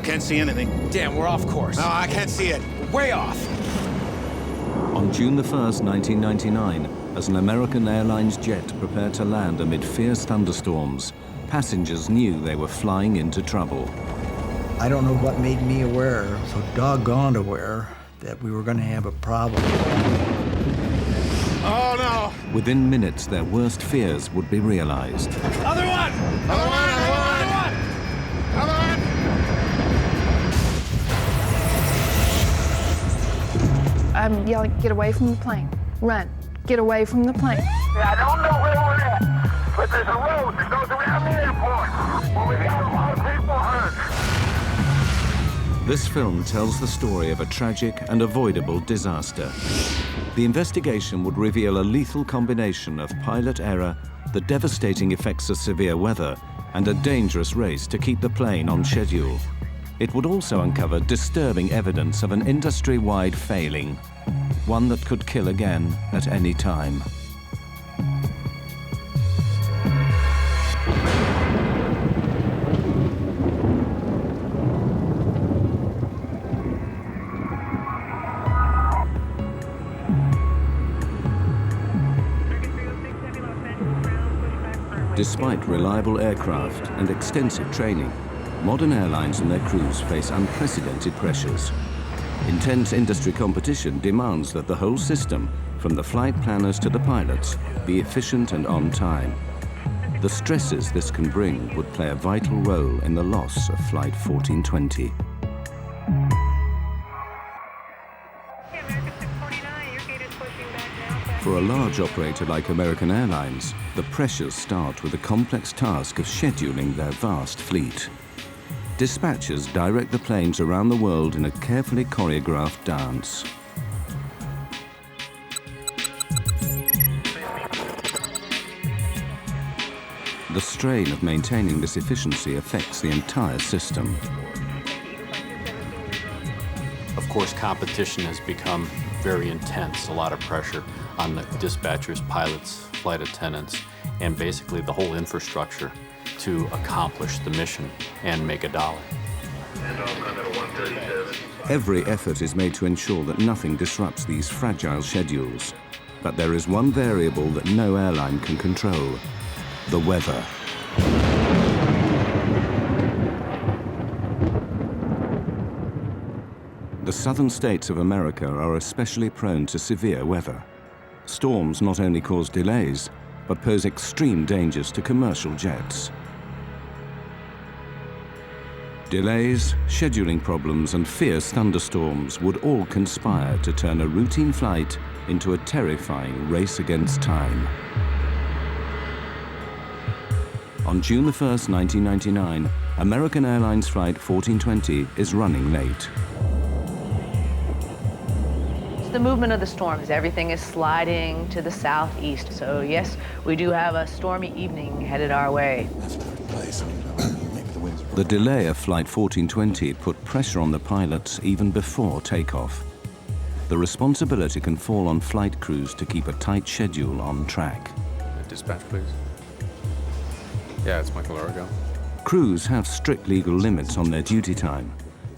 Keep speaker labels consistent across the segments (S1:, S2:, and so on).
S1: can't see anything.
S2: Damn, we're off course.
S1: No, I can't see it.
S2: We're way off.
S3: On June the 1st, 1999, as an American Airlines jet prepared to land amid fierce thunderstorms, passengers knew they were flying into trouble.
S4: I don't know what made me aware, so doggone aware, that we were going to have a problem.
S1: Oh, no!
S3: Within minutes, their worst fears would be realized.
S2: Other one!
S1: Other one! Other one! Other one!
S5: I'm yelling, get away from the plane. Run. Get away from the plane.
S6: I don't know where we're at, but there's a road that goes around the airport where we got a lot of people hurt.
S3: This film tells the story of a tragic and avoidable disaster. The investigation would reveal a lethal combination of pilot error, the devastating effects of severe weather, and a dangerous race to keep the plane on schedule. It would also uncover disturbing evidence of an industry-wide failing, one that could kill again at any time. Despite reliable aircraft and extensive training, modern airlines and their crews face unprecedented pressures. Intense industry competition demands that the whole system, from the flight planners to the pilots, be efficient and on time. The stresses this can bring would play a vital role in the loss of Flight 1420. For a large operator like American Airlines, the pressures start with the complex task of scheduling their vast fleet. Dispatchers direct the planes around the world in a carefully choreographed dance. The strain of maintaining this efficiency affects the entire system.
S7: Of course, competition has become very intense, a lot of pressure on the dispatchers, pilots, flight attendants, and basically the whole infrastructure to accomplish the mission and make a dollar.
S3: Every effort is made to ensure that nothing disrupts these fragile schedules. But there is one variable that no airline can control: the weather. The southern states of America are especially prone to severe weather. Storms not only cause delays, but pose extreme dangers to commercial jets. Delays, scheduling problems, and fierce thunderstorms would all conspire to turn a routine flight into a terrifying race against time. On June the 1st, 1999, American Airlines Flight 1420 is running late.
S8: The movement of the storms, everything is sliding to the southeast. So yes, we do have a stormy evening headed our way.
S3: The delay of Flight 1420 put pressure on the pilots even before takeoff. The responsibility can fall on flight crews to keep a tight schedule on track.
S9: Dispatch, please. Yeah, it's Michael Arago.
S3: Crews have strict legal limits on their duty time.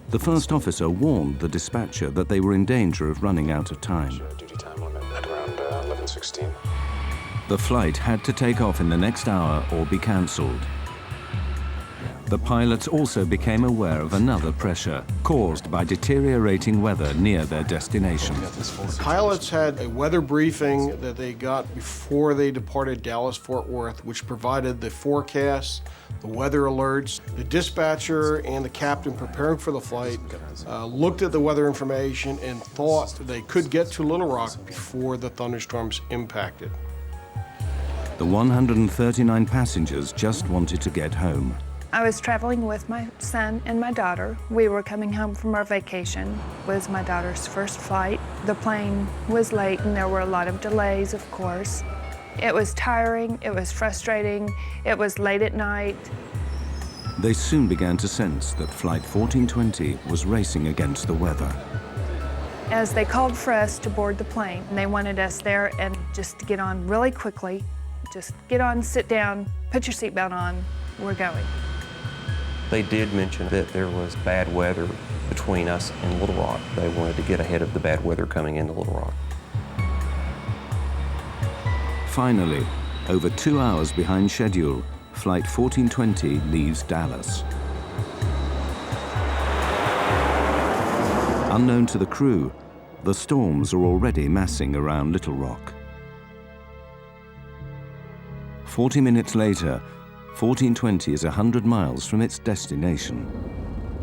S3: The first officer warned the dispatcher that they were in danger of running out of time.
S9: Duty time limit at around 11:16.
S3: The flight had to take off in the next hour or be cancelled. The pilots also became aware of another pressure caused by deteriorating weather near their destination.
S10: Pilots had a weather briefing that they got before they departed Dallas-Fort Worth, which provided the forecasts, the weather alerts. The dispatcher and the captain preparing for the flight looked at the weather information and thought they could get to Little Rock before the thunderstorms impacted.
S3: The 139 passengers just wanted to get home.
S5: I was traveling with my son and my daughter. We were coming home from our vacation. It was my daughter's first flight. The plane was late and there were a lot of delays, of course. It was tiring, it was frustrating, it was late at night.
S3: They soon began to sense that Flight 1420 was racing against the weather.
S5: As they called for us to board the plane, they wanted us there and just to get on really quickly. Just get on, sit down, put your seatbelt on, we're going.
S2: They did mention that there was bad weather between us and Little Rock. They wanted to get ahead of the bad weather coming into Little Rock.
S3: Finally, over 2 hours behind schedule, Flight 1420 leaves Dallas. Unknown to the crew, the storms are already massing around Little Rock. 40 minutes later, 1420 is 100 miles from its destination.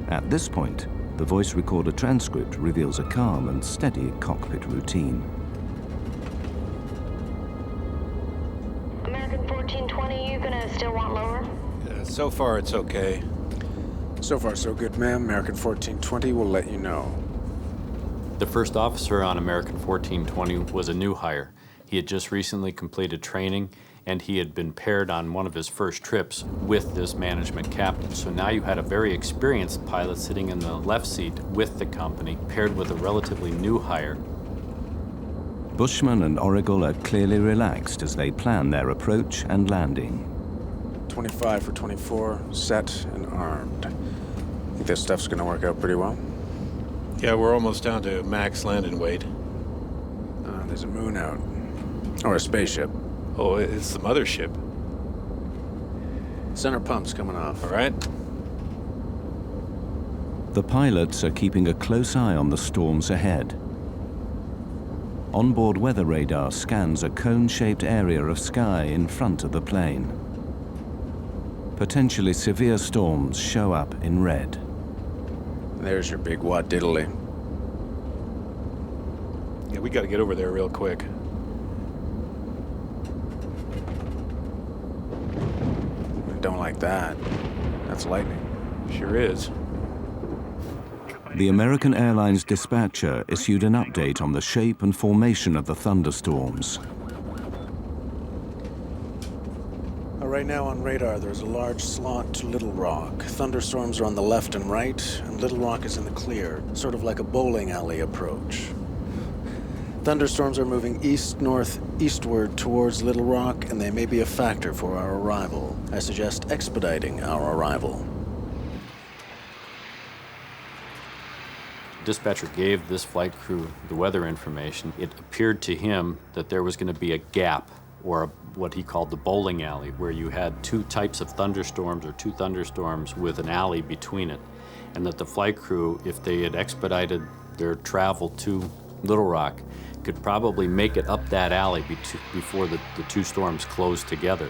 S3: At this point, the voice recorder transcript reveals a calm and steady cockpit routine.
S11: American 1420, you gonna still want lower?
S1: So far, it's okay.
S12: So far, so good, ma'am. American 1420 will let you know.
S7: The first officer on American 1420 was a new hire. He had just recently completed training, and he had been paired on one of his first trips with this management captain. So now you had a very experienced pilot sitting in the left seat with the company, paired with a relatively new hire.
S3: Bushman and Origal are clearly relaxed as they plan their approach and landing.
S12: 25 for 24, set and armed. Think this stuff's gonna work out pretty well?
S1: Yeah, we're almost down to max landing weight.
S12: There's a moon out. Or a spaceship.
S1: Oh, it's the mothership.
S12: Center pump's coming off.
S1: All right.
S3: The pilots are keeping a close eye on the storms ahead. Onboard weather radar scans a cone-shaped area of sky in front of the plane. Potentially severe storms show up in red.
S12: There's your big what diddly.
S1: Yeah, we got to get over there real quick.
S12: Don't like that. That's lightning.
S1: Sure is.
S3: The American Airlines dispatcher issued an update on the shape and formation of the thunderstorms.
S12: Right now on radar, there's a large slot to Little Rock. Thunderstorms are on the left and right, and Little Rock is in the clear, sort of like a bowling alley approach. Thunderstorms are moving east-northeastward towards Little Rock, and they may be a factor for our arrival. I suggest expediting our arrival.
S7: Dispatcher gave this flight crew the weather information. It appeared to him that there was going to be a gap, or what he called the bowling alley, where you had two types of thunderstorms, or two thunderstorms with an alley between it. And that the flight crew, if they had expedited their travel to Little Rock, could probably make it up that alley before the two storms closed together.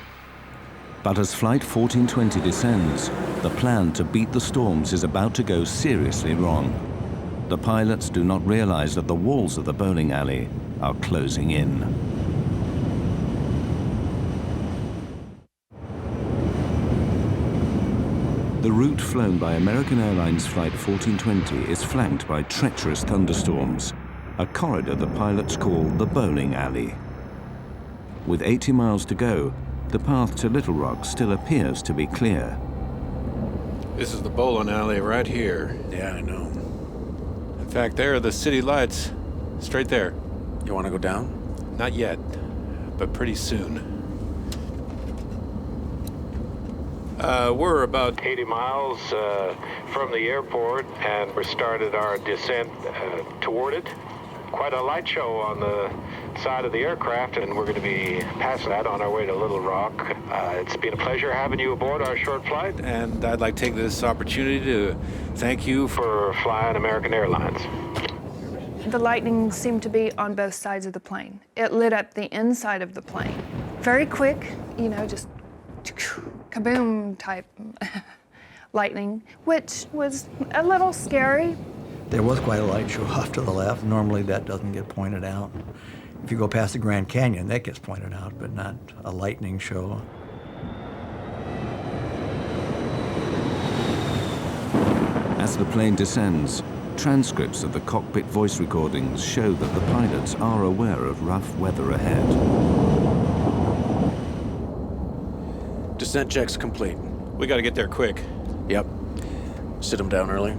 S3: But as Flight 1420 descends, the plan to beat the storms is about to go seriously wrong. The pilots do not realize that the walls of the bowling alley are closing in. The route flown by American Airlines Flight 1420 is flanked by treacherous thunderstorms, a corridor the pilots call the bowling alley. With 80 miles to go, the path to Little Rock still appears to be clear.
S1: This is the bowling alley right here.
S12: Yeah, I know.
S1: In fact, there are the city lights. Straight there.
S12: You want to go down?
S1: Not yet, but pretty soon. We're about 80 miles from the airport, and we started our descent toward it. Quite a light show on the side of the aircraft, and we're going to be passing that on our way to Little Rock. It's been a pleasure having you aboard our short flight, and I'd like to take this opportunity to thank you for flying American Airlines.
S5: The lightning seemed to be on both sides of the plane. It lit up the inside of the plane. Very quick, you know, just kaboom type lightning, which was a little scary.
S4: There was quite a light show off to the left. Normally that doesn't get pointed out. If you go past the Grand Canyon, that gets pointed out, but not a lightning show.
S3: As the plane descends, transcripts of the cockpit voice recordings show that the pilots are aware of rough weather ahead.
S12: Descent checks complete.
S1: We got to get there quick.
S12: Yep. Sit them down early.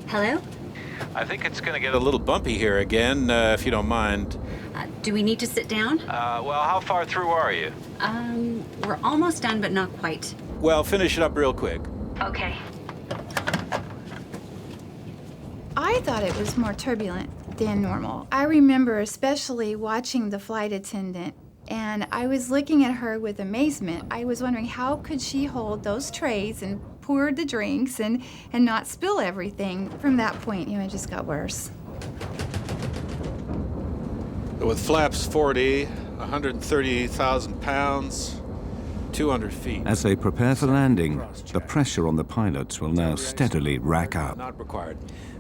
S11: Hello?
S1: I think it's going to get a little bumpy here again, if you don't mind.
S13: Do we need to sit down?
S14: Well, how far through are you?
S13: We're almost done, but not quite.
S14: Well, finish it up real quick.
S13: Okay.
S15: I thought it was more turbulent than normal. I remember especially watching the flight attendant, and I was looking at her with amazement. I was wondering how could she hold those trays and pour the drinks and not spill everything. From that point, it just got worse.
S14: With flaps 40, 130,000 pounds, 200 feet.
S3: As they prepare for landing, the pressure on the pilots will now steadily rack up.
S14: Not required.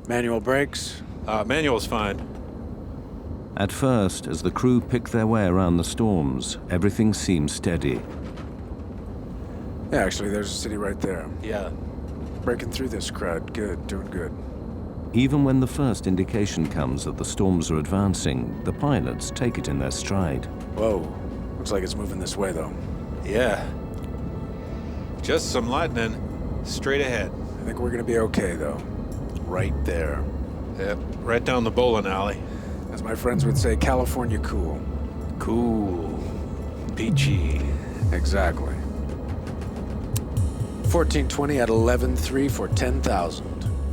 S12: Manual brakes?
S14: Manual's fine.
S3: At first, as the crew pick their way around the storms, everything seems steady.
S12: Yeah, actually, there's a city right there.
S14: Yeah.
S12: Breaking through this crowd. Good, doing good.
S3: Even when the first indication comes that the storms are advancing, the pilots take it in their stride.
S12: Whoa. Looks like it's moving this way, though.
S14: Yeah. Just some lightning straight ahead.
S12: I think we're gonna be okay, though. Right there.
S14: Yep, right down the bowling alley.
S12: As my friends would say, California cool.
S14: Cool. Peachy.
S12: Exactly. 1420 at 11.3 for 10,000.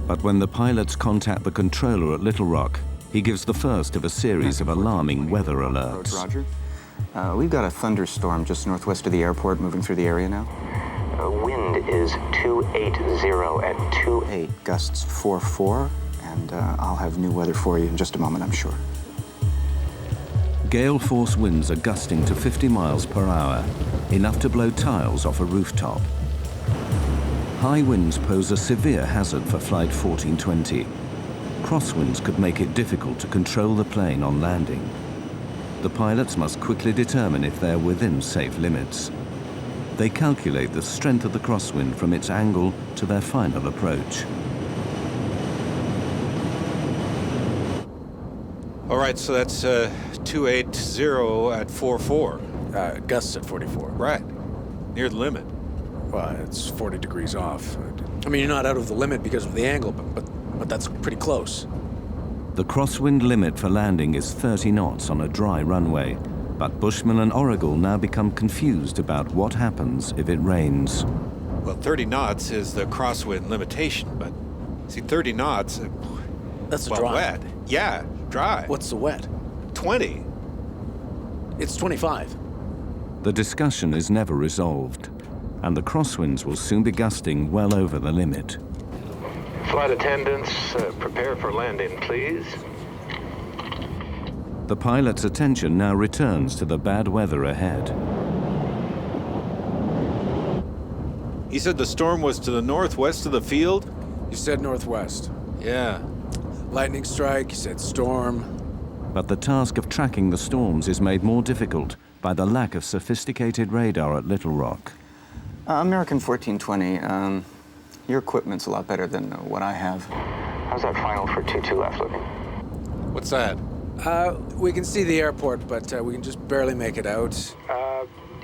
S3: But when the pilots contact the controller at Little Rock, he gives the first of a series of alarming weather alerts.
S16: Roger. We've got a thunderstorm just northwest of the airport moving through the area now. Wind is 280 at 28, gusts 4-4, and I'll have new weather for you in just a moment, I'm sure.
S3: Gale force winds are gusting to 50 miles per hour, enough to blow tiles off a rooftop. High winds pose a severe hazard for Flight 1420. Crosswinds could make it difficult to control the plane on landing. The pilots must quickly determine if they're within safe limits. They calculate the strength of the crosswind from its angle to their final approach.
S14: All right, so that's 280 at 4-4.
S12: Gusts at 44.
S14: Right, near the limit.
S12: Well, it's 40 degrees off. I mean, you're not out of the limit because of the angle, but that's pretty close.
S3: The crosswind limit for landing is 30 knots on a dry runway, but Bushman and Oracle now become confused about what happens if it rains.
S14: Well, 30 knots is the crosswind limitation, but see, 30 knots...
S12: That's
S14: well,
S12: dry.
S14: Wet. Yeah, dry.
S12: What's the wet?
S14: 20.
S12: It's 25.
S3: The discussion is never resolved, and the crosswinds will soon be gusting well over the limit.
S1: Flight attendants, prepare for landing, please.
S3: The pilot's attention now returns to the bad weather ahead.
S14: He said the storm was to the northwest of the field?
S12: You said northwest.
S14: Yeah.
S12: Lightning strike, you said storm.
S3: But the task of tracking the storms is made more difficult by the lack of sophisticated radar at Little Rock.
S16: American 1420, your equipment's a lot better than what I have. How's that final for 2-2 left looking?
S14: What's that?
S12: We can see the airport, but we can just barely make it out.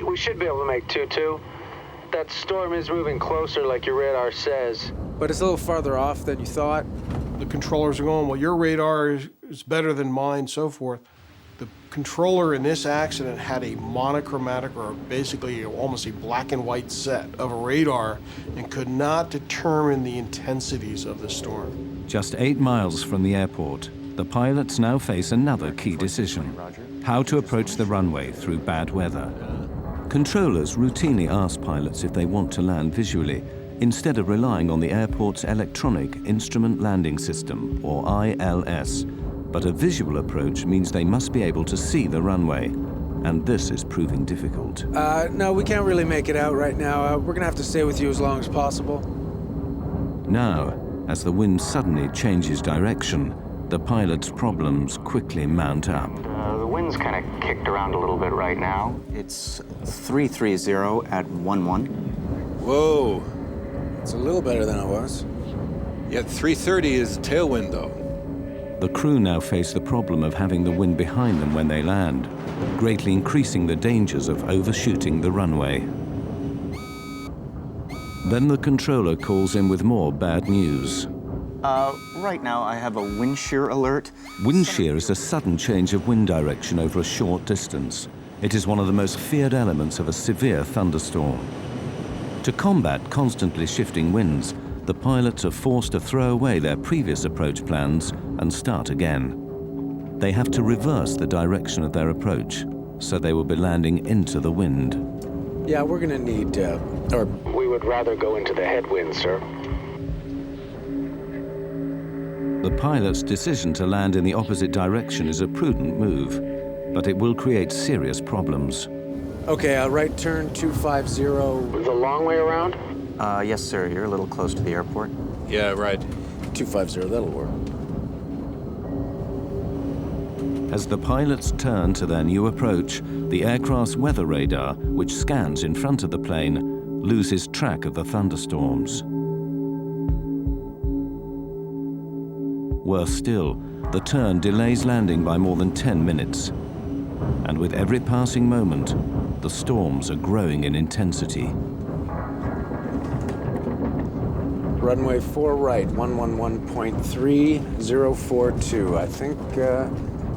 S17: We should be able to make 2-2. That storm is moving closer like your radar says.
S12: But it's a little farther off than you thought.
S10: The controllers are going, well, your radar is better than mine, so forth. The controller in this accident had a monochromatic, or basically almost a black and white set of a radar, and could not determine the intensities of the storm.
S3: Just 8 miles from the airport, the pilots now face another key decision: how to approach the runway through bad weather. Controllers routinely ask pilots if they want to land visually, instead of relying on the airport's electronic instrument landing system, or ILS. But a visual approach means they must be able to see the runway, and this is proving difficult.
S12: No, we can't really make it out right now. We're gonna have to stay with you as long as possible.
S3: Now, as the wind suddenly changes direction, the pilot's problems quickly mount up.
S16: The wind's kind of kicked around a little bit right now. It's 330 at 11.
S14: Whoa.
S12: It's a little better than it was.
S14: Yeah, 330 is tailwind, though.
S3: The crew now face the problem of having the wind behind them when they land, greatly increasing the dangers of overshooting the runway. Then the controller calls in with more bad news.
S16: Right now, I have a wind shear alert.
S3: Wind shear is a sudden change of wind direction over a short distance. It is one of the most feared elements of a severe thunderstorm. To combat constantly shifting winds, the pilots are forced to throw away their previous approach plans and start again. They have to reverse the direction of their approach, so they will be landing into the wind.
S12: Yeah, we're gonna need,
S17: We would rather go into the headwind, sir.
S3: The pilot's decision to land in the opposite direction is a prudent move, but it will create serious problems.
S12: Okay, right turn 250.
S17: The long way around?
S16: Yes, sir. You're a little close to the airport.
S14: Yeah, right.
S12: 250, that'll work.
S3: As the pilots turn to their new approach, the aircraft's weather radar, which scans in front of the plane, loses track of the thunderstorms. Worse still, the turn delays landing by more than 10 minutes. And with every passing moment, the storms are growing in intensity.
S12: Runway 4 right, 111.3042.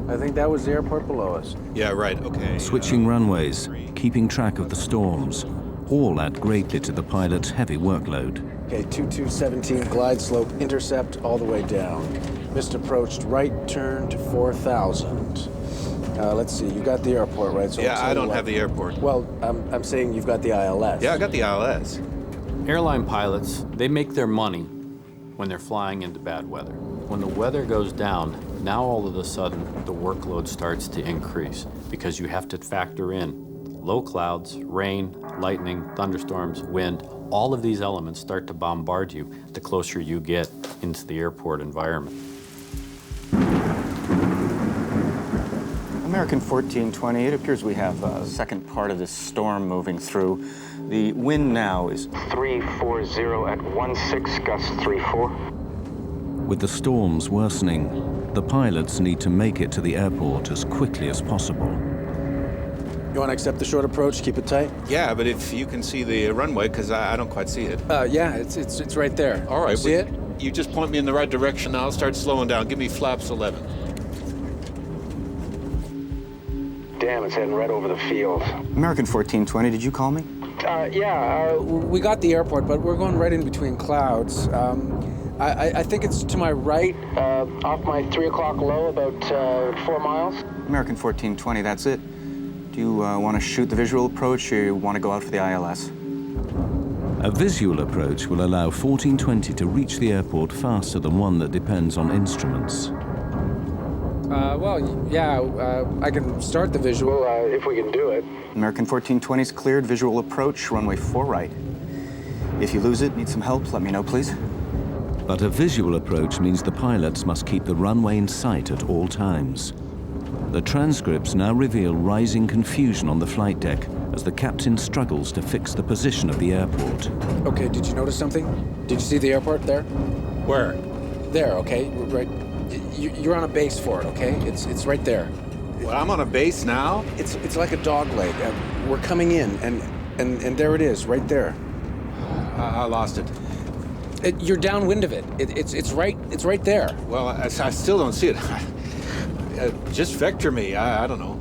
S12: I think that was the airport below us.
S14: Yeah, right, okay.
S3: Switching runways, keeping track of the storms, all add greatly to the pilot's heavy workload.
S12: Okay, 2217, glide slope, intercept all the way down. Missed approached, right turn to 4000. Let's see, you got the airport, right? So
S14: yeah, I don't have the airport.
S12: Well, I'm saying you've got the ILS.
S14: Yeah, I got the ILS.
S7: Airline pilots, they make their money when they're flying into bad weather. When the weather goes down, now all of a sudden the workload starts to increase because you have to factor in low clouds, rain, lightning, thunderstorms, wind. All of these elements start to bombard you the closer you get into the airport environment.
S16: American 1420, it appears we have a second part of this storm moving through. The wind now is
S17: 340 at 16, gust 34.
S3: With the storms worsening, the pilots need to make it to the airport as quickly as possible.
S12: You want to accept the short approach, keep it tight?
S14: Yeah, but if you can see the runway, because I don't quite see it.
S12: Yeah, it's right there.
S14: All right.
S12: See it?
S14: You just point me in the right direction, I'll start slowing down. Give me flaps 11.
S17: Damn, it's heading right over the field.
S16: American 1420, did you call me?
S12: We got the airport, but we're going right in between clouds. I think it's to my right,
S17: Off my 3 o'clock low, about 4 miles.
S16: American 1420, that's it. Do you want to shoot the visual approach, or you want to go out for the ILS?
S3: A visual approach will allow 1420 to reach the airport faster than one that depends on instruments.
S12: I can start the visual.
S17: If we can do it.
S16: American 1420's cleared, visual approach, runway 4 right. If you lose it, need some help, let me know, please.
S3: But a visual approach means the pilots must keep the runway in sight at all times. The transcripts now reveal rising confusion on the flight deck as the captain struggles to fix the position of the airport.
S12: Okay, did you notice something? Did you see the airport there?
S14: Where?
S12: There, okay, right. You're on a base for it, okay? It's right there.
S14: Well, I'm on a base now?
S12: It's like a dog leg. We're coming in, and there it is, right there.
S14: I lost it.
S12: You're downwind of it. It's right there.
S14: Well, I still don't see it. Just vector me. I don't know.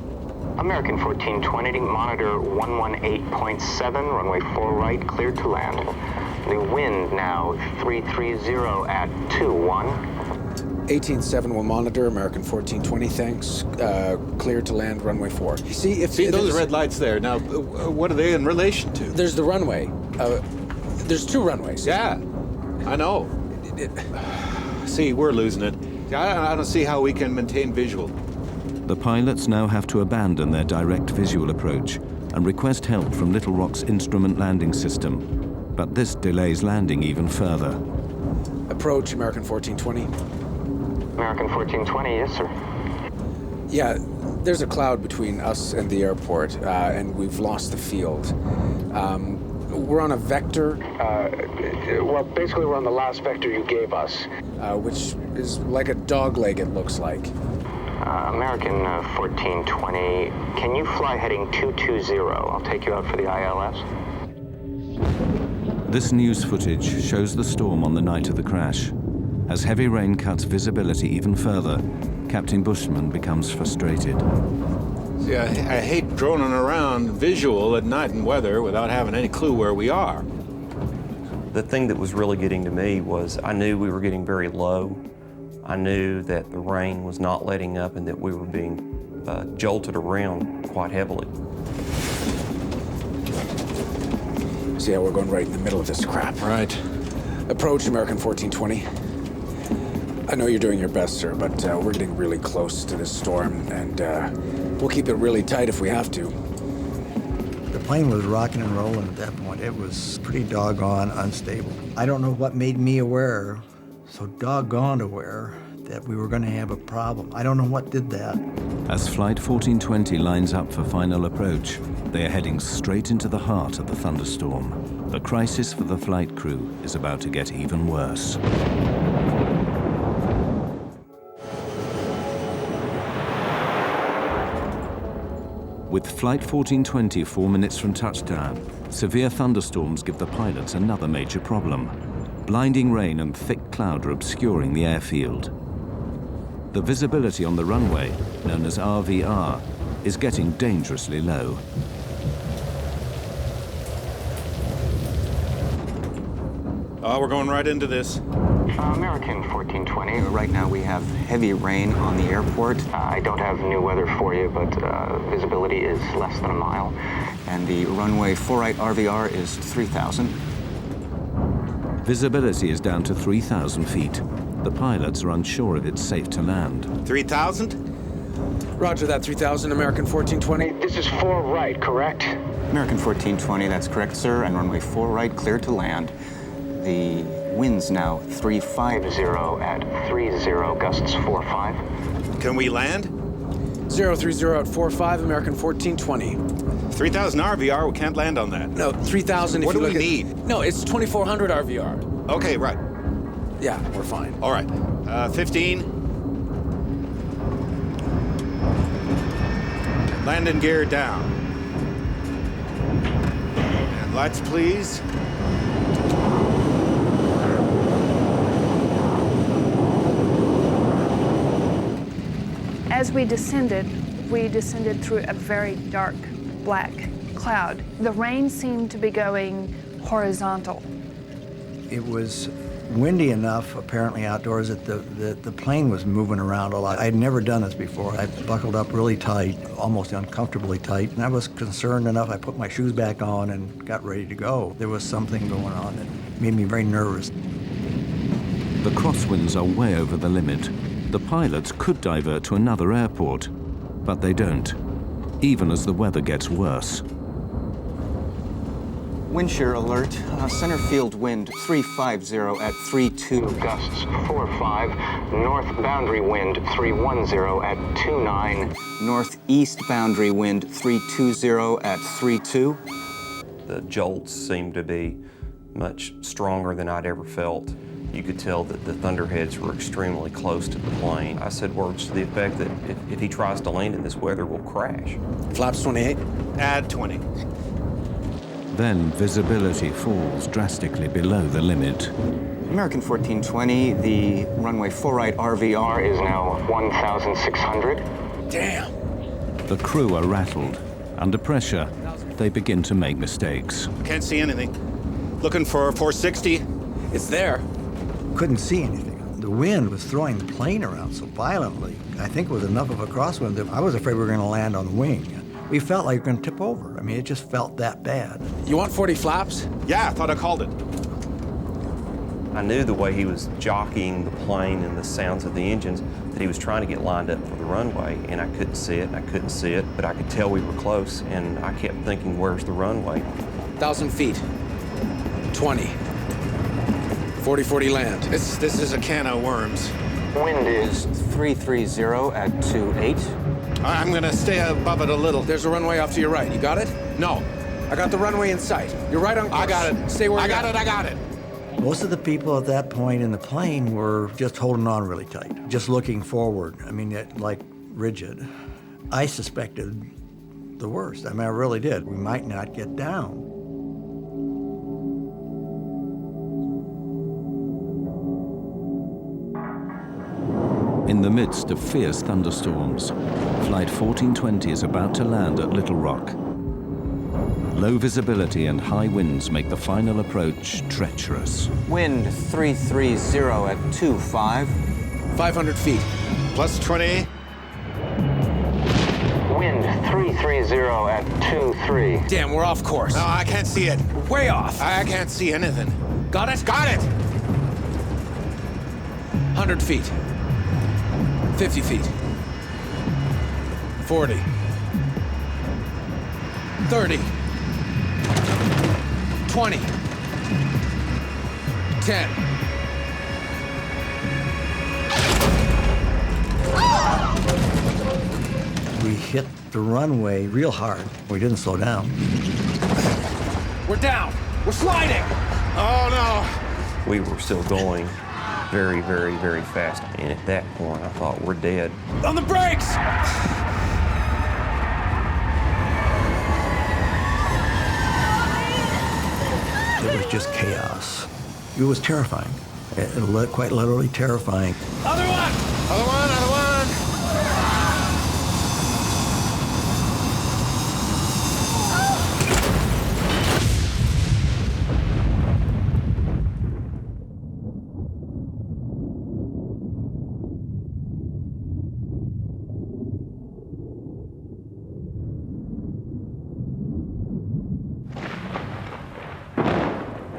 S17: American 1420, monitor 118.7, runway 4 right, cleared to land. The wind now 330 at 21.
S12: 18.7 will monitor, American 1420, thanks. Cleared to land, runway 4. See
S14: those red lights there. Now, what are they in relation to?
S12: There's the runway. There's 2 runways.
S14: Yeah, I know. See, we're losing it. I don't see how we can maintain visual.
S3: The pilots now have to abandon their direct visual approach and request help from Little Rock's instrument landing system. But this delays landing even further.
S12: Approach, American 1420.
S17: American 1420, yes, sir.
S12: Yeah, there's a cloud between us and the airport, and we've lost the field. We're on a vector.
S17: Well, basically we're on the last vector you gave us.
S12: Which is like a dog leg, it looks like.
S17: American 1420, can you fly heading 220? I'll take you out for the ILS.
S3: This news footage shows the storm on the night of the crash. As heavy rain cuts visibility even further, Captain Bushman becomes frustrated.
S14: See, I hate droning around visual at night in weather without having any clue where we are.
S2: The thing that was really getting to me was I knew we were getting very low. I knew that the rain was not letting up and that we were being jolted around quite heavily.
S12: See how we're going right in the middle of this crap.
S14: Right.
S12: Approach American 1420. I know you're doing your best, sir, but we're getting really close to this storm, and we'll keep it really tight if we have to.
S4: The plane was rocking and rolling at that point. It was pretty doggone unstable. I don't know what made me aware, so doggone aware, that we were going to have a problem. I don't know what did that.
S3: As Flight 1420 lines up for final approach, they are heading straight into the heart of the thunderstorm. The crisis for the flight crew is about to get even worse. With Flight 1420 4 minutes from touchdown, severe thunderstorms give the pilots another major problem. Blinding rain and thick cloud are obscuring the airfield. The visibility on the runway, known as RVR, is getting dangerously low.
S14: We're going right into this.
S17: American 1420.
S16: Right now we have heavy rain on the airport.
S17: I don't have new weather for you, but visibility is less than a mile.
S16: And the runway 4 right RVR is 3,000.
S3: Visibility is down to 3,000 feet. The pilots are unsure if it's safe to land.
S14: 3,000?
S12: Roger that, 3,000, American 1420.
S17: This is 4 right, correct?
S16: American 1420, that's correct, sir, and runway 4 right, clear to land. The wind's now 350
S17: at 30, gusts 45.
S14: Can we land?
S12: 030 at 45, American 1420.
S14: 3,000 RVR, we can't land on that.
S12: No, 3,000 if
S14: what
S12: you
S14: do
S12: look
S14: we
S12: at...
S14: need?
S12: No, it's 2,400 RVR.
S14: Okay, right.
S12: Yeah, we're fine.
S14: All right. 15. Landing gear down. And lights, please.
S5: As we descended through a very dark black cloud. The rain seemed to be going horizontal.
S4: It was windy enough, apparently outdoors, that the plane was moving around a lot. I'd never done this before. I buckled up really tight, almost uncomfortably tight, and I was concerned enough. I put my shoes back on and got ready to go. There was something going on that made me very nervous.
S3: The crosswinds are way over the limit. The pilots could divert to another airport, but they don't, even as the weather gets worse.
S16: Wind shear alert. Center field wind 350 at 32.
S17: Gusts 45. North boundary wind 310 at 29.
S16: Northeast boundary wind 320 at 32.
S2: The jolts seemed to be much stronger than I'd ever felt. You could tell that the thunderheads were extremely close to the plane. I said words to the effect that if he tries to land in this weather, we'll crash.
S12: Flaps 28.
S14: Add 20.
S3: Then visibility falls drastically below the limit.
S16: American 1420, the runway 4 right RVR
S17: is now 1,600.
S12: Damn.
S3: The crew are rattled. Under pressure, they begin to make mistakes.
S14: Can't see anything. Looking for 460.
S12: It's there.
S4: Couldn't see anything. The wind was throwing the plane around so violently. I think it was enough of a crosswind that I was afraid we were going to land on the wing. We felt like we were going to tip over. I mean, it just felt that bad.
S12: You want 40 flaps?
S14: Yeah, I thought I called it.
S2: I knew the way he was jockeying the plane and the sounds of the engines that he was trying to get lined up for the runway, and I couldn't see it, and I couldn't see it, but I could tell we were close, and I kept thinking, where's the runway?
S12: 1,000 feet. 20. 40-40 land.
S14: This is a can of worms.
S16: Wind is 330 at 28.
S14: I'm gonna stay above it a little.
S12: There's a runway off to your right. You got it?
S14: No.
S12: I got the runway in sight. You're right on course.
S14: I got it.
S12: Stay where
S14: I got it.
S4: Most of the people at that point in the plane were just holding on really tight, just looking forward. I mean, like rigid. I suspected the worst. I mean, I really did. We might not get down.
S3: In the midst of fierce thunderstorms, Flight 1420 is about to land at Little Rock. Low visibility and high winds make the final approach treacherous.
S16: Wind 330 at 25.
S14: 500 feet. Plus 20.
S17: Wind 330 at 23.
S14: Damn, we're off course. No, I can't see it. Way off. I can't see anything. Got it? Got it! 100 feet. 50 feet. 40. 30. 20. 10.
S4: We hit the runway real hard. We didn't slow down.
S14: We're down. We're sliding. Oh, no.
S2: We were still going very, very, very fast. And at that point, I thought, we're dead.
S14: On the brakes!
S4: It was just chaos. It was terrifying. Quite literally terrifying.
S14: Other one! Other one, other one!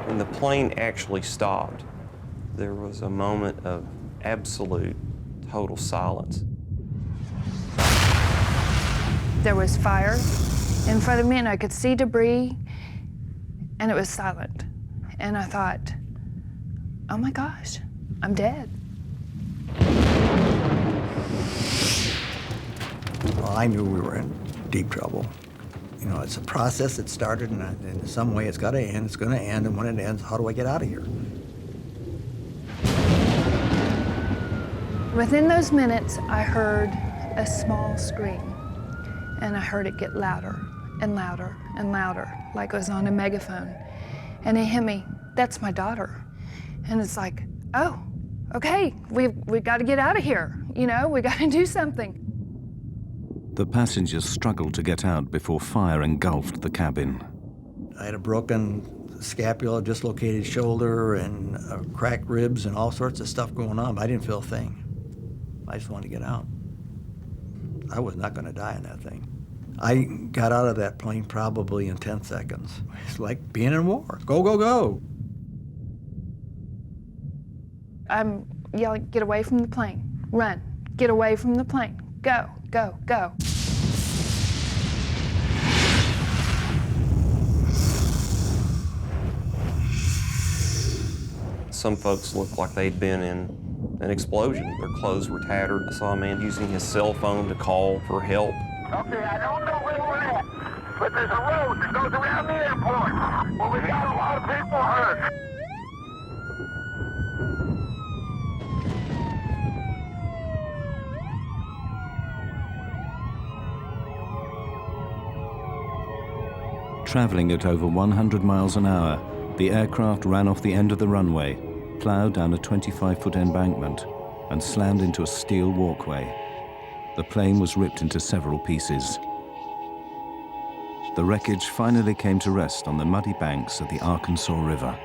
S2: When the plane actually stopped, there was a moment of absolute, total silence.
S5: There was fire in front of me, and I could see debris, and it was silent. And I thought, oh my gosh, I'm dead.
S4: Well, I knew we were in deep trouble. You know, it's a process that started, and in some way it's got to end. It's going to end, and when it ends, how do I get out of here?
S5: Within those minutes, I heard a small scream, and I heard it get louder and louder and louder, like it was on a megaphone. And it hit me, that's my daughter. And it's like, oh, okay, we've got to get out of here. You know, we got to do something.
S3: The passengers struggled to get out before fire engulfed the cabin.
S4: I had a broken scapula, dislocated shoulder, and cracked ribs, and all sorts of stuff going on, but I didn't feel a thing. I just wanted to get out. I was not going to die in that thing. I got out of that plane probably in 10 seconds. It's like being in war. Go, go, go.
S5: I'm yelling, get away from the plane. Run, get away from the plane. Go, go, go.
S2: Some folks looked like they'd been in an explosion. Their clothes were tattered. I saw a man using his cell phone to call for help.
S6: Okay, I don't know where we're at, but there's a road that goes around the airport. Well, we got a lot of people hurt.
S3: Traveling at over 100 miles an hour, the aircraft ran off the end of the runway, plowed down a 25-foot embankment, and slammed into a steel walkway. The plane was ripped into several pieces. The wreckage finally came to rest on the muddy banks of the Arkansas River.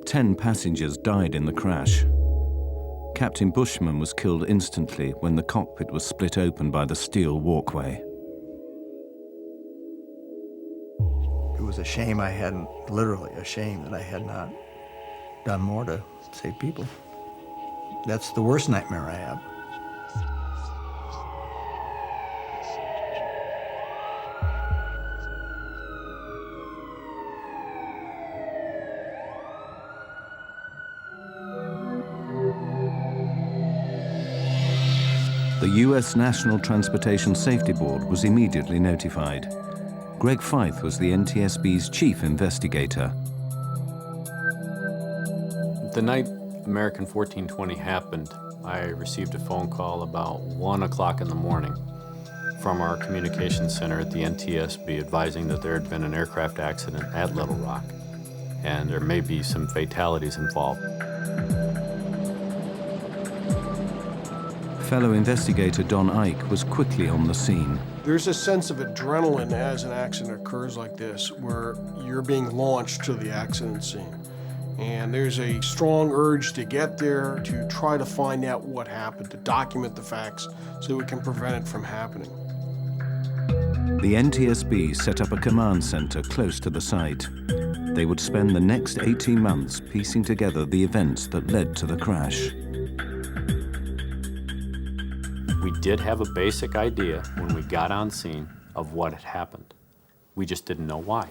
S3: Ten passengers died in the crash. Captain Bushman was killed instantly when the cockpit was split open by the steel walkway.
S4: It was a shame I hadn't, literally a shame that I had not done more to save people. That's the worst nightmare I have.
S3: The U.S. National Transportation Safety Board was immediately notified. Greg Fife was the NTSB's chief investigator.
S7: The night American 1420 happened, I received a phone call about 1 o'clock in the morning from our communications center at the NTSB advising that there had been an aircraft accident at Little Rock, and there may be some fatalities involved.
S3: Fellow investigator Don Ike was quickly on the scene.
S10: There's a sense of adrenaline as an accident occurs like this, where you're being launched to the accident scene. And there's a strong urge to get there, to try to find out what happened, to document the facts so we can prevent it from happening.
S3: The NTSB set up a command center close to the site. They would spend the next 18 months piecing together the events that led to the crash.
S7: We did have a basic idea when we got on scene of what had happened. We just didn't know why.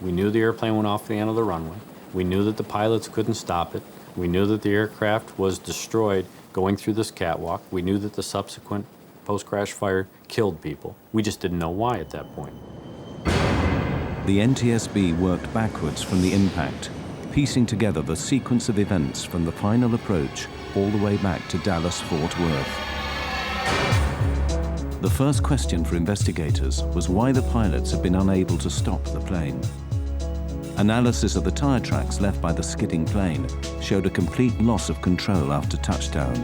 S7: We knew the airplane went off the end of the runway. We knew that the pilots couldn't stop it. We knew that the aircraft was destroyed going through this catwalk. We knew that the subsequent post-crash fire killed people. We just didn't know why at that point.
S3: The NTSB worked backwards from the impact, piecing together the sequence of events from the final approach all the way back to Dallas-Fort Worth. The first question for investigators was why the pilots had been unable to stop the plane. Analysis of the tire tracks left by the skidding plane showed a complete loss of control after touchdown.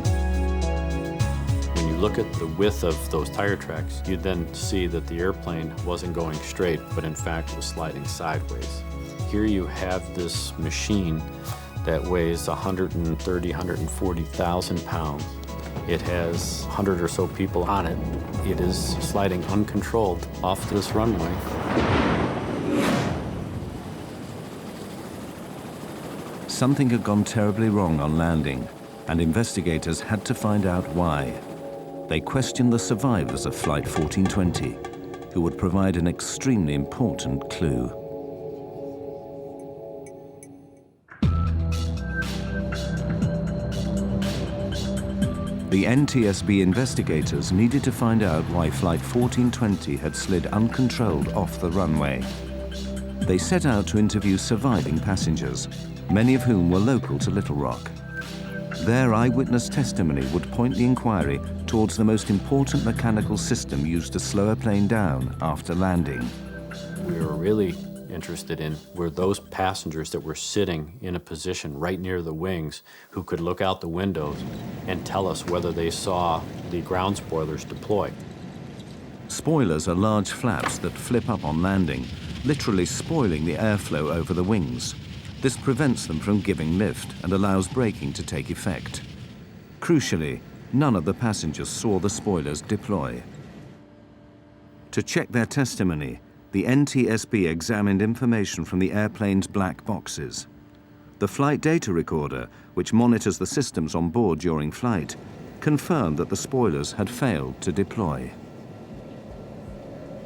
S7: When you look at the width of those tire tracks, you then see that the airplane wasn't going straight, but in fact was sliding sideways. Here you have this machine that weighs 130, 140,000 pounds. It has 100 or so people on it. It is sliding uncontrolled off this runway.
S3: Something had gone terribly wrong on landing, and investigators had to find out why. They questioned the survivors of Flight 1420, who would provide an extremely important clue. The NTSB investigators needed to find out why Flight 1420 had slid uncontrolled off the runway. They set out to interview surviving passengers, many of whom were local to Little Rock. Their eyewitness testimony would point the inquiry towards the most important mechanical system used to slow a plane down after landing.
S7: We were really interested in were those passengers that were sitting in a position right near the wings who could look out the windows and tell us whether they saw the ground spoilers deploy.
S3: Spoilers are large flaps that flip up on landing, literally spoiling the airflow over the wings. This prevents them from giving lift and allows braking to take effect. Crucially, none of the passengers saw the spoilers deploy. To check their testimony, the NTSB examined information from the airplane's black boxes. The flight data recorder, which monitors the systems on board during flight, confirmed that the spoilers had failed to deploy.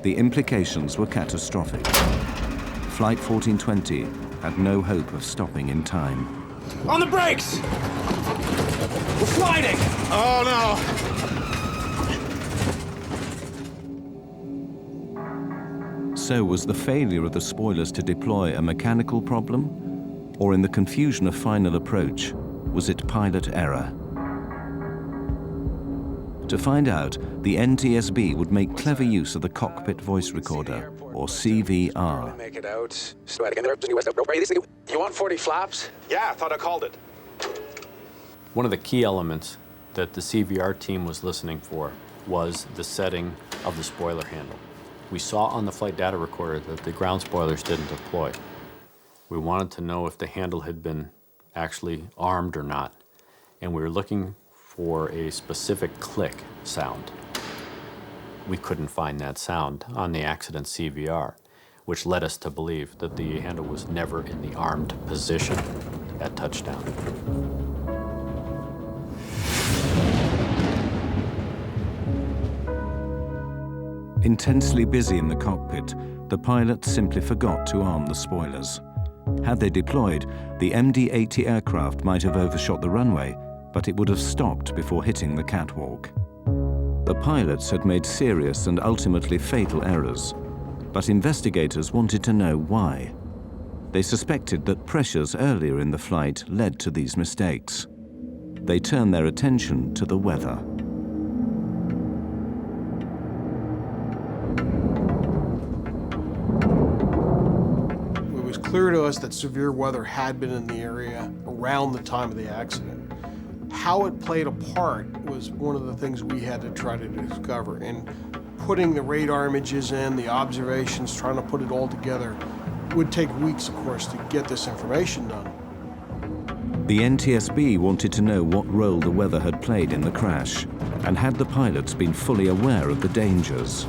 S3: The implications were catastrophic. Flight 1420 had no hope of stopping in time.
S6: On the brakes! We're sliding! Oh no!
S3: So was the failure of the spoilers to deploy a mechanical problem? Or in the confusion of final approach, was it pilot error? To find out, the NTSB would make clever use of the cockpit voice recorder, or CVR.
S12: Make it out. You want 40 flaps?
S14: Yeah, I thought I called it.
S7: One of the key elements that the CVR team was listening for was the setting of the spoiler handle. We saw on the flight data recorder that the ground spoilers didn't deploy. We wanted to know if the handle had been actually armed or not, and we were looking for a specific click sound. We couldn't find that sound on the accident CVR, which led us to believe that the handle was never in the armed position at touchdown.
S3: Intensely busy in the cockpit, the pilot simply forgot to arm the spoilers. Had they deployed, the MD-80 aircraft might have overshot the runway, but it would have stopped before hitting the catwalk. The pilots had made serious and ultimately fatal errors, but investigators wanted to know why. They suspected that pressures earlier in the flight led to these mistakes. They turned their attention to the weather.
S10: clear to us that severe weather had been in the area around the time of the accident. How it played a part was one of the things we had to try to discover. And putting the radar images in, the observations, trying to put it all together, would take weeks, of course, to get this information done.
S3: The NTSB wanted to know what role the weather had played in the crash, and had the pilots been fully aware of the dangers.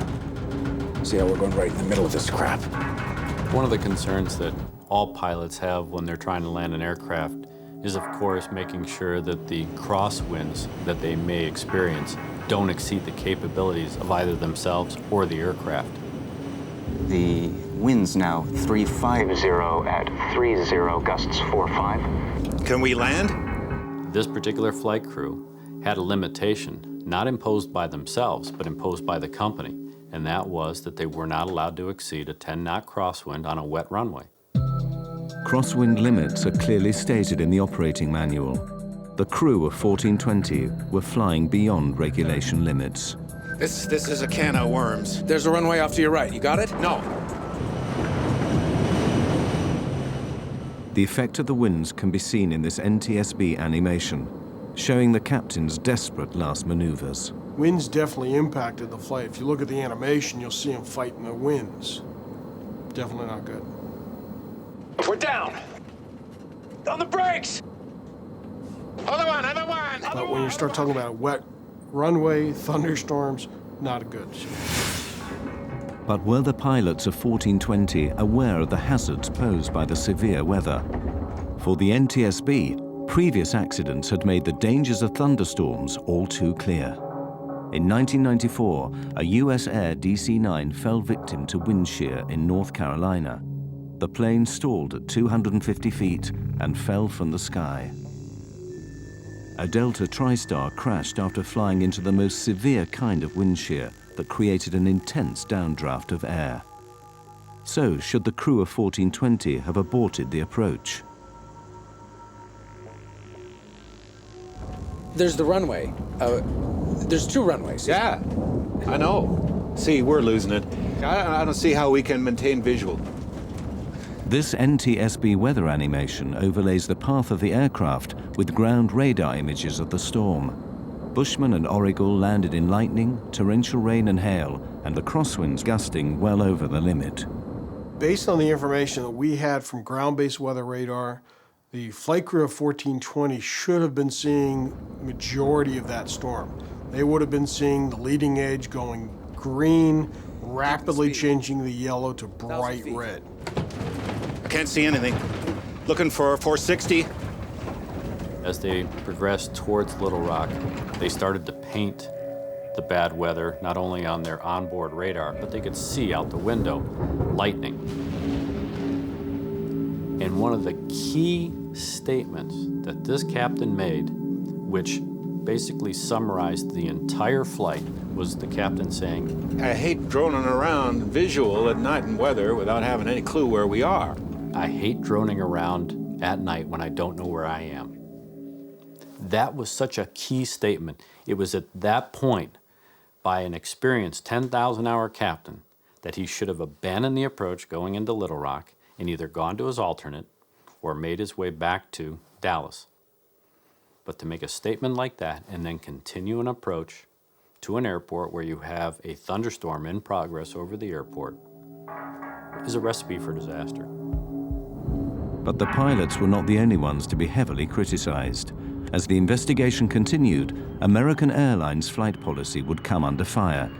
S12: See how we're going right in the middle of this crap.
S7: One of the concerns that all pilots have when they're trying to land an aircraft is, of course, making sure that the crosswinds that they may experience don't exceed the capabilities of either themselves or the aircraft.
S16: The wind's now 350 at 30, gusts 45.
S14: Can we land?
S7: This particular flight crew had a limitation, not imposed by themselves, but imposed by the company, and that was that they were not allowed to exceed a 10-knot crosswind on a wet runway.
S3: Crosswind limits are clearly stated in the operating manual. The crew of 1420 were flying beyond regulation limits.
S14: This is a can of worms.
S12: There's a runway off to your right. You got it?
S14: No.
S3: The effect of the winds can be seen in this NTSB animation, showing the captain's desperate last maneuvers.
S10: Winds definitely impacted the flight. If you look at the animation, you'll see them fighting the winds. Definitely not good.
S6: We're down. On the brakes. Other one.
S10: But when you start talking about wet runway, thunderstorms, not good.
S3: But were the pilots of 1420 aware of the hazards posed by the severe weather? For the NTSB, previous accidents had made the dangers of thunderstorms all too clear. In 1994, a US Air DC-9 fell victim to wind shear in North Carolina. The plane stalled at 250 feet and fell from the sky. A Delta TriStar crashed after flying into the most severe kind of wind shear that created an intense downdraft of air. So, should the crew of 1420 have aborted the approach?
S12: There's the runway. There's two runways.
S14: Yeah, I know. See, we're losing it. I don't see how we can maintain visual.
S3: This NTSB weather animation overlays the path of the aircraft with ground radar images of the storm. Bushman and Origal landed in lightning, torrential rain and hail, and the crosswinds gusting well over the limit.
S10: Based on the information that we had from ground-based weather radar, the flight crew of 1420 should have been seeing majority of that storm. They would have been seeing the leading edge going green, rapidly changing the yellow to bright red.
S14: I can't see anything. Looking for 460.
S7: As they progressed towards Little Rock, they started to paint the bad weather not only on their onboard radar, but they could see out the window lightning. And one of the key statements that this captain made, which basically summarized the entire flight, was the captain saying,
S14: I hate droning around visual at night in weather without having any clue where we are.
S7: I hate droning around at night when I don't know where I am. That was such a key statement. It was at that point, by an experienced 10,000-hour captain, that he should have abandoned the approach going into Little Rock and either gone to his alternate or made his way back to Dallas. But to make a statement like that and then continue an approach to an airport where you have a thunderstorm in progress over the airport is a recipe for disaster.
S3: But the pilots were not the only ones to be heavily criticized. As the investigation continued, American Airlines flight policy would come under fire,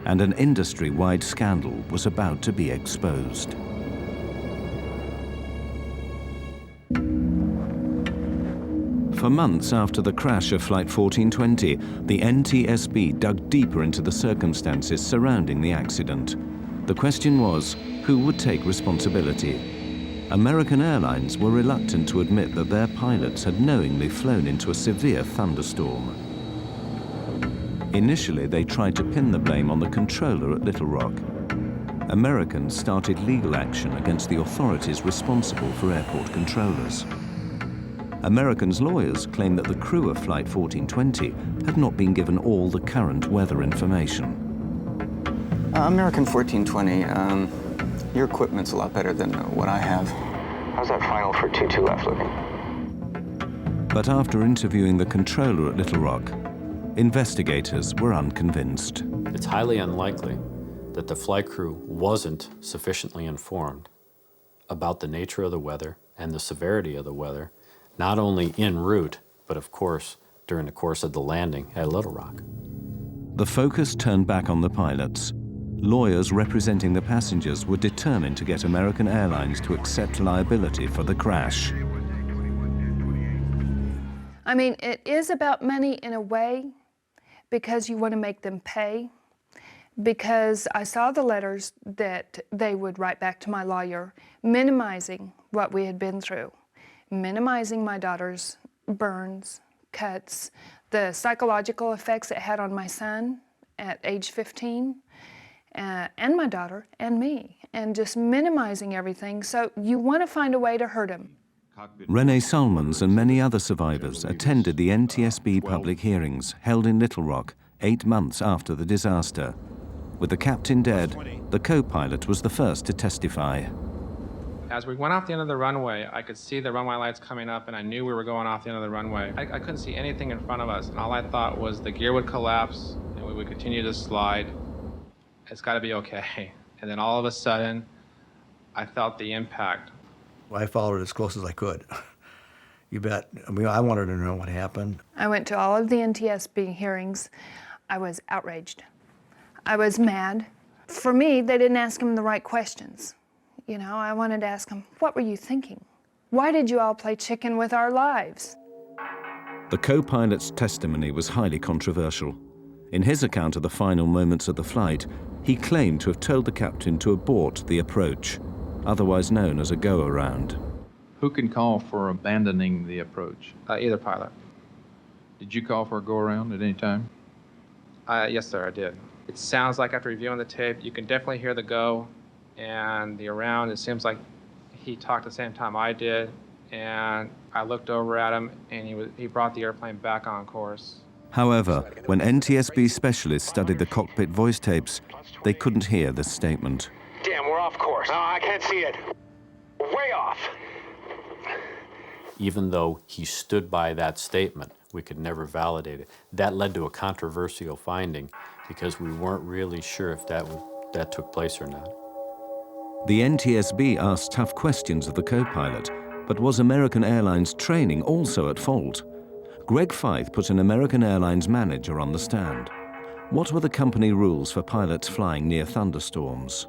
S3: and an industry-wide scandal was about to be exposed. For months after the crash of Flight 1420, the NTSB dug deeper into the circumstances surrounding the accident. The question was, who would take responsibility? American Airlines were reluctant to admit that their pilots had knowingly flown into a severe thunderstorm. Initially, they tried to pin the blame on the controller at Little Rock. Americans started legal action against the authorities responsible for airport controllers. Americans' lawyers claimed that the crew of Flight 1420 had not been given all the current weather information.
S16: American 1420, your equipment's a lot better than what I have.
S17: How's that final for 22 left looking?
S3: But after interviewing the controller at Little Rock, investigators were unconvinced.
S7: It's highly unlikely that the flight crew wasn't sufficiently informed about the nature of the weather and the severity of the weather, not only en route, but of course during the course of the landing at Little Rock.
S3: The focus turned back on the pilots. Lawyers representing the passengers were determined to get American Airlines to accept liability for the crash.
S5: I mean, it is about money in a way, because you want to make them pay. Because I saw the letters that they would write back to my lawyer, minimizing what we had been through, minimizing my daughter's burns, cuts, the psychological effects it had on my son at age 15, and my daughter and me, and just minimizing everything. So you want to find a way to hurt him.
S3: Renee Solomons and many other survivors attended the NTSB public hearings held in Little Rock 8 months after the disaster. With the captain dead, the co-pilot was the first to testify.
S9: As we went off the end of the runway, I could see the runway lights coming up, and I knew we were going off the end of the runway. I couldn't see anything in front of us, and all I thought was the gear would collapse, and we would continue to slide. It's got to be okay. And then all of a sudden, I felt the impact.
S4: I followed it as close as I could. You bet. I mean, I wanted to know what happened.
S5: I went to all of the NTSB hearings. I was outraged. I was mad. For me, they didn't ask him the right questions. You know, I wanted to ask him, what were you thinking? Why did you all play chicken with our lives?
S3: The co-pilot's testimony was highly controversial. In his account of the final moments of the flight, he claimed to have told the captain to abort the approach, otherwise known as a go-around.
S18: Who can call for abandoning the approach?
S9: Either pilot.
S18: Did you call for a go-around at any time?
S9: Yes, sir, I did. It sounds like after reviewing the tape, you can definitely hear the go and the around. It seems like he talked the same time I did, and I looked over at him, and he brought the airplane back on course.
S3: However, when NTSB specialists studied the cockpit voice tapes, they couldn't hear this statement.
S1: Damn, we're off course. No, I can't see it. Way off.
S7: Even though he stood by that statement, we could never validate it. That led to a controversial finding because we weren't really sure if that took place or not.
S3: The NTSB asked tough questions of the co-pilot, but was American Airlines training also at fault? Greg Fythe put an American Airlines manager on the stand. What were the company rules for pilots flying near thunderstorms?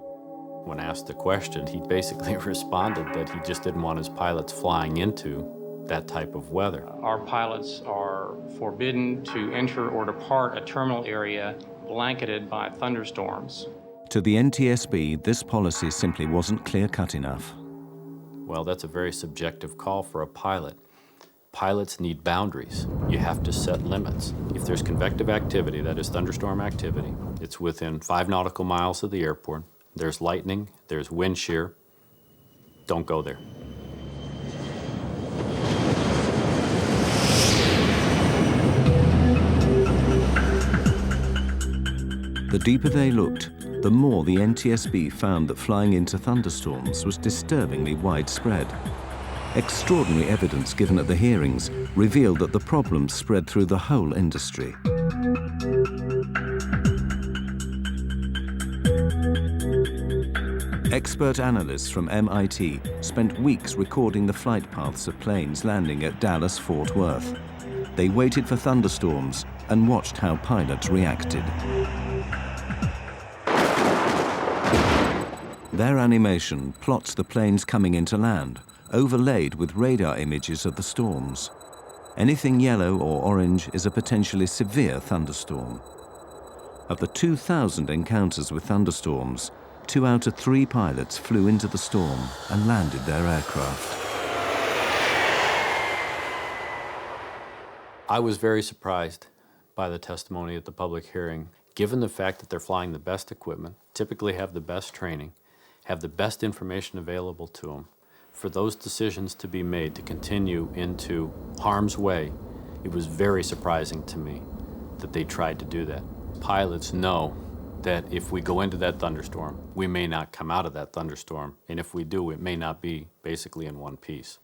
S7: When asked the question, he basically responded that he just didn't want his pilots flying into that type of weather.
S19: Our pilots are forbidden to enter or depart a terminal area blanketed by thunderstorms.
S3: To the NTSB, this policy simply wasn't clear-cut enough.
S7: Well, that's a very subjective call for a pilot. Pilots need boundaries. You have to set limits. If there's convective activity, that is thunderstorm activity, it's within 5 nautical miles of the airport. There's lightning, there's wind shear. Don't go there.
S3: The deeper they looked, the more the NTSB found that flying into thunderstorms was disturbingly widespread. Extraordinary evidence given at the hearings revealed that the problem spread through the whole industry. Expert analysts from MIT spent weeks recording the flight paths of planes landing at Dallas-Fort Worth. They waited for thunderstorms and watched how pilots reacted. Their animation plots the planes coming into land, overlaid with radar images of the storms. Anything yellow or orange is a potentially severe thunderstorm. Of the 2,000 encounters with thunderstorms, 2 out of 3 pilots flew into the storm and landed their aircraft.
S7: I was very surprised by the testimony at the public hearing, given the fact that they're flying the best equipment, typically have the best training, have the best information available to them. For those decisions to be made to continue into harm's way, it was very surprising to me that they tried to do that. Pilots know that if we go into that thunderstorm, we may not come out of that thunderstorm, and if we do, it may not be basically in one piece.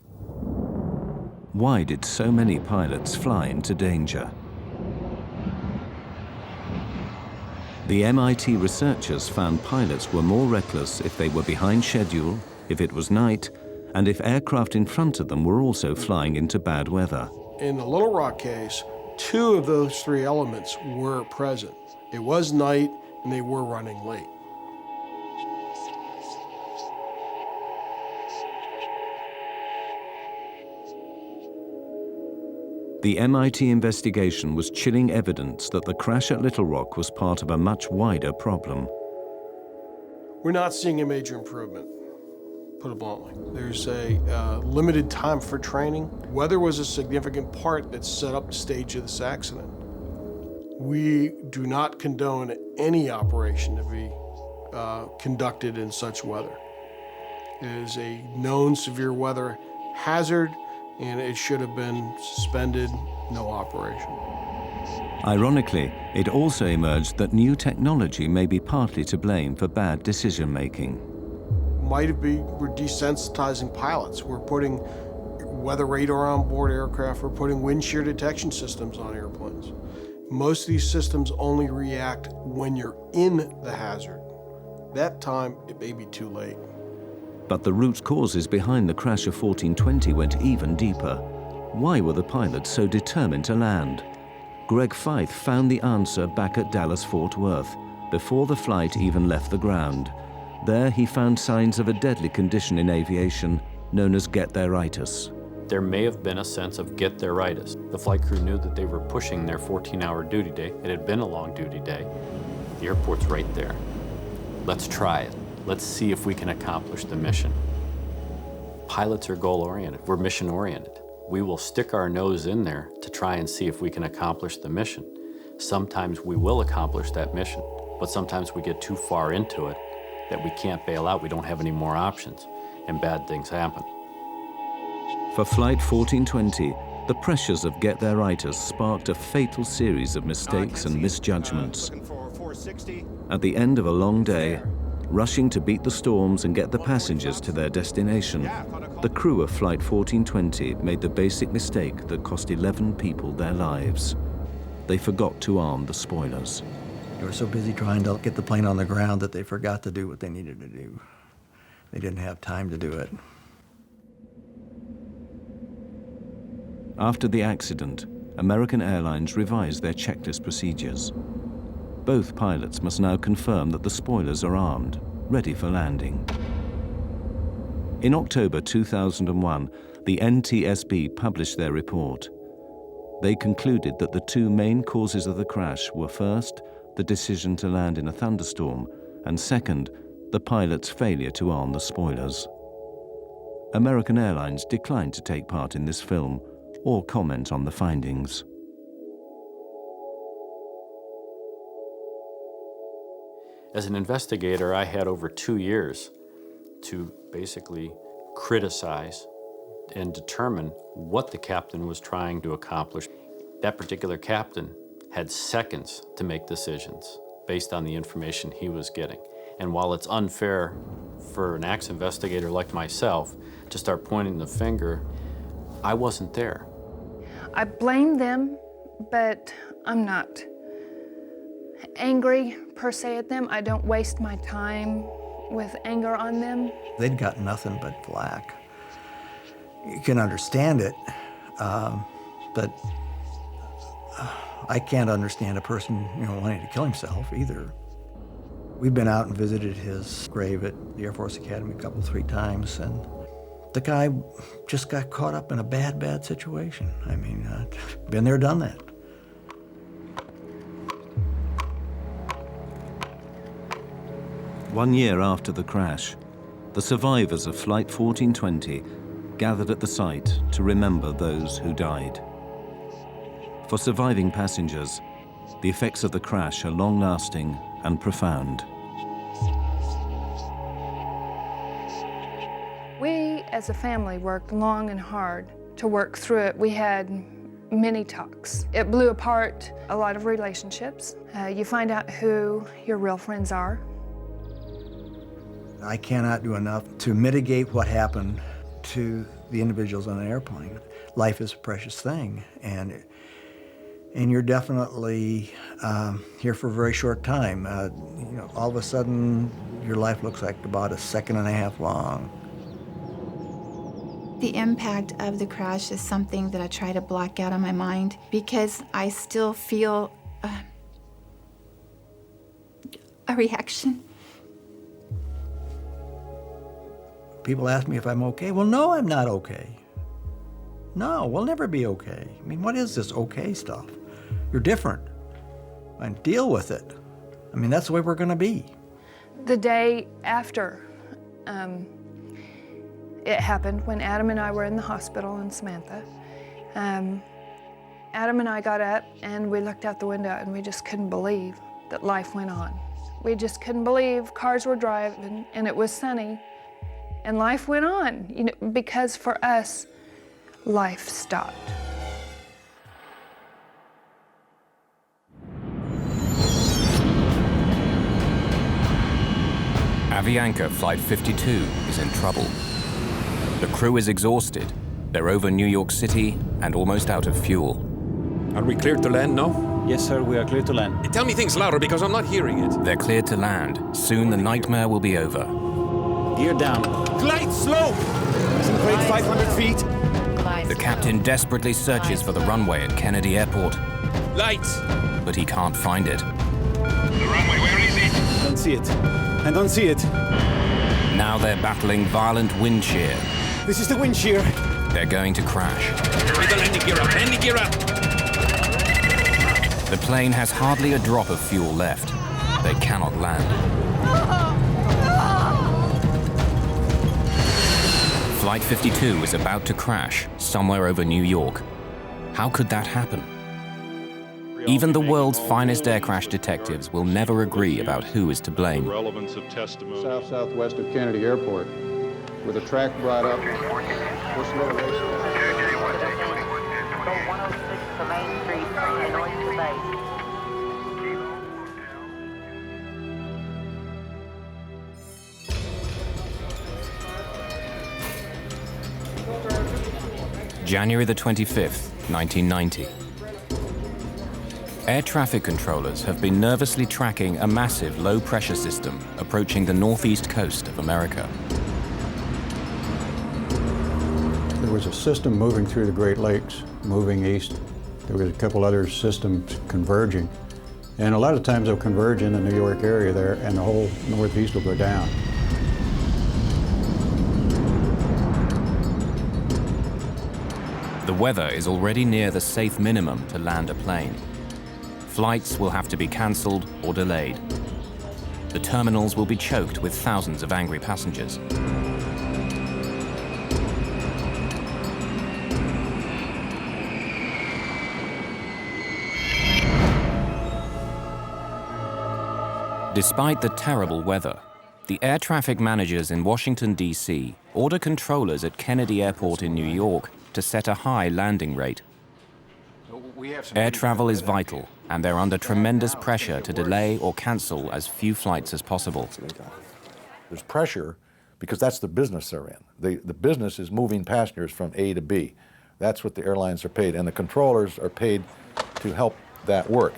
S3: Why did so many pilots fly into danger? The MIT researchers found pilots were more reckless if they were behind schedule, if it was night, and if aircraft in front of them were also flying into bad weather.
S10: In the Little Rock case, 2 of those 3 elements were present. It was night, and they were running late.
S3: The MIT investigation was chilling evidence that the crash at Little Rock was part of a much wider problem.
S10: We're not seeing a major improvement, put it bluntly. There's a limited time for training. Weather was a significant part that set up the stage of this accident. We do not condone any operation to be conducted in such weather. It is a known severe weather hazard, and it should have been suspended, no operation.
S3: Ironically, it also emerged that new technology may be partly to blame for bad decision-making.
S10: Might be we're desensitizing pilots. We're putting weather radar on board aircraft. We're putting wind shear detection systems on airplanes. Most of these systems only react when you're in the hazard. That time, it may be too late.
S3: But the root causes behind the crash of 1420 went even deeper. Why were the pilots so determined to land? Greg Feith found the answer back at Dallas-Fort Worth, before the flight even left the ground. There he found signs of a deadly condition in aviation known as get-there-itis.
S7: There may have been a sense of get-there-itis. The flight crew knew that they were pushing their 14-hour duty day. It had been a long duty day. The airport's right there. Let's try it. Let's see if we can accomplish the mission. Pilots are goal-oriented. We're mission-oriented. We will stick our nose in there to try and see if we can accomplish the mission. Sometimes we will accomplish that mission, but sometimes we get too far into it that we can't bail out. We don't have any more options, and bad things happen.
S3: For Flight 1420, the pressures of get-there-itis sparked a fatal series of mistakes and misjudgments. At the end of a long day, rushing to beat the storms and get the passengers to their destination, the crew of Flight 1420 made the basic mistake that cost 11 people their lives. They forgot to arm the spoilers.
S4: They were so busy trying to get the plane on the ground that they forgot to do what they needed to do. They didn't have time to do it.
S3: After the accident, American Airlines revised their checklist procedures. Both pilots must now confirm that the spoilers are armed, ready for landing. In October 2001, the NTSB published their report. They concluded that the 2 main causes of the crash were first, the decision to land in a thunderstorm, and second, the pilot's failure to arm the spoilers. American Airlines declined to take part in this film or comment on the findings.
S7: As an investigator, I had over 2 years to basically criticize and determine what the captain was trying to accomplish. That particular captain had seconds to make decisions based on the information he was getting. And while it's unfair for an accident investigator like myself to start pointing the finger, I wasn't there.
S5: I blame them, but I'm not angry per se at them. I don't waste my time with anger on them.
S4: They'd got nothing but flack. You can understand it, but I can't understand a person, wanting to kill himself either. We've been out and visited his grave at the Air Force Academy a couple, 3 times, and the guy just got caught up in a bad situation. I mean, been there, done that.
S3: One year after the crash, the survivors of Flight 1420 gathered at the site to remember those who died. For surviving passengers, the effects of the crash are long-lasting and profound.
S5: We, as a family, worked long and hard to work through it. We had many talks. It blew apart a lot of relationships. You find out who your real friends are.
S4: I cannot do enough to mitigate what happened to the individuals on the airplane. Life is a precious thing, and you're definitely here for a very short time. You know, all of a sudden, your life looks like about 1.5 seconds long.
S15: The impact of the crash is something that I try to block out of my mind because I still feel a reaction.
S4: People ask me if I'm okay. Well, no, I'm not okay. No, we'll never be okay. I mean, what is this okay stuff? You're different. And deal with it. I mean, that's the way we're going to be.
S5: The day after it happened, when Adam and I were in the hospital in Samantha, Adam and I got up and we looked out the window and we just couldn't believe that life went on. We just couldn't believe cars were driving and it was sunny and life went on, you know, because for us, life stopped.
S20: Avianca Flight 52 is in trouble. The crew is exhausted. They're over New York City and almost out of fuel.
S21: Are we cleared to land now?
S22: Yes, sir, we are cleared to land.
S21: Tell me things louder because I'm not hearing it.
S20: They're cleared to land. Soon the nightmare will be over.
S22: Gear down.
S21: Glide slow!
S22: Concentrate 500 feet.
S20: The captain desperately searches for the runway at Kennedy Airport.
S21: Lights!
S20: But he can't find it.
S21: The runway, where is it?
S22: I don't see it. I don't see it.
S20: Now they're battling violent wind shear.
S22: This is the wind shear.
S20: They're going to crash.
S21: With the landing gear up, landing gear up!
S20: The plane has hardly a drop of fuel left. They cannot land. Flight 52 is about to crash somewhere over New York. How could that happen? Even the world's finest air crash detectives will never agree about who is to blame.
S23: Relevance of testimony. Southwest of Kennedy Airport, with a track brought up.
S20: January the 25th, 1990. Air traffic controllers have been nervously tracking a massive low-pressure system approaching the northeast coast of America.
S23: There was a system moving through the Great Lakes, moving east. There was a couple other systems converging. And a lot of times they'll converge in the New York area there, and the whole northeast will go down.
S20: The weather is already near the safe minimum to land a plane. Flights will have to be cancelled or delayed. The terminals will be choked with thousands of angry passengers. Despite the terrible weather, the air traffic managers in Washington, D.C. order controllers at Kennedy Airport in New York to set a high landing rate. Air travel is vital, and they're under tremendous pressure to delay or cancel as few flights as possible.
S24: There's pressure because that's the business they're in. The business is moving passengers from A to B. That's what the airlines are paid, and the controllers are paid to help that work.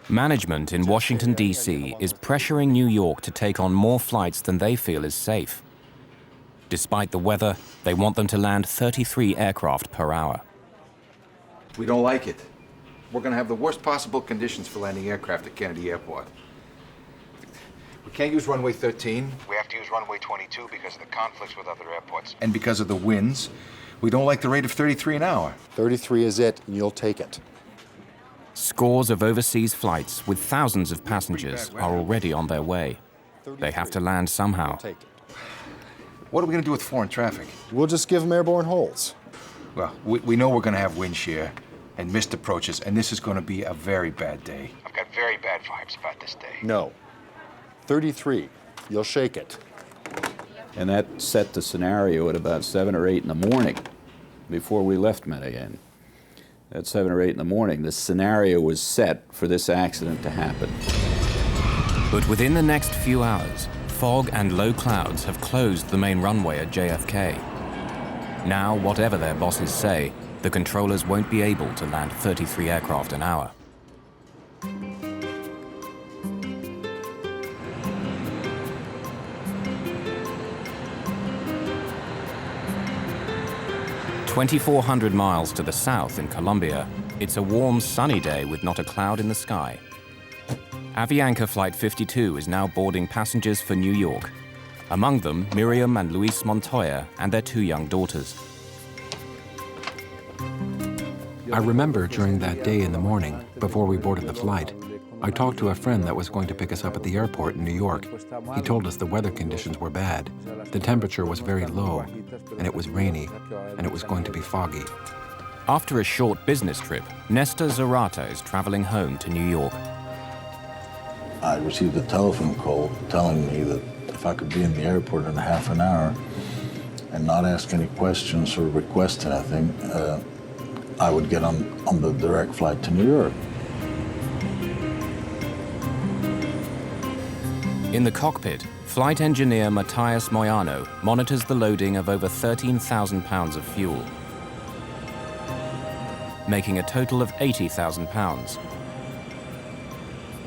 S20: Management in Washington, D.C. is pressuring New York to take on more flights than they feel is safe. Despite the weather, they want them to land 33 aircraft per hour.
S14: We don't like it. We're going to have the worst possible conditions for landing aircraft at Kennedy Airport. We can't use runway 13.
S17: We have to use runway 22 because of the conflicts with other airports.
S14: And because of the winds. We don't like the rate of 33 an hour.
S23: 33 is it, and you'll take it.
S20: Scores of overseas flights with thousands of passengers are already on their way. They have to land somehow.
S14: What are we going to do with foreign traffic?
S23: We'll just give them airborne holes.
S14: Well, we know we're going to have wind shear and missed approaches, and this is going to be a very bad day.
S17: I've got very bad vibes about this day.
S23: No. 33. You'll shake it.
S25: And that set the scenario at about 7 or 8 in the morning before we left Medellin. at 7 or 8 in the morning. The scenario was set for this accident to happen.
S20: But within the next few hours, fog and low clouds have closed the main runway at JFK. Now, whatever their bosses say, the controllers won't be able to land 33 aircraft an hour. "2,400 miles to the south in Colombia, it's a warm, sunny day with not a cloud in the sky. Avianca Flight 52 is now boarding passengers for New York. Among them, Miriam and Luis Montoya and their 2 young daughters.
S2: I remember during that day in the morning, before we boarded the flight, I talked to a friend that was going to pick us up at the airport in New York. He told us the weather conditions were bad. The temperature was very low, and it was rainy, and it was going to be foggy.
S20: After a short business trip, Nesta Zarata is traveling home to New York.
S6: I received a telephone call telling me that if I could be in the airport in half an hour and not ask any questions or request anything, I would get on the direct flight to New York.
S20: In the cockpit, flight engineer Matthias Moyano monitors the loading of over 13,000 pounds of fuel, making a total of 80,000 pounds.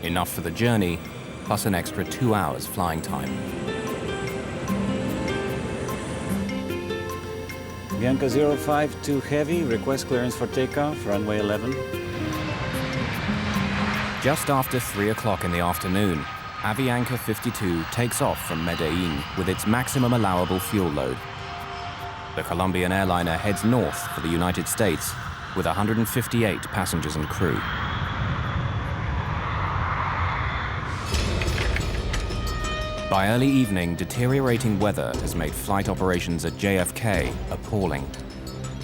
S20: Enough for the journey, plus an extra 2 hours flying time.
S25: Bianca 052 Heavy, request clearance for takeoff, runway 11.
S20: Just after 3 o'clock in the afternoon, Avianca 52 takes off from Medellin with its maximum allowable fuel load. The Colombian airliner heads north for the United States with 158 passengers and crew. By early evening, deteriorating weather has made flight operations at JFK appalling.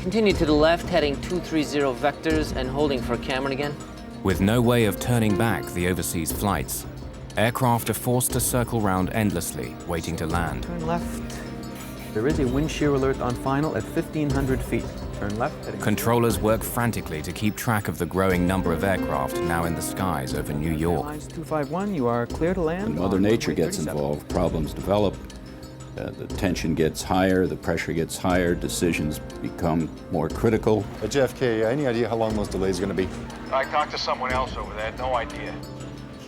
S8: Continue to the left, heading 230 vectors and holding for Cameron again.
S20: With no way of turning back the overseas flights, aircraft are forced to circle round endlessly, waiting to land.
S11: Turn left. There is a wind shear alert on final at 1,500 feet. Turn left.
S20: Controllers work frantically to keep track of the growing number of aircraft now in the skies over New York.
S11: Lines 251, you are clear to land.
S25: When Mother Nature gets involved, problems develop. The tension gets higher, the pressure gets higher, decisions become more critical.
S13: At JFK, any idea how long those delays are going to be?
S14: I talked to someone else over there, no idea.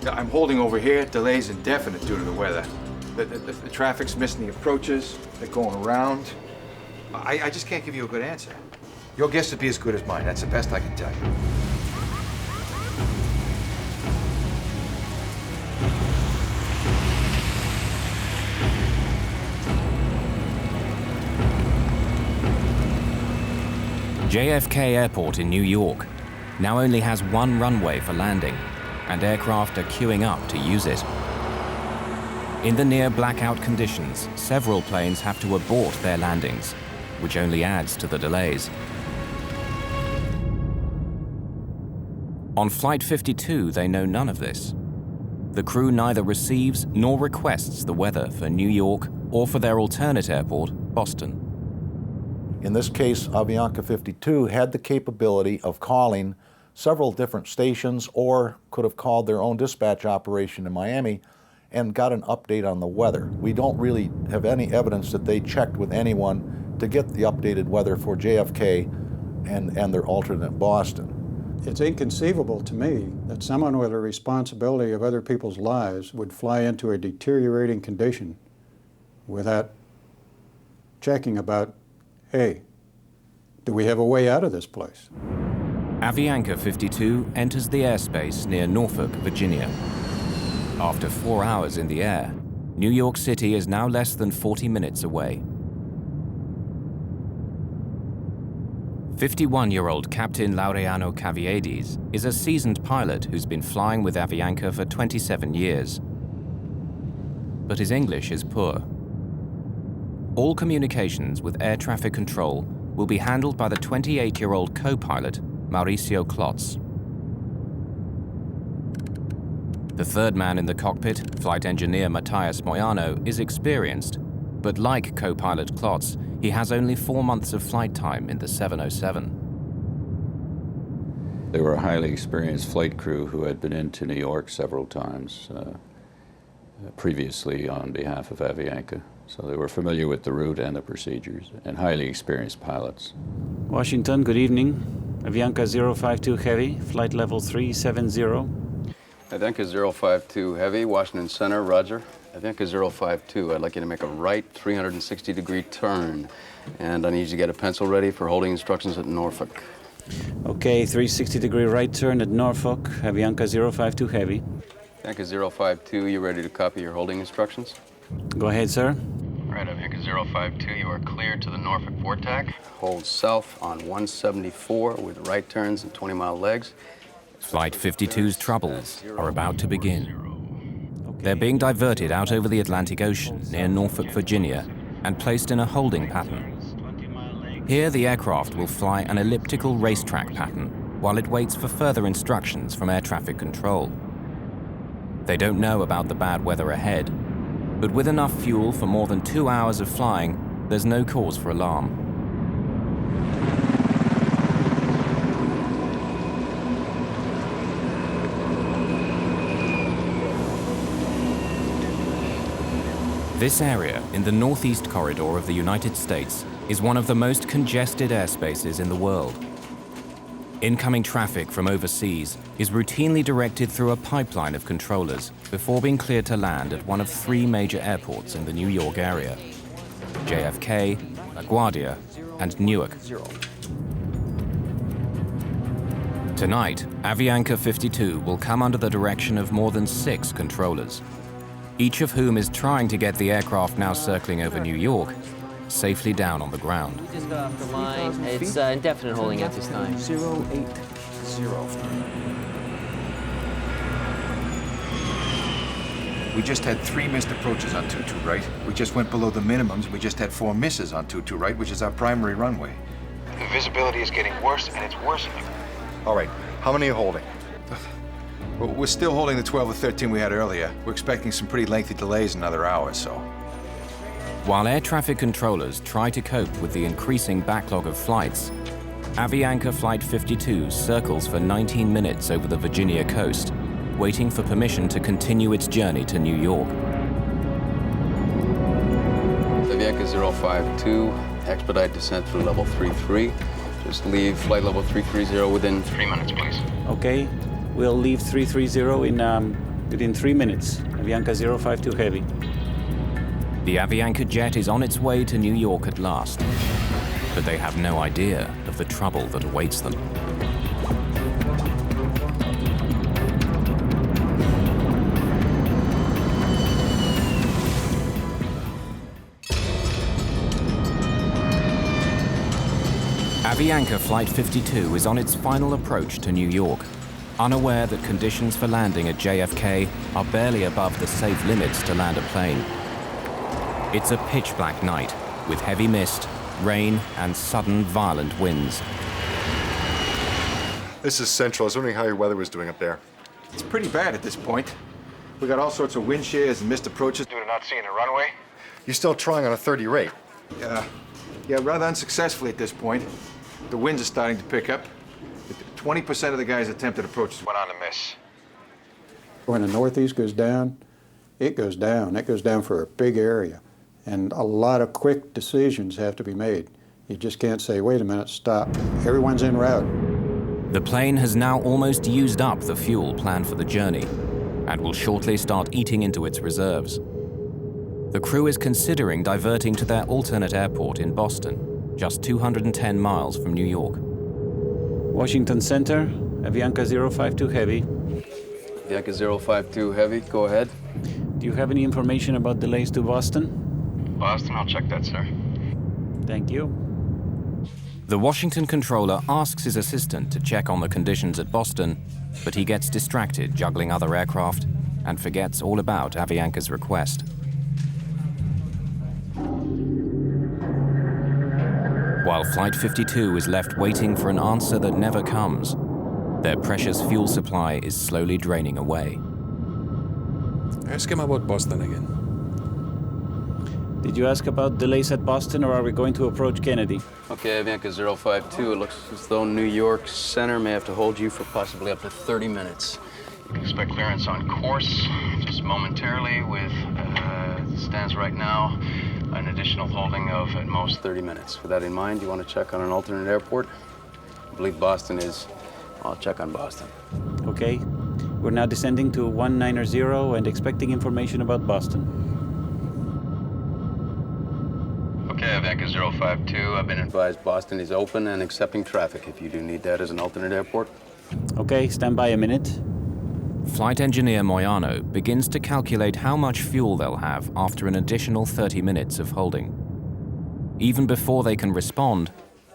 S14: I'm holding over here, delays indefinite due to the weather. The traffic's missing the approaches, they're going around. I just can't give you a good answer. Your guess would be as good as mine, that's the best I can tell you.
S20: JFK Airport in New York now only has one runway for landing, and aircraft are queuing up to use it. In the near blackout conditions, several planes have to abort their landings, which only adds to the delays. On Flight 52, they know none of this. The crew neither receives nor requests the weather for New York or for their alternate airport, Boston.
S24: In this case, Avianca 52 had the capability of calling several different stations or could have called their own dispatch operation in Miami and got an update on the weather. We don't really have any evidence that they checked with anyone to get the updated weather for JFK and their alternate Boston.
S23: It's inconceivable to me that someone with a responsibility of other people's lives would fly into a deteriorating condition without checking about, hey, do we have a way out of this place?
S20: Avianca 52 enters the airspace near Norfolk, Virginia. After 4 hours in the air, New York City is now less than 40 minutes away. 51-year-old Captain Laureano Caviedes is a seasoned pilot who's been flying with Avianca for 27 years. But his English is poor. All communications with air traffic control will be handled by the 28-year-old co-pilot, Mauricio Klotz. The third man in the cockpit, flight engineer Matthias Moyano, is experienced, but like co-pilot Klotz, he has only 4 months of flight time in the 707.
S25: They were a highly experienced flight crew who had been into New York several times previously on behalf of Avianca. So they were familiar with the route and the procedures, and highly experienced pilots.
S11: Washington, good evening. Avianca 052 Heavy, flight level 370.
S1: Avianca 052 Heavy, Washington Center, roger. Avianca 052, I'd like you to make a right 360-degree turn. And I need you to get a pencil ready for holding instructions at Norfolk.
S11: Okay, 360-degree right turn at Norfolk, Avianca 052 Heavy.
S1: Avianca 052, you ready to copy your holding instructions?
S11: Go ahead, sir.
S1: All right, Avianca 052, you are clear to the Norfolk VORTAC. Hold south on 174 with right turns and 20-mile legs.
S20: Flight 52's troubles are about to begin. They're being diverted out over the Atlantic Ocean near Norfolk, Virginia, and placed in a holding pattern. Here, the aircraft will fly an elliptical racetrack pattern while it waits for further instructions from air traffic control. They don't know about the bad weather ahead, but with enough fuel for more than 2 hours of flying, there's no cause for alarm. This area in the northeast corridor of the United States is one of the most congested airspaces in the world. Incoming traffic from overseas is routinely directed through a pipeline of controllers before being cleared to land at one of 3 major airports in the New York area: JFK, LaGuardia, and Newark. Tonight, Avianca 52 will come under the direction of more than 6 controllers, each of whom is trying to get the aircraft now circling over New York safely down on the ground.
S8: We just got off the line. It's indefinite holding at this time.
S22: 080.
S14: We just had 3 missed approaches on 22 right. We just went below the minimums. We just had 4 misses on 22 right, which is our primary runway.
S9: The visibility is getting worse, and it's worsening.
S13: All right, how many are you holding?
S14: Well, we're still holding the 12 or 13 we had earlier. We're expecting some pretty lengthy delays in another hour or so.
S20: While air traffic controllers try to cope with the increasing backlog of flights, Avianca Flight 52 circles for 19 minutes over the Virginia coast, waiting for permission to continue its journey to New York.
S1: Avianca 052, expedite descent through level 33. Just leave flight level 330 within 3 minutes, please.
S11: Okay, we'll leave 330 within 3 minutes. Avianca 052 Heavy.
S20: The Avianca jet is on its way to New York at last, but they have no idea of the trouble that awaits them. Avianca Flight 52 is on its final approach to New York, unaware that conditions for landing at JFK are barely above the safe limits to land a plane. It's a pitch-black night with heavy mist, rain, and sudden violent winds.
S13: This is Central. I was wondering how your weather was doing up there.
S14: It's pretty bad at this point. We got all sorts of wind shears and missed approaches.
S9: Due to not seeing a runway?
S13: You're still trying on a 30 rate.
S14: Yeah, rather unsuccessfully at this point. The winds are starting to pick up. 20% of the guys attempted approaches went on to miss.
S23: When the northeast goes down, it goes down. It goes down for a big area. And a lot of quick decisions have to be made. You just can't say, wait a minute, stop. Everyone's en route.
S20: The plane has now almost used up the fuel planned for the journey and will shortly start eating into its reserves. The crew is considering diverting to their alternate airport in Boston, just 210 miles from New York.
S11: Washington Center, Avianca 052 Heavy.
S1: Avianca 052 Heavy, go ahead.
S11: Do you have any information about delays to Boston?
S9: Boston, I'll check that, sir.
S11: Thank you.
S20: The Washington controller asks his assistant to check on the conditions at Boston, but he gets distracted juggling other aircraft and forgets all about Avianca's request. While Flight 52 is left waiting for an answer that never comes, their precious fuel supply is slowly draining away.
S2: Ask him about Boston again.
S11: Did you ask about delays at Boston, or are we going to approach Kennedy?
S1: Okay, Avianca 052, it looks as though New York Center may have to hold you for possibly up to 30 minutes.
S9: You can expect clearance on course, just momentarily, with, stands right now, an additional holding of at most
S1: 30 minutes. With that in mind, do you want to check on an alternate airport? I believe Boston is. I'll check on Boston.
S11: Okay. We're now descending to 190 and expecting information about Boston.
S1: Okay, Avianca 052, I've been advised Boston is open and accepting traffic if you do need that as an alternate airport.
S11: Okay, stand by a minute.
S20: Flight engineer Moyano begins to calculate how much fuel they'll have after an additional 30 minutes of holding. Even before they can respond,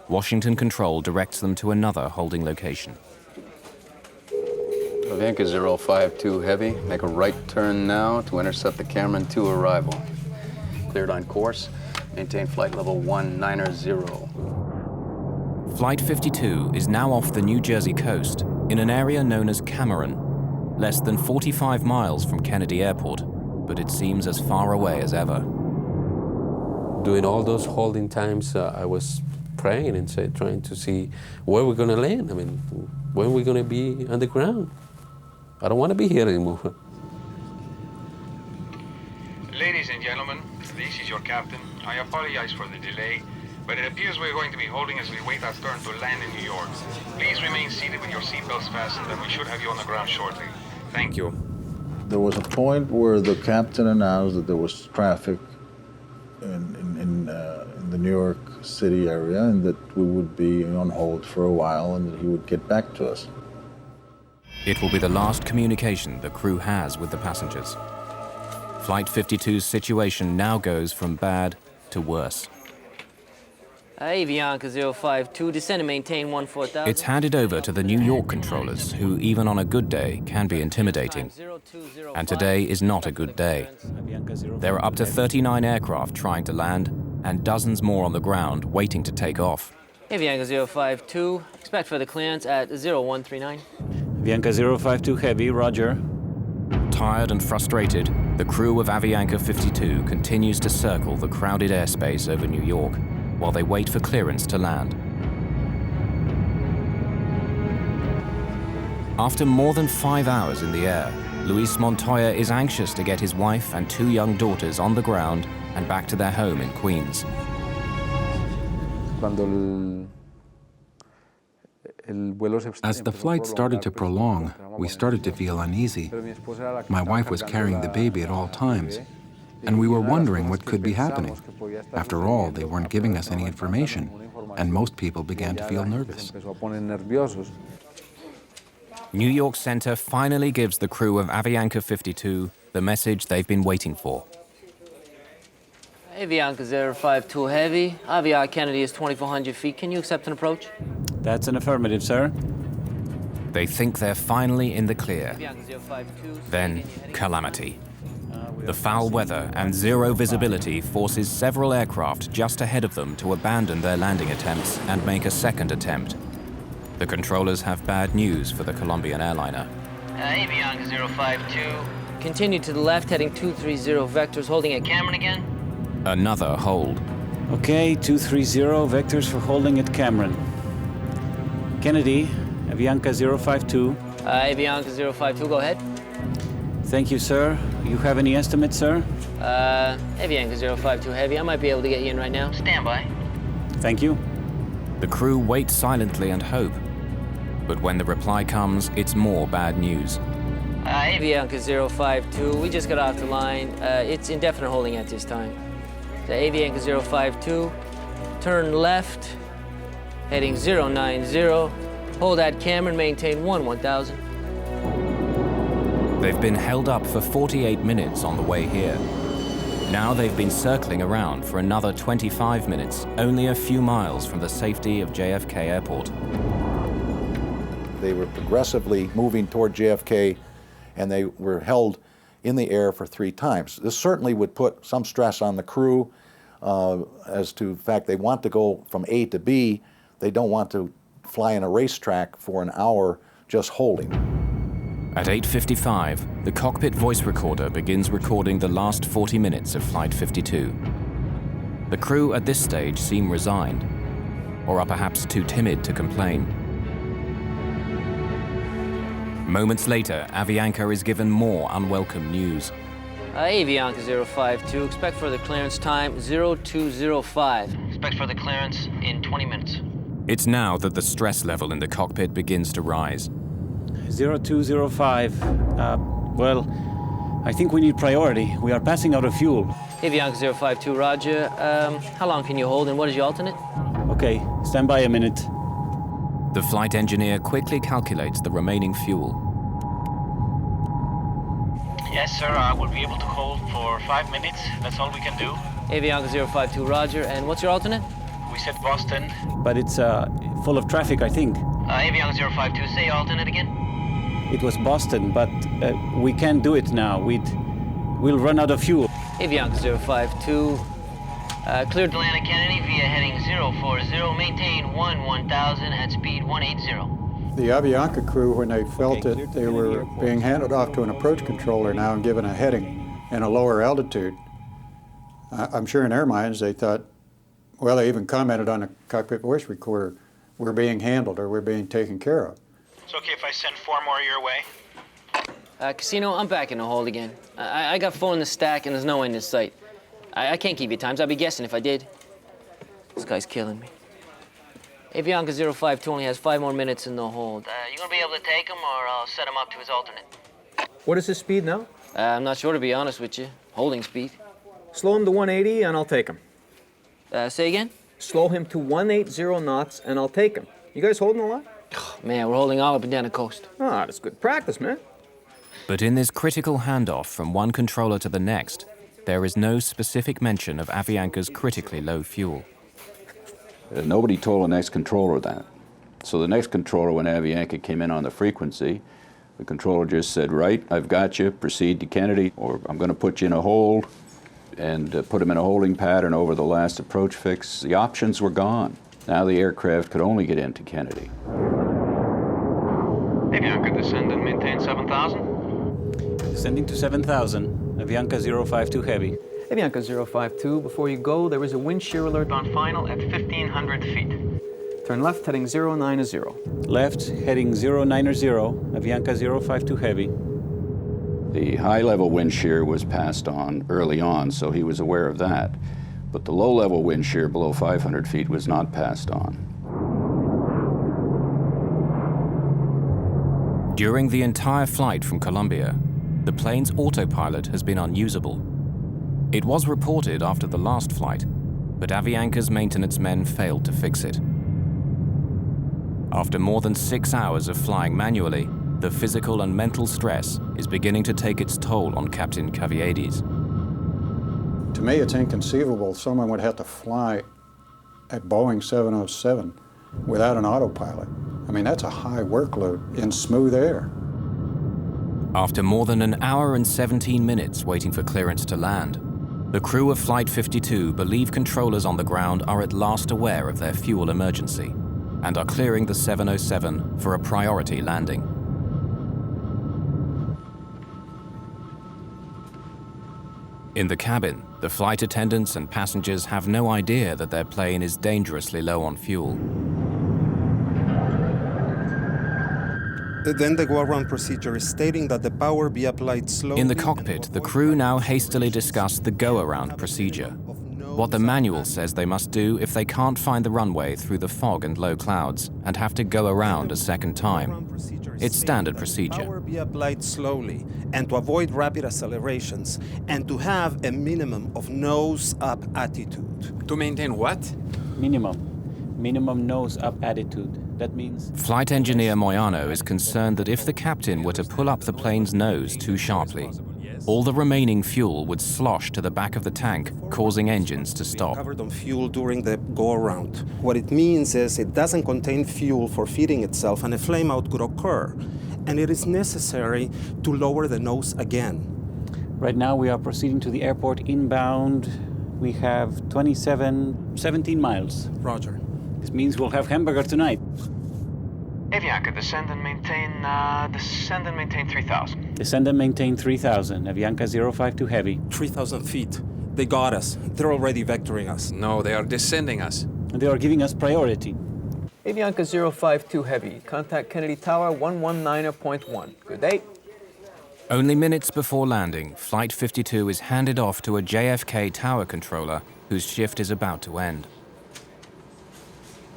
S20: Washington Control directs them to another holding location.
S1: Avianca 052 Heavy, make a right turn now to intercept the Cameron 2 arrival. Cleared on course, maintain flight level 190.
S20: Flight 52 is now off the New Jersey coast in an area known as Cameron, less than 45 miles from Kennedy Airport, but it seems as far away as ever.
S10: During all those holding times, I was praying and trying to see where we're going to land. I mean, when we're going to be on the ground. I don't want to be here anymore.
S9: Ladies and gentlemen, this is your captain. I apologize for the delay, but it appears we're going to be holding as we wait our turn to land in New York. Please remain seated with your seatbelts fastened, and we should have you on the ground shortly. Thank you.
S6: There was a point where the captain announced that there was traffic in the New York City area and that we would be on hold for a while and that he would get back to us.
S20: It will be the last communication the crew has with the passengers. Flight 52's situation now goes from bad to worse.
S8: Avianca 052, descend and maintain 14,000.
S20: It's handed over to the New York controllers, who even on a good day can be intimidating. And today is not a good day. There are up to 39 aircraft trying to land and dozens more on the ground waiting to take off.
S8: Avianca 052, expect further clearance at 0139.
S11: Avianca 052 Heavy, roger.
S20: Tired and frustrated, the crew of Avianca 52 continues to circle the crowded airspace over New York while they wait for clearance to land. After more than 5 hours in the air, Luis Montoya is anxious to get his wife and 2 young daughters on the ground and back to their home in Queens.
S2: As the flight started to prolong, we started to feel uneasy. My wife was carrying the baby at all times, and we were wondering what could be happening. After all, they weren't giving us any information, and most people began to feel nervous.
S20: New York Center finally gives the crew of Avianca 52 the message they've been waiting for.
S8: Avianca 052 Heavy, Avianca Kennedy is 2,400 feet. Can you accept an approach?
S11: That's an affirmative, sir.
S20: They think they're finally in the clear. Then, calamity. The foul weather and zero visibility forces several aircraft just ahead of them to abandon their landing attempts and make a second attempt. The controllers have bad news for the Colombian airliner.
S8: Avianca 052, continue to the left, heading 230 vectors, holding at Cameron again.
S20: Another hold.
S11: Okay, 230 vectors for holding at Cameron. Kennedy, Avianca 052.
S8: Avianca 052, go ahead.
S11: Thank you, sir. You have any estimates, sir?
S8: Avianca 052 Heavy, I might be able to get you in right now. Stand by.
S11: Thank you.
S20: The crew wait silently and hope. But when the reply comes, it's more bad news.
S8: Avianca 052, we just got off the line. It's indefinite holding at this time. The Avianca 052, turn left, heading 090, hold at Cameron, maintain 1000.
S20: They've been held up for 48 minutes on the way here. Now they've been circling around for another 25 minutes, only a few miles from the safety of JFK Airport.
S24: They were progressively moving toward JFK, and they were held in the air for 3 times. This certainly would put some stress on the crew as to the fact they want to go from A to B. They don't want to fly in a racetrack for an hour just holding.
S20: At 8:55, the cockpit voice recorder begins recording the last 40 minutes of Flight 52. The crew at this stage seem resigned, or are perhaps too timid to complain. Moments later, Avianca is given more unwelcome news.
S8: Avianca 052, expect further clearance time 0205. Expect further clearance in 20 minutes.
S20: It's now that the stress level in the cockpit begins to rise.
S11: 0205. Well, I think we need priority. We are passing out of fuel.
S8: Avianca 052, roger. How long can you hold and what is your alternate?
S11: Okay, stand by a minute.
S20: The flight engineer quickly calculates the remaining fuel.
S7: Yes, sir, I will be able to hold for 5 minutes. That's all we can do.
S8: Avianca 052, roger. And what's your alternate?
S7: We said Boston.
S11: But it's full of traffic, I think.
S8: Avianca 052, say your alternate again.
S11: It was Boston, but we can't do it now. We'll run out of fuel.
S8: Avianca 052, cleared to land at Kennedy via heading 040, maintain 1000 at speed 180.
S23: The Avianca crew, when they felt that they were being handed off to an approach controller now and given a heading and a lower altitude, I'm sure in their minds they thought, well, they even commented on the cockpit voice recorder, we're being handled or we're being taken care of.
S7: It's okay if I send 4 more your way?
S8: Casino, I'm back in the hold again. I got 4 in the stack and there's no end in sight. I can't keep you times. I'd be guessing if I did. This guy's killing me. Avianca 052 only has 5 more minutes in the hold. You gonna be able to take him or I'll set him up to his alternate?
S12: What is his speed now?
S8: I'm not sure, to be honest with you. Holding speed.
S12: Slow him to 180 and I'll take him.
S8: Say again?
S12: Slow him to 180 knots and I'll take him. You guys holding a lot?
S8: Man, we're holding all up and down the coast.
S12: Ah, that's good practice, man.
S20: But in this critical handoff from one controller to the next, there is no specific mention of Avianca's critically low fuel.
S25: Nobody told the next controller that. So the next controller, when Avianca came in on the frequency, the controller just said, right, I've got you, proceed to Kennedy, or I'm going to put you in a hold, and put him in a holding pattern over the last approach fix. The options were gone. Now the aircraft could only get into Kennedy.
S7: Avianca, descend and maintain 7,000.
S11: Descending to 7,000. Avianca 052 heavy.
S12: Avianca 052, before you go, there is a wind shear alert
S7: On final at 1,500 feet.
S12: Turn left, heading 090.
S11: Left, heading 090. Avianca 052 heavy.
S25: The high-level wind shear was passed on early on, so he was aware of that. But the low-level wind shear below 500 feet was not passed on.
S20: During the entire flight from Colombia, the plane's autopilot has been unusable. It was reported after the last flight, but Avianca's maintenance men failed to fix it. After more than 6 hours of flying manually, the physical and mental stress is beginning to take its toll on Captain Caviedes.
S23: To me, it's inconceivable someone would have to fly at Boeing 707 without an autopilot. I mean, that's a high workload in smooth air.
S20: After more than an hour and 17 minutes waiting for clearance to land, the crew of Flight 52 believe controllers on the ground are at last aware of their fuel emergency and are clearing the 707 for a priority landing. In the cabin, the flight attendants and passengers have no idea that their plane is dangerously low on fuel.
S16: Then the go-around procedure is stating that the power be applied slowly.
S20: In the cockpit, the crew now hastily discuss the go-around procedure, what the manual says they must do if they can't find the runway through the fog and low clouds and have to go around a second time. It's standard procedure.
S16: Power be applied slowly and to avoid rapid accelerations and to have a minimum of nose-up attitude.
S12: To maintain what?
S11: Minimum nose-up attitude. That means...
S20: Flight engineer Moyano is concerned that if the captain were to pull up the plane's nose too sharply, all the remaining fuel would slosh to the back of the tank, causing engines to stop.
S16: Covered on fuel during the go-around. What it means is it doesn't contain fuel for feeding itself and a flameout could occur. And it is necessary to lower the nose again.
S11: Right now we are proceeding to the airport inbound. We have 17 miles.
S16: Roger.
S11: This means we'll have hamburger tonight.
S7: Avianca, descend and maintain 3,000.
S11: Descend and maintain 3,000. Avianca 052 heavy.
S16: 3,000 feet. They got us. They're already vectoring us.
S21: No, they are descending us.
S11: And they are giving us priority.
S12: Avianca 052 Heavy, contact Kennedy Tower 119.1. Good day.
S20: Only minutes before landing, Flight 52 is handed off to a JFK tower controller whose shift is about to end.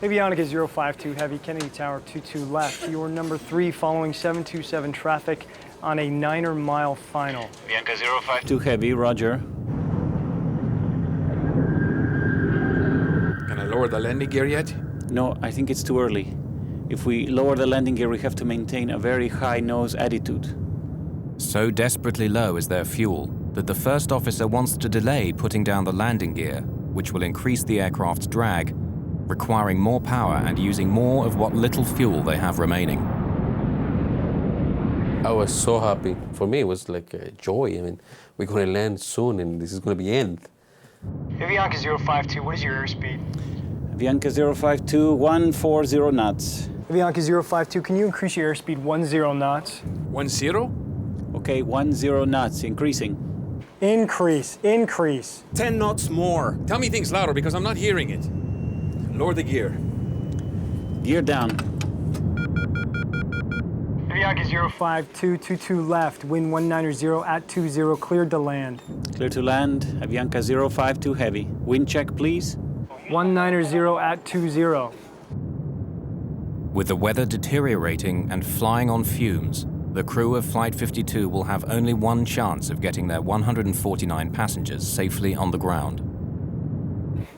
S3: Avianca 052 Heavy, Kennedy Tower 22 left. You are number 3 following 727 traffic on a 9-mile final.
S7: Avianca 052
S11: Too heavy, roger.
S21: Can I lower the landing gear yet?
S11: No, I think it's too early. If we lower the landing gear, we have to maintain a very high nose attitude.
S20: So desperately low is their fuel that the first officer wants to delay putting down the landing gear, which will increase the aircraft's drag, requiring more power and using more of what little fuel they have remaining.
S10: I was so happy. For me, it was like a joy. I mean, we're going to land soon, and this is going to be end.
S3: Avianca 052, what is your airspeed?
S11: Avianca 052, 140 knots.
S3: Avianca 052, can you increase your airspeed 10 knots?
S21: 10?
S11: Okay, 10 knots, increasing.
S3: Increase, increase.
S16: 10 knots more.
S21: Tell me things louder because I'm not hearing it. Lower the gear.
S11: Gear down.
S3: Avianca 052, 22 left, wind 190 at 20, cleared to land.
S11: Clear to land, Avianca 052 Heavy. Wind check, please.
S3: 190 at 20.
S20: With the weather deteriorating and flying on fumes, the crew of Flight 52 will have only one chance of getting their 149 passengers safely on the ground.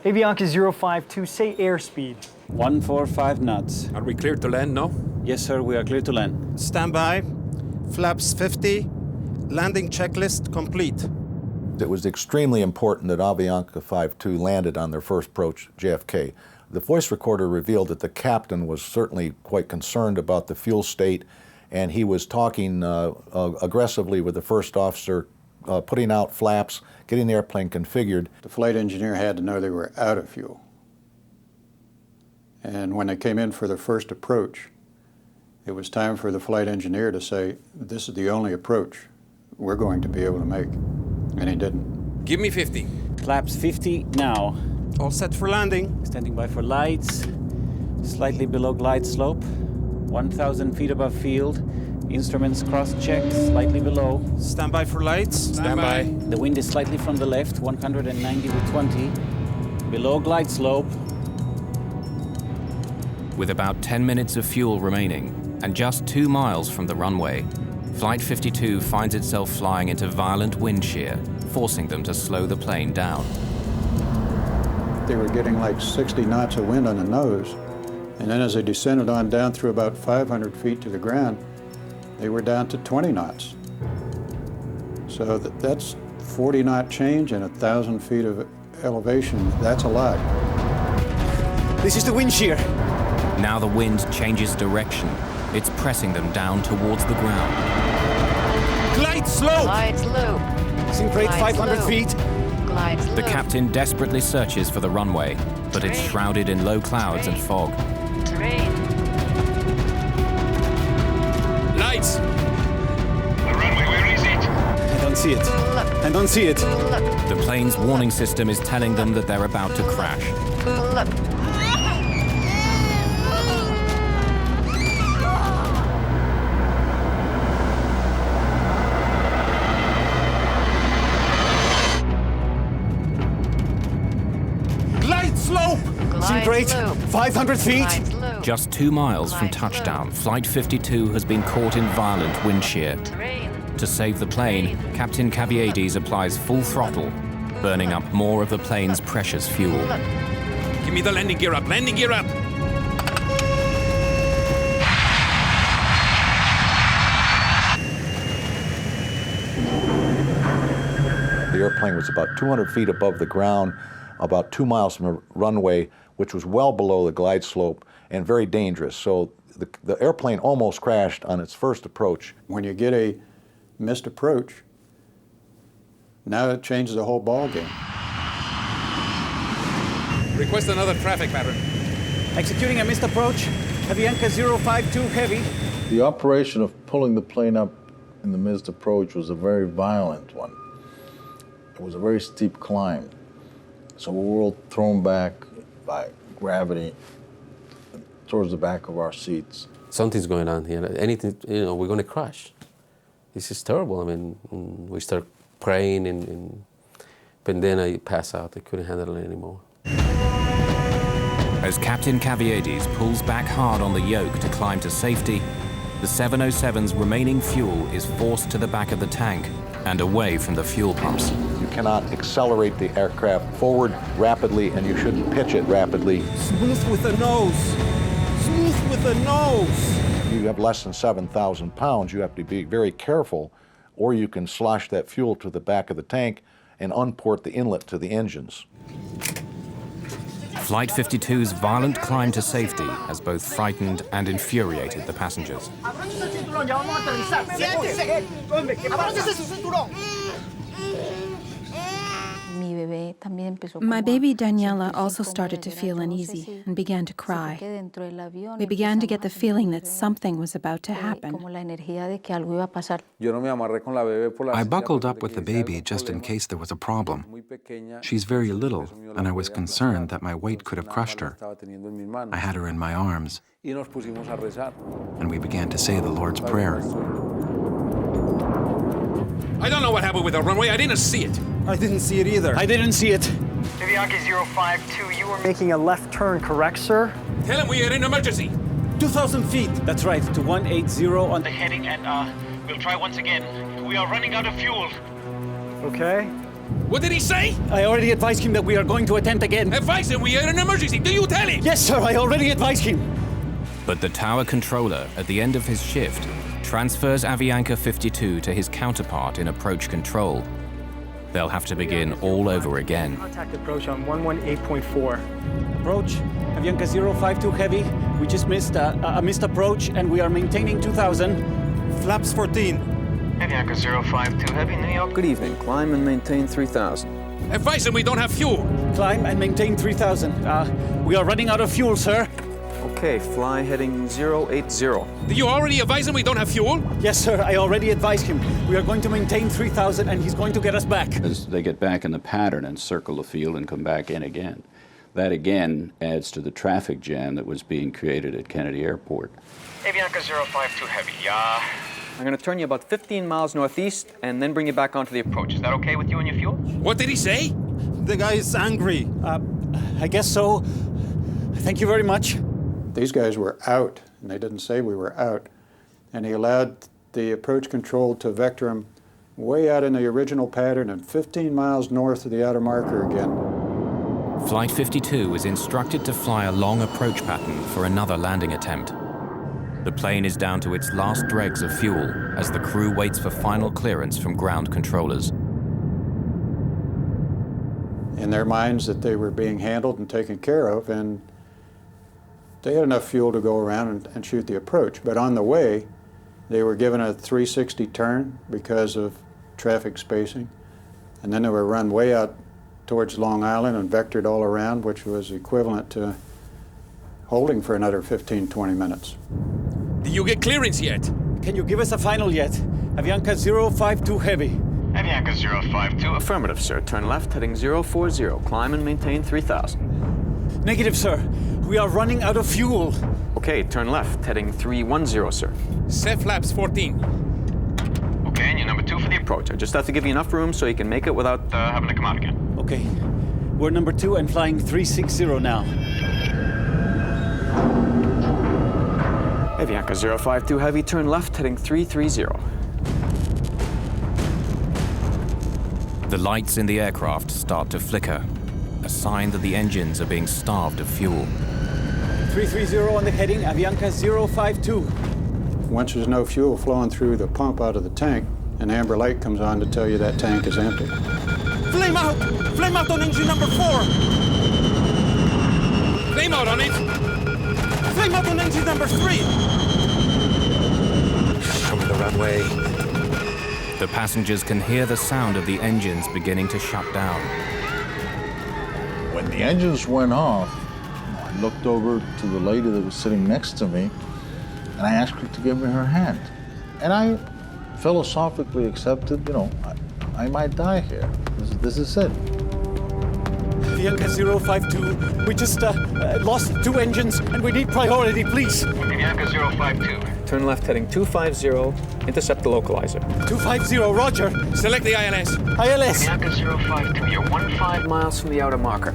S3: Avianca 052, say airspeed.
S11: 145 knots.
S21: Are we cleared to land now?
S11: Yes, sir, we are clear to land.
S16: Stand by. Flaps 50. Landing checklist complete.
S24: It was extremely important that Avianca 52 landed on their first approach, JFK. The voice recorder revealed that the captain was certainly quite concerned about the fuel state, and he was talking aggressively with the first officer, putting out flaps, getting the airplane configured.
S23: The flight engineer had to know they were out of fuel. And when they came in for their first approach, it was time for the flight engineer to say, this is the only approach we're going to be able to make. And he didn't.
S21: Give me 50.
S11: Flaps 50 now.
S16: All set for landing.
S11: Standing by for lights. Slightly below glide slope. 1,000 feet above field. Instruments cross-checked, slightly below.
S16: Stand by for lights.
S21: Stand by.
S11: The wind is slightly from the left, 190 to 20. Below glide slope.
S20: With about 10 minutes of fuel remaining and just 2 miles from the runway, Flight 52 finds itself flying into violent wind shear, forcing them to slow the plane down.
S23: They were getting like 60 knots of wind on the nose. And then as they descended on down through about 500 feet to the ground, they were down to 20 knots. So that's 40 knot change and 1,000 feet of elevation. That's a lot.
S22: This is the wind shear.
S20: Now the wind changes direction. It's pressing them down towards the ground.
S22: Glide slope.
S4: Glide slope.
S22: Sink rate 500 feet.
S4: Glide slope.
S20: The captain desperately searches for the runway, but it's shrouded in low clouds and fog.
S4: Terrain.
S21: Lights!
S9: The runway, where is it?
S22: I don't see it. I don't see it.
S20: The plane's warning system is telling them that they're about to crash.
S22: Glide slope. Sink rate 500 feet.
S20: Just 2 miles from touchdown, Flight 52 has been caught in violent wind shear. To save the plane, Captain Caviedes applies full throttle, burning up more of the plane's precious fuel.
S21: Give me the landing gear up! Landing gear up!
S24: The airplane was about 200 feet above the ground, about 2 miles from the runway, which was well below the glide slope and very dangerous. So the airplane almost crashed on its first approach.
S23: When you get a missed approach, now it changes the whole ball game.
S21: Request another traffic pattern.
S22: Executing a missed approach. Avianca 052 Heavy.
S6: The operation of pulling the plane up in the missed approach was a very violent one. It was a very steep climb. So we were all thrown back by gravity towards the back of our seats.
S10: Something's going on here. Anything, we're going to crash. This is terrible. I mean, we start praying, but then I pass out. I couldn't handle it anymore.
S20: As Captain Caviedes pulls back hard on the yoke to climb to safety, the 707's remaining fuel is forced to the back of the tank and away from the fuel pumps.
S24: You cannot accelerate the aircraft forward rapidly, and you shouldn't pitch it rapidly.
S16: Smooth with the nose. Smooth with the nose.
S24: If you have less than 7,000 pounds, you have to be very careful, or you can slosh that fuel to the back of the tank and unport the inlet to the engines.
S20: Flight 52's violent climb to safety has both frightened and infuriated the passengers.
S5: My baby Daniela also started to feel uneasy and began to cry. We began to get the feeling that something was about to happen.
S2: I buckled up with the baby just in case there was a problem. She's very little, and I was concerned that my weight could have crushed her. I had her in my arms, and we began to say the Lord's Prayer.
S21: I don't know what happened with the runway. I didn't see it.
S22: I didn't see it either. I didn't see it.
S3: Avianca 052, you were making a left turn, correct, sir?
S21: Tell him we are in emergency.
S22: 2,000 feet. That's right, to 180 on
S7: The heading, and we'll try once again. We are running out of fuel.
S3: Okay.
S21: What did he say?
S22: I already advised him that we are going to attempt again.
S21: Advise him we are in emergency. Do you tell him?
S22: Yes, sir, I already advised him.
S20: But the tower controller, at the end of his shift, transfers Avianca 52 to his counterpart in approach control. They'll have to begin all over again.
S3: Contact approach on 118.4.
S22: Approach, Avianca 052 heavy. We just missed a missed approach, and we are maintaining 2,000.
S16: Flaps 14.
S7: Avianca 052 heavy, New York.
S12: Good evening. Climb and maintain 3,000.
S21: Advise him we don't have fuel.
S22: Climb and maintain 3,000. We are running out of fuel, sir.
S12: Okay, fly heading 080.
S21: Did you already advise him we don't have fuel?
S22: Yes, sir, I already advised him. We are going to maintain 3,000, and he's going to get us back.
S25: As they get back in the pattern and circle the field and come back in again. That again adds to the traffic jam that was being created at Kennedy Airport.
S7: Avianca 052 heavy,
S12: I'm going to turn you about 15 miles northeast and then bring you back onto the approach. Is that okay with you and your fuel?
S21: What did he say?
S16: The guy is angry.
S22: I guess so. Thank you very much.
S23: These guys were out, and they didn't say we were out. And he allowed the approach control to vector them way out in the original pattern and 15 miles north of the outer marker again.
S20: Flight 52 was instructed to fly a long approach pattern for another landing attempt. The plane is down to its last dregs of fuel as the crew waits for final clearance from ground controllers.
S23: In their minds that they were being handled and taken care of, and they had enough fuel to go around and shoot the approach. But on the way, they were given a 360 turn because of traffic spacing. And then they were run way out towards Long Island and vectored all around, which was equivalent to holding for another 15, 20 minutes.
S21: Did you get clearance yet?
S22: Can you give us a final yet? Avianca 052 heavy.
S7: Avianca 052.
S12: Affirmative, sir. Turn left, heading 040. Climb and maintain 3,000.
S22: Negative, sir. We are running out of fuel.
S12: Okay, turn left, heading 310, sir.
S21: Set flaps 14.
S7: Okay, and you're number 2 for the
S12: Approach. I just have to give you enough room so you can make it without
S7: having to come out again.
S22: Okay. We're number 2 and flying 360 now.
S12: Avianca 052 heavy, turn left, heading 330.
S20: The lights in the aircraft start to flicker, a sign that the engines are being starved of fuel.
S22: 330 on the heading, Avianca 052.
S23: Once there's no fuel flowing through the pump out of the tank, an amber light comes on to tell you that tank is empty.
S16: Flame out! Flame out on engine number 4!
S21: Flame out on it!
S16: Flame out on engine number 3!
S21: Show me the runway.
S20: The passengers can hear the sound of the engines beginning to shut down.
S6: When the engines went off, I looked over to the lady that was sitting next to me, and I asked her to give me her hand. And I philosophically accepted, I might die here. This is it.
S22: Avianca 052, we just lost 2 engines and we need priority, please.
S9: Avianca 052.
S12: Turn left heading 250, intercept the localizer.
S22: 250, roger.
S21: Select the ILS.
S22: ILS.
S9: Avianca 052, you're 15
S12: miles from the outer marker.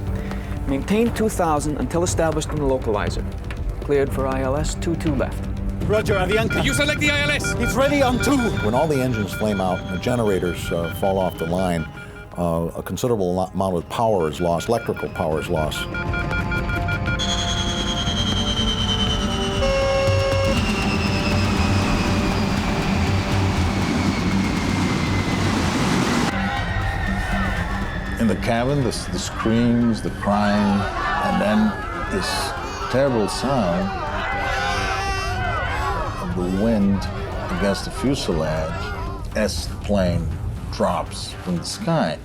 S12: Maintain 2000 until established in the localizer. Cleared for ILS 22 left.
S22: Roger, Avianca.
S21: You select the ILS.
S22: It's ready on 2.
S24: When all the engines flame out and the generators fall off the line, a considerable amount of power is lost, electrical power is lost.
S6: In the cabin, the screams, the crying, and then this terrible sound of the wind against the fuselage as the plane drops from the sky.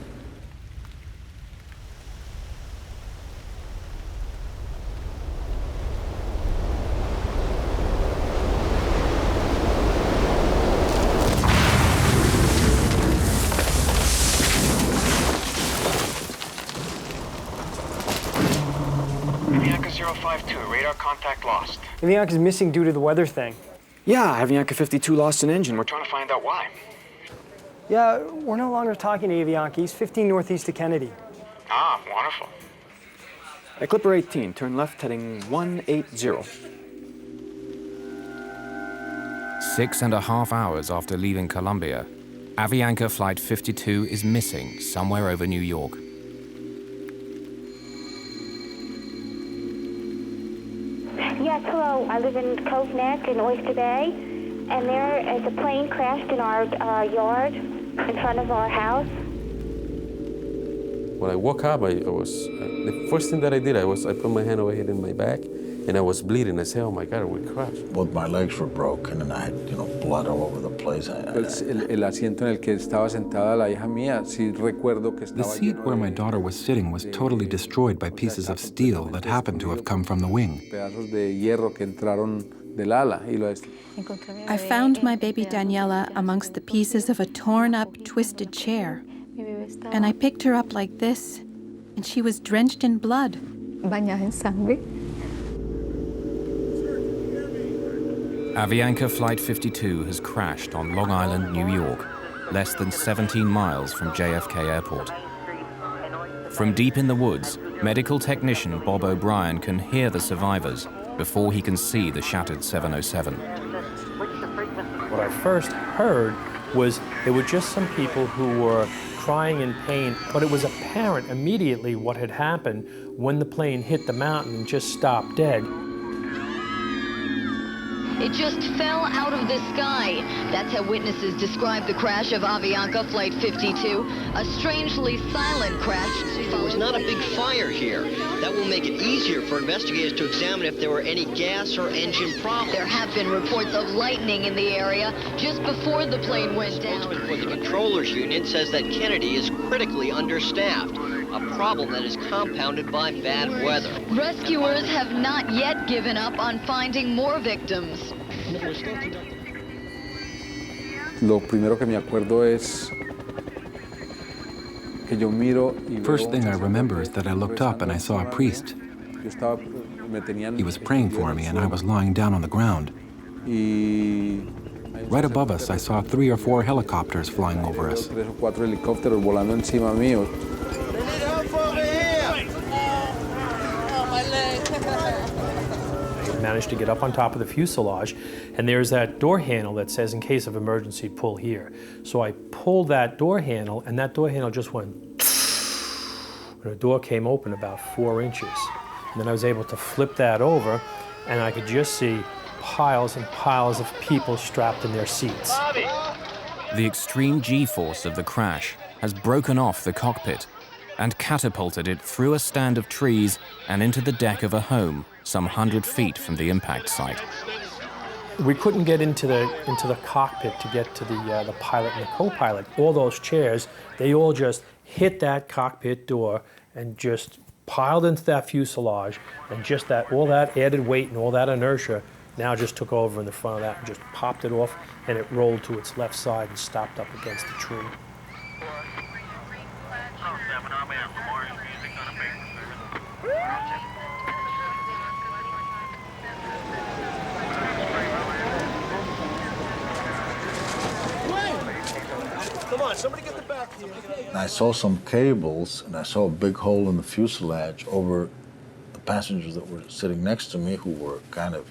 S9: Avianca 052, radar contact lost.
S3: Avianca's missing due to the weather thing.
S12: Yeah, Avianca 52 lost an engine.
S9: We're trying to find out why.
S3: Yeah, we're no longer talking to Avianca. He's 15 northeast of Kennedy.
S9: Ah, wonderful.
S12: Clipper 18, turn left heading 180.
S20: 6.5 hours after leaving Columbia, Avianca Flight 52 is missing somewhere over New York.
S13: Yes, hello. I live in Cove Neck in Oyster Bay, and there is a plane crashed in our yard in front of our house.
S10: When I woke up, the first thing that I did, I put my hand over here in my back, and I was bleeding. I said, "Oh my God, we crashed."
S6: Both my legs were broken, and I had, blood all over the place.
S15: El asiento en el que estaba sentada la hija mía, sí recuerdo que estaba.
S2: The seat where my daughter was sitting was totally destroyed by pieces of steel that happened to have come from the wing.
S15: Pedazos de hierro que entraron del ala y lo.
S5: I found my baby Daniela amongst the pieces of a torn-up, twisted chair. And I picked her up like this, and she was drenched in blood.
S4: Bañada en sangre.
S20: Avianca Flight 52 has crashed on Long Island, New York, less than 17 miles from JFK Airport. From deep in the woods, medical technician Bob O'Brien can hear the survivors before he can see the shattered 707.
S17: What I first heard was there were just some people who were crying in pain, but it was apparent immediately what had happened when the plane hit the mountain and just stopped dead.
S18: It just fell out of the sky. That's how witnesses describe the crash of Avianca Flight 52, a strangely silent crash.
S19: There was not a big fire here. That will make it easier for investigators to examine if there were any gas or engine problems.
S18: There have been reports of lightning in the area just before the plane went down.
S19: The spokesman for the Controllers Union says that Kennedy is critically understaffed, a problem that is compounded by bad weather.
S18: Rescuers have not yet given up on finding more victims.
S15: Lo primero que me acuerdo es que yo miro y
S2: First thing I remember is that I looked up and I saw a priest. He was praying for me and I was lying down on the ground. Right above us, I saw 3 or 4 helicopters flying over us.
S15: 3 o 4 helicópteros volando encima mío.
S17: Managed to get up on top of the fuselage, and there's that door handle that says, in case of emergency, pull here. So I pulled that door handle, and that door handle just went, and the door came open about 4 inches. And then I was able to flip that over, and I could just see piles and piles of people strapped in their seats.
S20: The extreme G-force of the crash has broken off the cockpit and catapulted it through a stand of trees and into the deck of a home some 100 feet from the impact site.
S17: We couldn't get into the cockpit to get to the pilot and the co-pilot. All those chairs, they all just hit that cockpit door and just piled into that fuselage, and just all that added weight and all that inertia now just took over in the front of that and just popped it off, and it rolled to its left side and stopped up against the tree.
S1: Come on, somebody get the back here.
S6: And I saw some cables, and I saw a big hole in the fuselage over the passengers that were sitting next to me who were kind of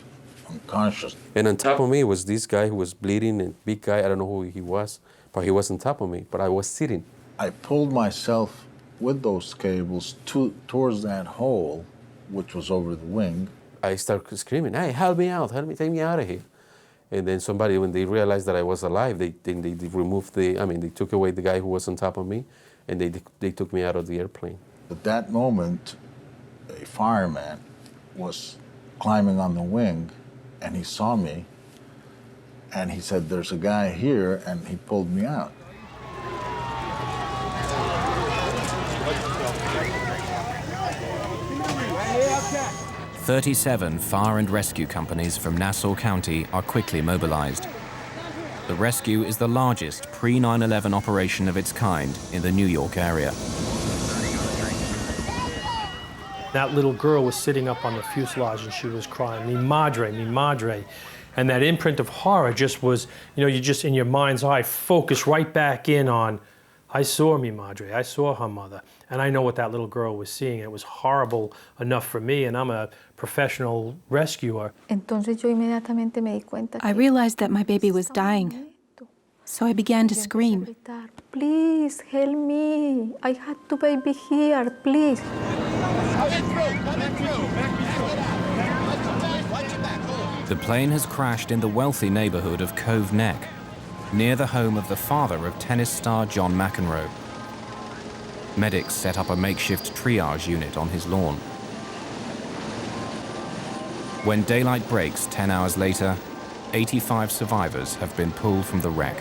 S6: unconscious.
S10: And on top of me was this guy who was bleeding, a big guy, I don't know who he was, but he was on top of me, but I was sitting.
S6: I pulled myself with those cables towards that hole, which was over the wing.
S10: I started screaming, hey, help me out, help me, take me out of here. And then somebody, when they realized that I was alive, they removed they took away the guy who was on top of me, and they took me out of the airplane.
S6: At that moment, a fireman was climbing on the wing, and he saw me, and he said, there's a guy here, and he pulled me out.
S1: Okay.
S20: 37 fire and rescue companies from Nassau County are quickly mobilized. The rescue is the largest pre-9/11 operation of its kind in the New York area.
S17: That little girl was sitting up on the fuselage and she was crying, mi madre, mi madre. And that imprint of horror just was, you just in your mind's eye focus right back in on, I saw mi madre, I saw her mother. And I know what that little girl was seeing. It was horrible enough for me, and I'm a professional rescuer.
S5: I realized that my baby was dying, so I began to scream.
S8: Please help me. I had the baby here, please.
S20: The plane has crashed in the wealthy neighborhood of Cove Neck, near the home of the father of tennis star John McEnroe. Medics set up a makeshift triage unit on his lawn. When daylight breaks 10 hours later, 85 survivors have been pulled from the wreck.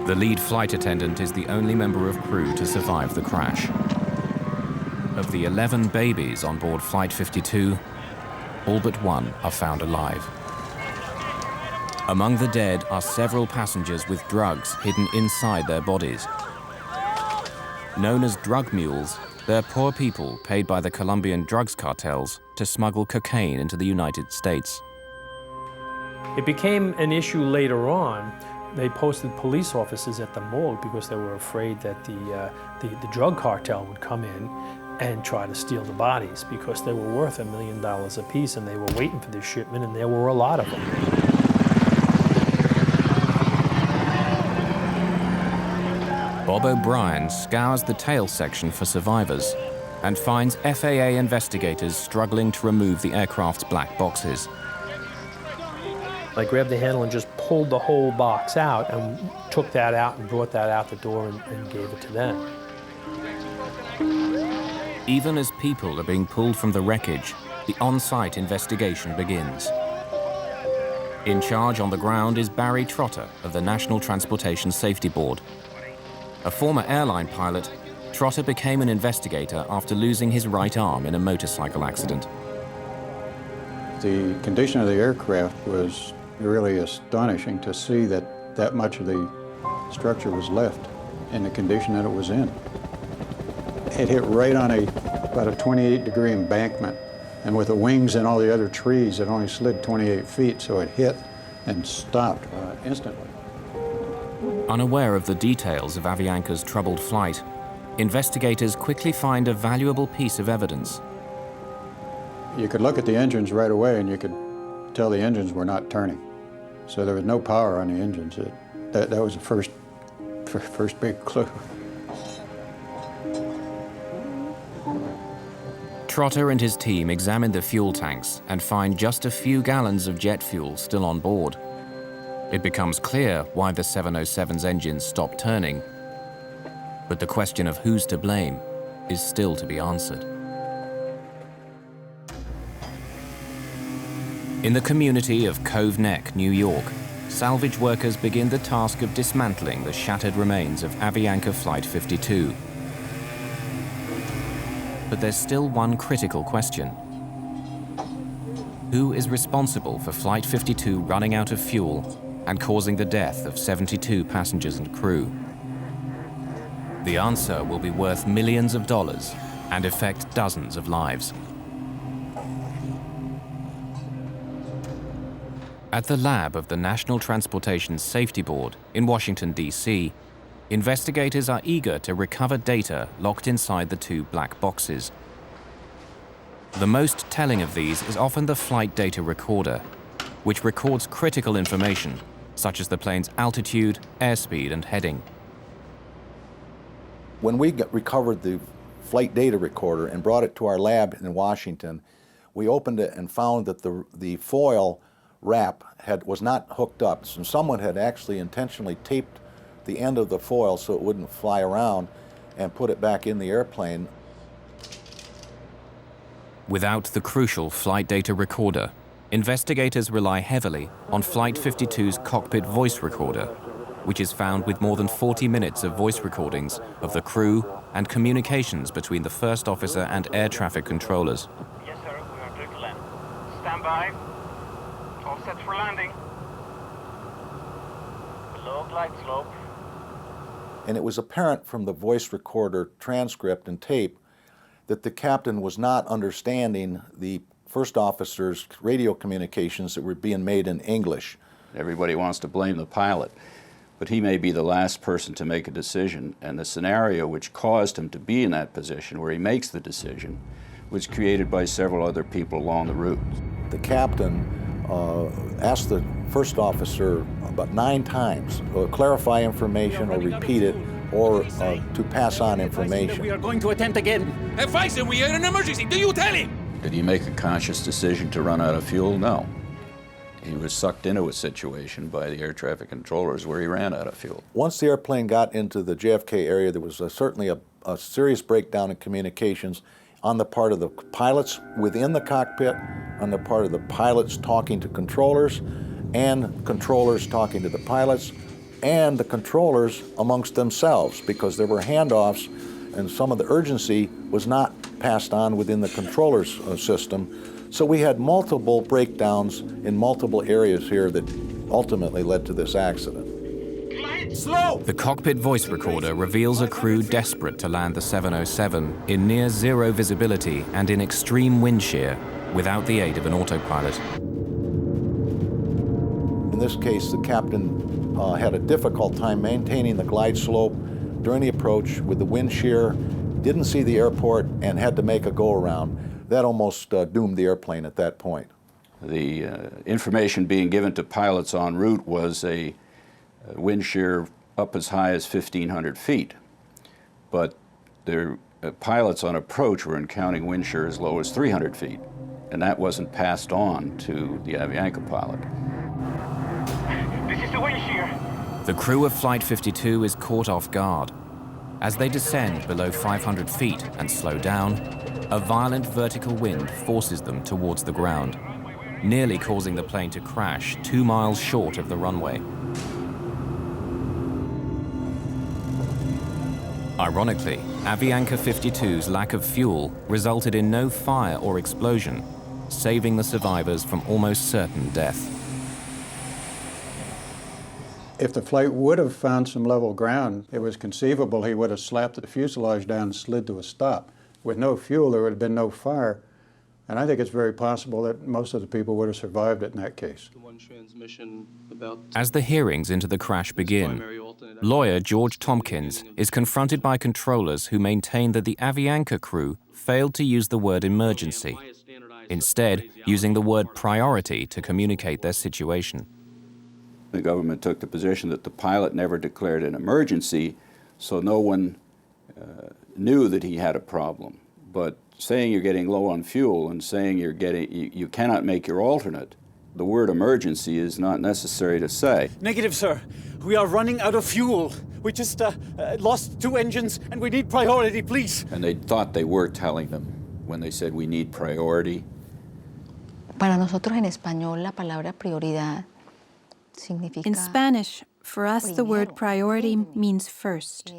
S20: The lead flight attendant is the only member of crew to survive the crash. Of the 11 babies on board Flight 52, all but one are found alive. Among the dead are several passengers with drugs hidden inside their bodies. Known as drug mules, they're poor people paid by the Colombian drugs cartels to smuggle cocaine into the United States.
S17: It became an issue later on. They posted police officers at the morgue because they were afraid that the drug cartel would come in and try to steal the bodies because they were worth $1 million apiece, and they were waiting for this shipment, and there were a lot of them.
S20: Bob O'Brien scours the tail section for survivors and finds FAA investigators struggling to remove the aircraft's black boxes.
S17: I grabbed the handle and just pulled the whole box out and took that out and brought that out the door and gave it to them.
S20: Even as people are being pulled from the wreckage, the on-site investigation begins. In charge on the ground is Barry Trotter of the National Transportation Safety Board. A former airline pilot, Trotter became an investigator after losing his right arm in a motorcycle accident.
S23: The condition of the aircraft was really astonishing to see that much of the structure was left in the condition that it was in. It hit right on about a 28-degree embankment, and with the wings and all the other trees, it only slid 28 feet, so it hit and stopped instantly.
S20: Unaware of the details of Avianca's troubled flight, investigators quickly find a valuable piece of evidence.
S23: You could look at the engines right away and you could tell the engines were not turning. So there was no power on the engines. That was the first big clue.
S20: Trotter and his team examine the fuel tanks and find just a few gallons of jet fuel still on board. It becomes clear why the 707's engines stopped turning, but the question of who's to blame is still to be answered. In the community of Cove Neck, New York, salvage workers begin the task of dismantling the shattered remains of Avianca Flight 52. But there's still one critical question. Who is responsible for Flight 52 running out of fuel and causing the death of 72 passengers and crew? The answer will be worth millions of dollars and affect dozens of lives. At the lab of the National Transportation Safety Board in Washington, D.C., investigators are eager to recover data locked inside the two black boxes. The most telling of these is often the flight data recorder, which records critical information, such as the plane's altitude, airspeed, and heading.
S24: When we recovered the flight data recorder and brought it to our lab in Washington, we opened it and found that the foil wrap was not hooked up. So someone had actually intentionally taped the end of the foil so it wouldn't fly around and put it back in the airplane.
S20: Without the crucial flight data recorder, investigators rely heavily on Flight 52's cockpit voice recorder, which is found with more than 40 minutes of voice recordings of the crew and communications between the first officer and air traffic controllers.
S9: Yes, sir. We are clear to land. Stand by. All set for landing. Below glide slope.
S24: And it was apparent from the voice recorder transcript and tape that the captain was not understanding the first officer's radio communications that were being made in English.
S7: Everybody wants to blame the pilot, but he may be the last person to make a decision, and the scenario which caused him to be in that position where he makes the decision was created by several other people along the route.
S24: The captain asked the first officer about 9 times to clarify information or repeat it or to pass on information.
S22: We are going to attempt again.
S21: Advise him, we are in an emergency. Do you tell him?
S7: Did he make a conscious decision to run out of fuel? No. He was sucked into a situation by the air traffic controllers where he ran out of fuel.
S24: Once the airplane got into the JFK area, there was certainly a serious breakdown in communications on the part of the pilots within the cockpit, on the part of the pilots talking to controllers, and controllers talking to the pilots, and the controllers amongst themselves, because there were handoffs and some of the urgency was not passed on within the controllers system. So we had multiple breakdowns in multiple areas here that ultimately led to this accident.
S21: Slow!
S20: The cockpit voice recorder reveals a crew desperate to land the 707 in near zero visibility and in extreme wind shear without the aid of an autopilot.
S24: In this case, the captain had a difficult time maintaining the glide slope during the approach with the wind shear, didn't see the airport, and had to make a go-around. That almost doomed the airplane at that point.
S7: The information being given to pilots en route was a wind shear up as high as 1,500 feet. But their pilots on approach were encountering wind shear as low as 300 feet, and that wasn't passed on to the Avianca pilot.
S9: This is the wind shear.
S20: The crew of Flight 52 is caught off guard. As they descend below 500 feet and slow down, a violent vertical wind forces them towards the ground, nearly causing the plane to crash 2 miles short of the runway. Ironically, Avianca 52's lack of fuel resulted in no fire or explosion, saving the survivors from almost certain death.
S23: If the flight would have found some level ground, it was conceivable he would have slapped the fuselage down and slid to a stop. With no fuel, there would have been no fire. And I think it's very possible that most of the people would have survived it in that case.
S20: As the hearings into the crash begin, lawyer George Tompkins is confronted by controllers who maintain that the Avianca crew failed to use the word emergency, instead using the word priority to communicate their situation.
S7: The government took the position that the pilot never declared an emergency, so no one knew that he had a problem. But saying you're getting low on fuel and saying you cannot make your alternate, the word emergency is not necessary to say.
S22: Negative, sir. We are running out of fuel. We just lost 2 engines and we need priority, please.
S7: And they thought they were telling them when they said we need priority.
S4: Para nosotros en español la palabra prioridad significa.
S5: In Spanish, for us the word priority means first.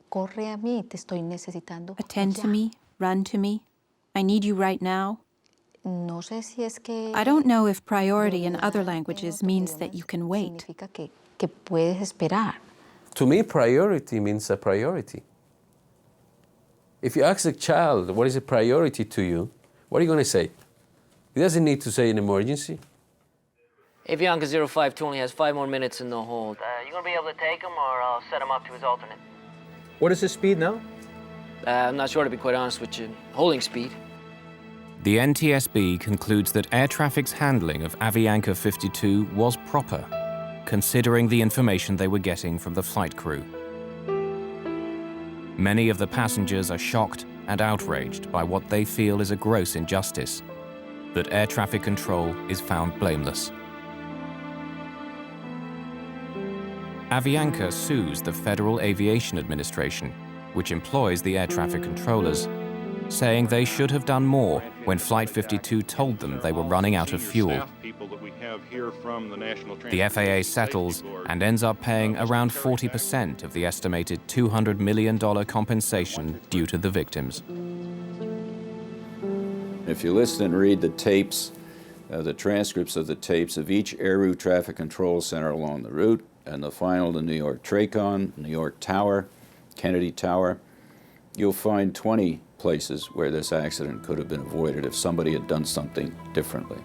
S4: Corre a mí, te estoy necesitando.
S5: Attend to me, run to me. I need you right now. I don't know if priority in other languages means that you can wait.
S10: To me, priority means a priority. If you ask a child, what is a priority to you, what are you going to say? He doesn't need to say an emergency.
S3: Avianca 052 only has 5 more minutes in the hold. You gonna be able to take him, or I'll set him up to his alternate?
S12: What is his speed now?
S3: I'm not sure, to be quite honest with you. Holding speed.
S20: The NTSB concludes that air traffic's handling of Avianca 52 was proper, considering the information they were getting from the flight crew. Many of the passengers are shocked and outraged by what they feel is a gross injustice, that air traffic control is found blameless. Avianca sues the Federal Aviation Administration, which employs the air traffic controllers, saying they should have done more when Flight 52 told them they were running out of fuel. The FAA settles and ends up paying around 40% of the estimated $200 million compensation due to the victims.
S7: If you listen and read the tapes, the transcripts of the tapes of each air route traffic control center along the route, and the final to New York Tracon, New York Tower, Kennedy Tower, you'll find 20 places where this accident could have been avoided if somebody had done something differently.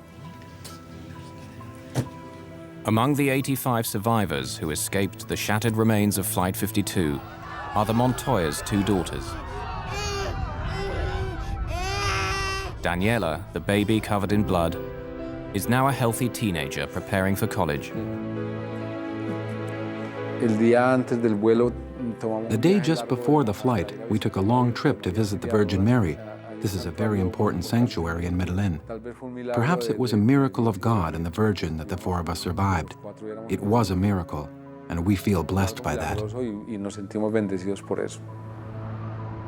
S20: Among the 85 survivors who escaped the shattered remains of Flight 52 are the Montoya's 2 daughters. Daniela, the baby covered in blood, is now a healthy teenager preparing for college.
S2: The day just before the flight, we took a long trip to visit the Virgin Mary. This is a very important sanctuary in Medellin. Perhaps it was a miracle of God and the Virgin that the 4 of us survived. It was a miracle, and we feel blessed by that.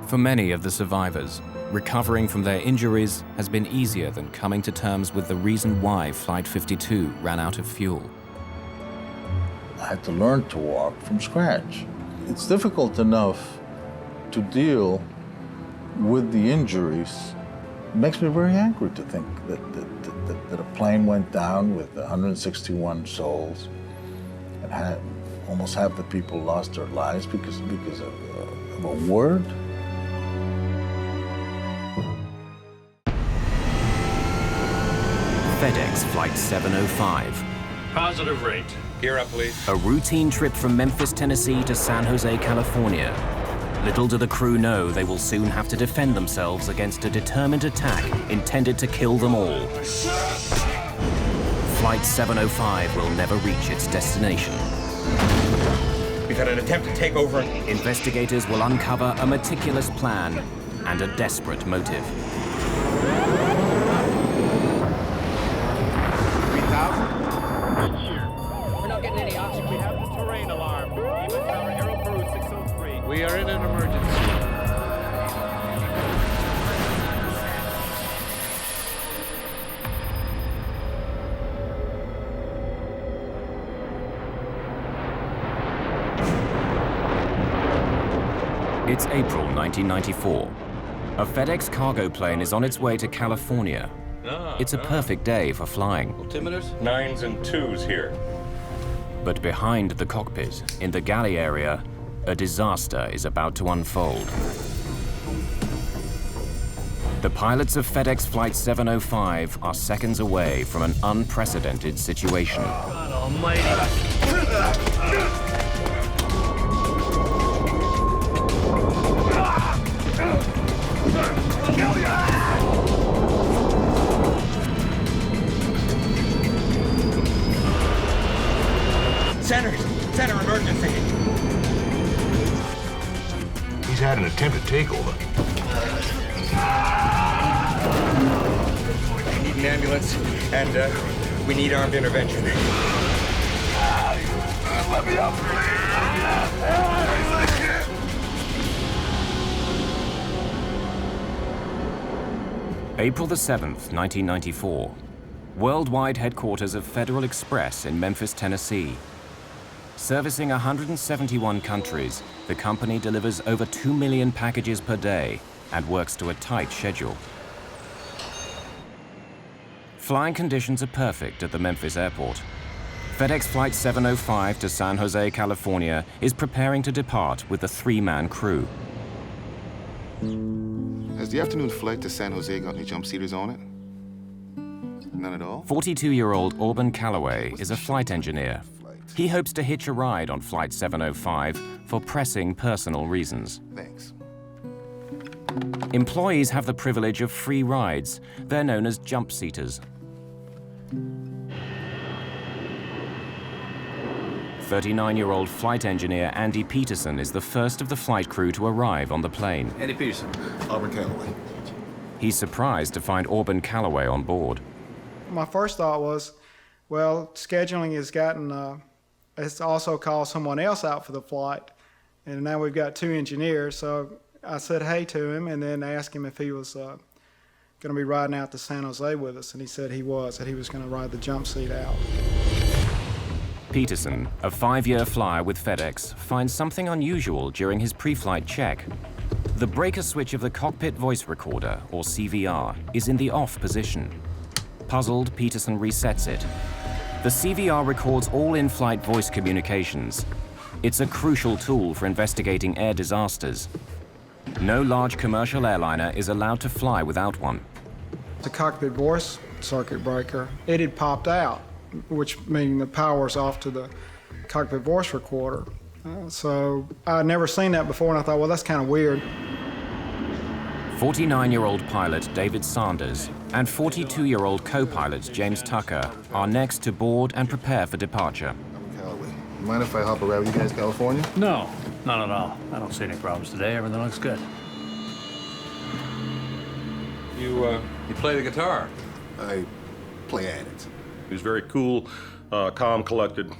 S20: For many of the survivors, recovering from their injuries has been easier than coming to terms with the reason why Flight 52 ran out of fuel.
S6: I had to learn to walk from scratch. It's difficult enough to deal with the injuries. It makes me very angry to think that a plane went down with 161 souls and almost half the people lost their lives because of a word.
S20: FedEx Flight 705.
S21: Positive rate. Gear up, please.
S20: A routine trip from Memphis, Tennessee to San Jose, California. Little do the crew know they will soon have to defend themselves against a determined attack intended to kill them all. Flight 705 will never reach its destination.
S21: We've had an attempt to take over.
S20: Investigators will uncover a meticulous plan and a desperate motive.
S21: 3,000?
S1: We're not getting any oxygen. We have the terrain alarm. Even Tower, Aero Peru 603.
S21: We are in an emergency.
S20: It's April 1994. A FedEx cargo plane is on its way to California. It's a perfect day for flying.
S21: Altimeters? 9s and 2s here.
S20: But behind the cockpit, in the galley area, a disaster is about to unfold. The pilots of FedEx Flight 705 are seconds away from an unprecedented situation.
S1: God almighty.
S21: Center emergency.
S1: He's had an attempted takeover.
S21: We need an ambulance, and we need armed intervention.
S1: Let me up,
S20: April the 7th, 1994. Worldwide headquarters of Federal Express in Memphis, Tennessee. Servicing 171 countries, the company delivers over 2 million packages per day and works to a tight schedule. Flying conditions are perfect at the Memphis airport. FedEx Flight 705 to San Jose, California is preparing to depart with a 3-man crew.
S11: Has the afternoon flight to San Jose got any jump seaters on it? None at all?
S20: 42-year-old Auburn Calloway is a flight engineer. He hopes to hitch a ride on Flight 705 for pressing personal reasons.
S11: Thanks.
S20: Employees have the privilege of free rides. They're known as jump seaters. 39-year-old flight engineer Andy Peterson is the first of the flight crew to arrive on the plane.
S11: Andy Peterson, Auburn Calloway.
S20: He's surprised to find Auburn Calloway on board.
S13: My first thought was, well, scheduling has gotten, it's also called someone else out for the flight, and now we've got 2 engineers, so I said hey to him and then asked him if he was going to be riding out to San Jose with us, and he said he was, that he was going to ride the jump seat out.
S20: Peterson, a 5-year flyer with FedEx, finds something unusual during his pre-flight check. The breaker switch of the cockpit voice recorder, or CVR, is in the off position. Puzzled, Peterson resets it. The CVR records all in-flight voice communications. It's a crucial tool for investigating air disasters. No large commercial airliner is allowed to fly without one.
S13: The cockpit voice circuit breaker, it had popped out, which meaning the power's off to the cockpit voice recorder. So I'd never seen that before, and I thought, well, that's kind of weird.
S20: 49-year-old pilot David Sanders and 42-year-old co-pilot James Tucker are next to board and prepare for departure.
S11: Callaway. Mind if I hop around with you guys, California?
S14: No, not at all. I don't see any problems today. Everything looks good.
S21: You play the guitar?
S11: I play at it.
S16: He was very cool, calm, collected,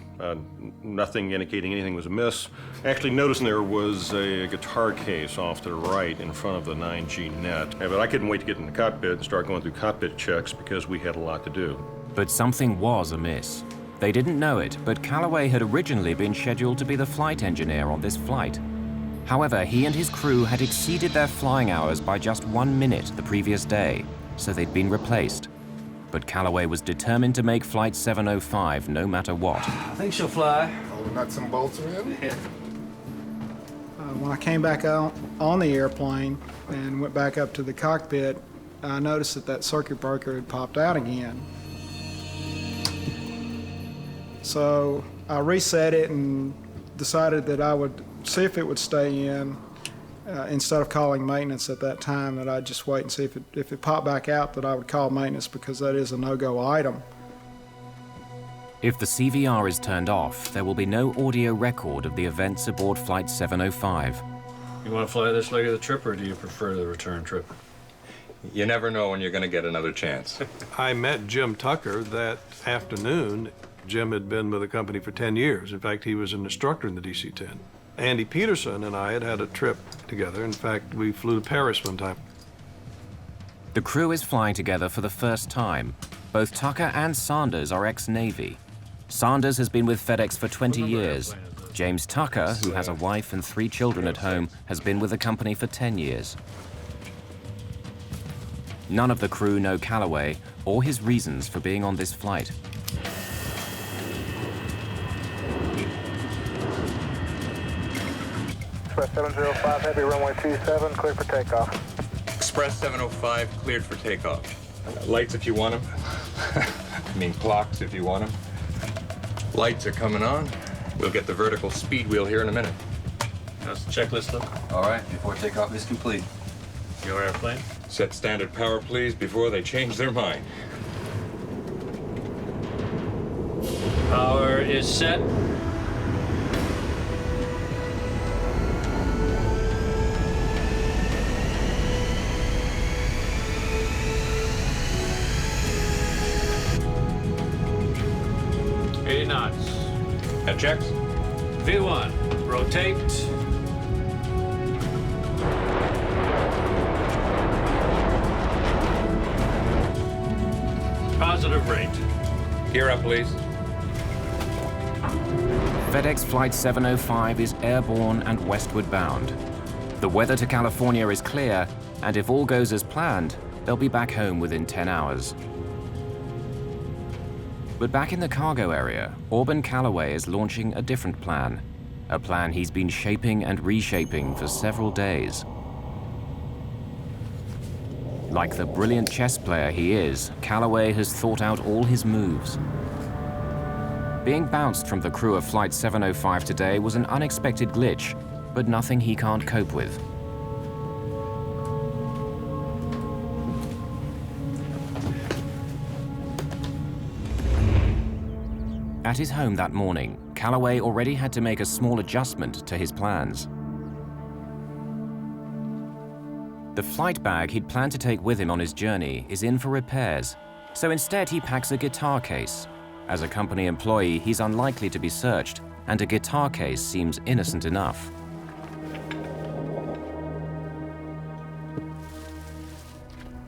S16: nothing indicating anything was amiss. Actually noticing there was a guitar case off to the right in front of the 9G net. But I couldn't wait to get in the cockpit and start going through cockpit checks because we had a lot to do.
S20: But something was amiss. They didn't know it, but Calloway had originally been scheduled to be the flight engineer on this flight. However, he and his crew had exceeded their flying hours by just 1 minute the previous day, so they'd been replaced. But Calloway was determined to make Flight 705 no matter what.
S14: I think she'll fly.
S11: All the nuts and bolts around?
S14: Yeah.
S13: When I came back out on the airplane and went back up to the cockpit, I noticed that that circuit breaker had popped out again. So I reset it and decided that I would see if it would stay in. Instead of calling maintenance at that time, that I'd just wait and see if it popped back out, that I would call maintenance, because that is a no-go item.
S20: If the CVR is turned off, there will be no audio record of the events aboard Flight 705.
S14: You want to fly this leg of the trip, or do you prefer the return trip?
S21: You never know when you're going to get another chance.
S16: I met Jim Tucker that afternoon. Jim had been with the company for 10 years. In fact, he was an instructor in the DC-10. Andy Peterson and I had had a trip together. In fact, we flew to Paris one time.
S20: The crew is flying together for the first time. Both Tucker and Sanders are ex-Navy. Sanders has been with FedEx for 20 years. James Tucker, who has a wife and 3 children at home, has been with the company for 10 years. None of the crew know Calloway or his reasons for being on this flight.
S25: Express 705, heavy runway 27, clear for takeoff.
S21: Express 705 cleared for takeoff. Lights if you want them. I mean clocks if you want them. Lights are coming on. We'll get the vertical speed wheel here in a minute.
S14: How's the checklist look?
S21: All right, before takeoff is complete.
S14: Your airplane?
S21: Set standard power, please, before they change their mind.
S14: Power is set. Knots.
S21: That checks.
S14: V1, rotate. Positive rate.
S21: Gear up, please.
S20: FedEx Flight 705 is airborne and westward bound. The weather to California is clear, and if all goes as planned, they'll be back home within 10 hours. But back in the cargo area, Auburn Callaway is launching a different plan. A plan he's been shaping and reshaping for several days. Like the brilliant chess player he is, Callaway has thought out all his moves. Being bounced from the crew of Flight 705 today was an unexpected glitch, but nothing he can't cope with. At his home that morning, Callaway already had to make a small adjustment to his plans. The flight bag he'd planned to take with him on his journey is in for repairs, so instead he packs a guitar case. As a company employee, he's unlikely to be searched, and a guitar case seems innocent enough.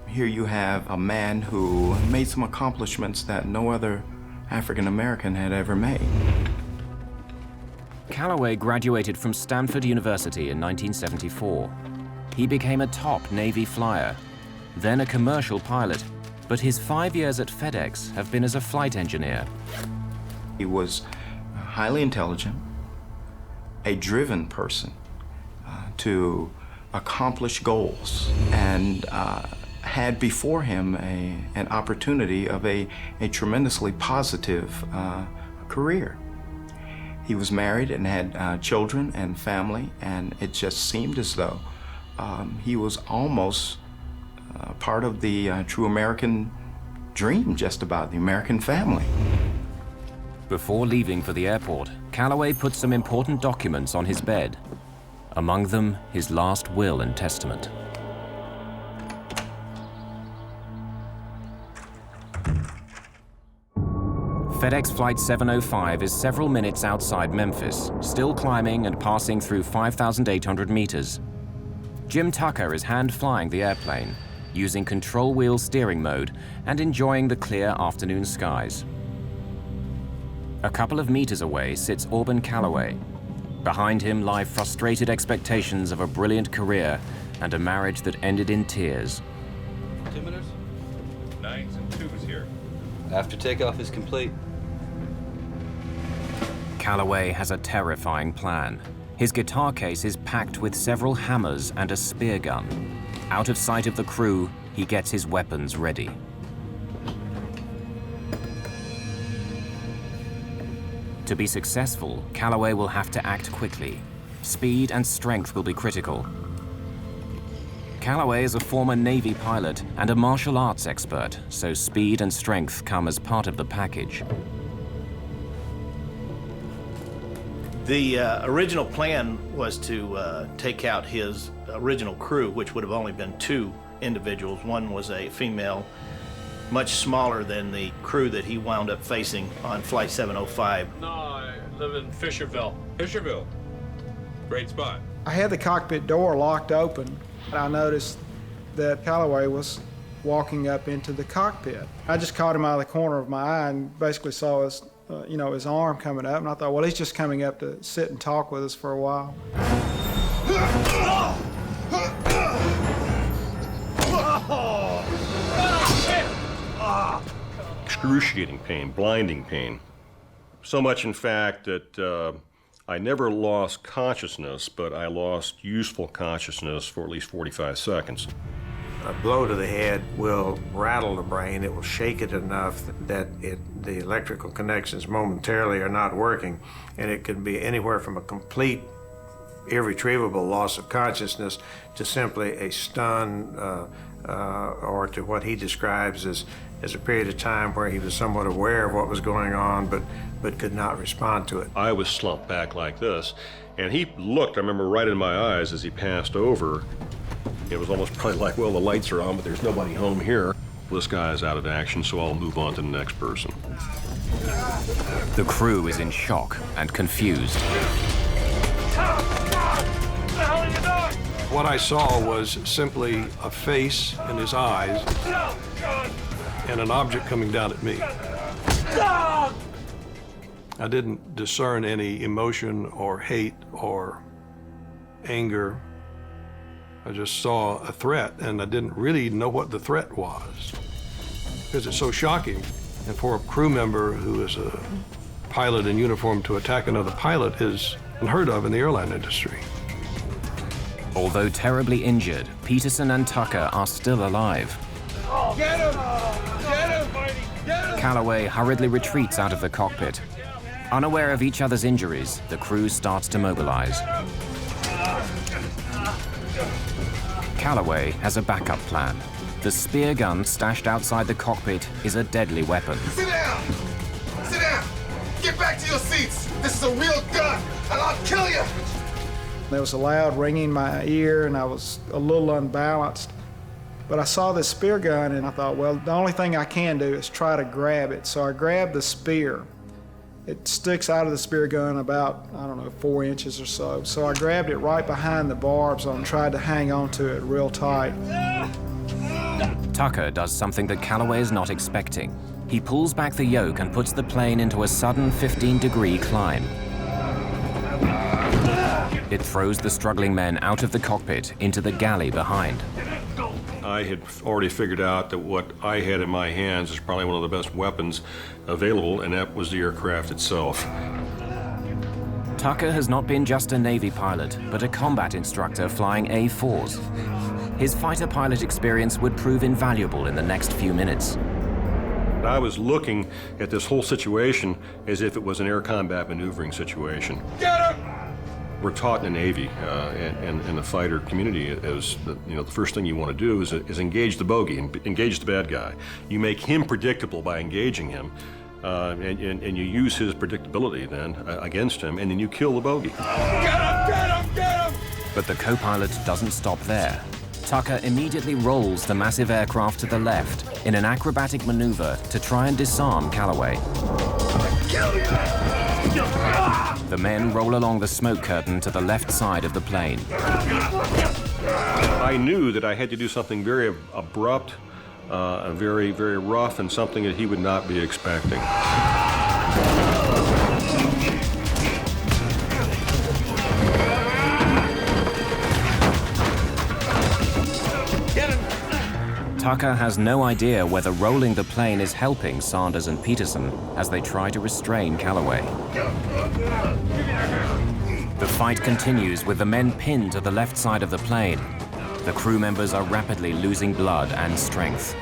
S8: Here you have a man who made some accomplishments that no other African American had ever made.
S20: Callaway graduated from Stanford University in 1974. He became a top Navy flyer, then a commercial pilot, but his 5 years at FedEx have been as a flight engineer.
S8: He was highly intelligent, a driven person to accomplish goals, and had before him an opportunity of a tremendously positive career. He was married and had children and family, and it just seemed as though he was almost part of the true American dream, just about the American family.
S20: Before leaving for the airport, Callaway put some important documents on his bed. Among them, his last will and testament. FedEx Flight 705 is several minutes outside Memphis, still climbing and passing through 5,800 meters. Jim Tucker is hand-flying the airplane, using control wheel steering mode and enjoying the clear afternoon skies. A couple of meters away sits Auburn Callaway. Behind him lie frustrated expectations of a brilliant career and a marriage that ended in tears.
S21: 2 minutes? 9s and 2s here.
S15: After takeoff is complete.
S20: Callaway has a terrifying plan. His guitar case is packed with several hammers and a spear gun. Out of sight of the crew, he gets his weapons ready. To be successful, Callaway will have to act quickly. Speed and strength will be critical. Callaway is a former Navy pilot and a martial arts expert, so speed and strength come as part of the package.
S17: The original plan was to take out his original crew, which would have only been 2 individuals. One was a female, much smaller than the crew that he wound up facing on Flight 705.
S21: No, I live in Fisherville. Fisherville. Great spot.
S13: I had the cockpit door locked open. I noticed that Callaway was walking up into the cockpit. I just caught him out of the corner of my eye and basically saw his, his arm coming up, and I thought, well, he's just coming up to sit and talk with us for a while.
S16: Excruciating pain, blinding pain. So much, in fact, that I never lost consciousness, but I lost useful consciousness for at least 45 seconds.
S18: A blow to the head will rattle the brain. It will shake it enough that the electrical connections momentarily are not working, and it can be anywhere from a complete, irretrievable loss of consciousness to simply a stun, or to what he describes as a period of time where he was somewhat aware of what was going on, but could not respond to it.
S16: I was slumped back like this, and he looked, I remember, right in my eyes as he passed over. It was almost probably like, well, the lights are on, but there's nobody home here. This guy is out of action, so I'll move on to the next person.
S20: The crew is in shock and confused.
S19: What I saw was simply a face in his eyes and an object coming down at me. I didn't discern any emotion or hate or anger. I just saw a threat, and I didn't really know what the threat was, because it's so shocking And for a crew member who is a pilot in uniform to attack another pilot is unheard of in the airline industry.
S20: Although terribly injured, Peterson and Tucker are still alive.
S1: Get him! Get him! Get him!
S20: Calloway hurriedly retreats out of the cockpit. Unaware of each other's injuries, the crew starts to mobilize. Calloway has a backup plan. The spear gun stashed outside the cockpit is a deadly weapon.
S11: Sit down! Sit down! Get back to your seats! This is a real gun, and I'll kill you!
S13: There was a loud ringing in my ear, and I was a little unbalanced. But I saw this spear gun, and I thought, well, the only thing I can do is try to grab it. So I grabbed the spear. It sticks out of the spear gun about, 4 inches or so. So I grabbed it right behind the barbs and tried to hang on to it real tight.
S20: Tucker does something that Calloway is not expecting. He pulls back the yoke and puts the plane into a sudden 15-degree climb. It throws the struggling men out of the cockpit into the galley behind.
S16: I had already figured out that what I had in my hands is probably one of the best weapons available, and that was the aircraft itself.
S20: Tucker has not been just a Navy pilot, but a combat instructor flying A-4s. His fighter pilot experience would prove invaluable in the next few minutes.
S16: I was looking at this whole situation as if it was an air combat maneuvering situation.
S1: Get him!
S16: We're taught in the Navy and in the fighter community as the first thing you want to do is engage the bogey, and engage the bad guy. You make him predictable by engaging him, and you use his predictability then against him, and then you kill the bogey.
S1: Get him! Get him! Get him!
S20: But the co-pilot doesn't stop there. Tucker immediately rolls the massive aircraft to the left in an acrobatic maneuver to try and disarm Calloway. The men roll along the smoke curtain to the left side of the plane.
S16: I knew that I had to do something very abrupt, very, very rough, and something that he would not be expecting.
S20: Tucker has no idea whether rolling the plane is helping Sanders and Peterson as they try to restrain Calloway. The fight continues with the men pinned to the left side of the plane. The crew members are rapidly losing blood and strength.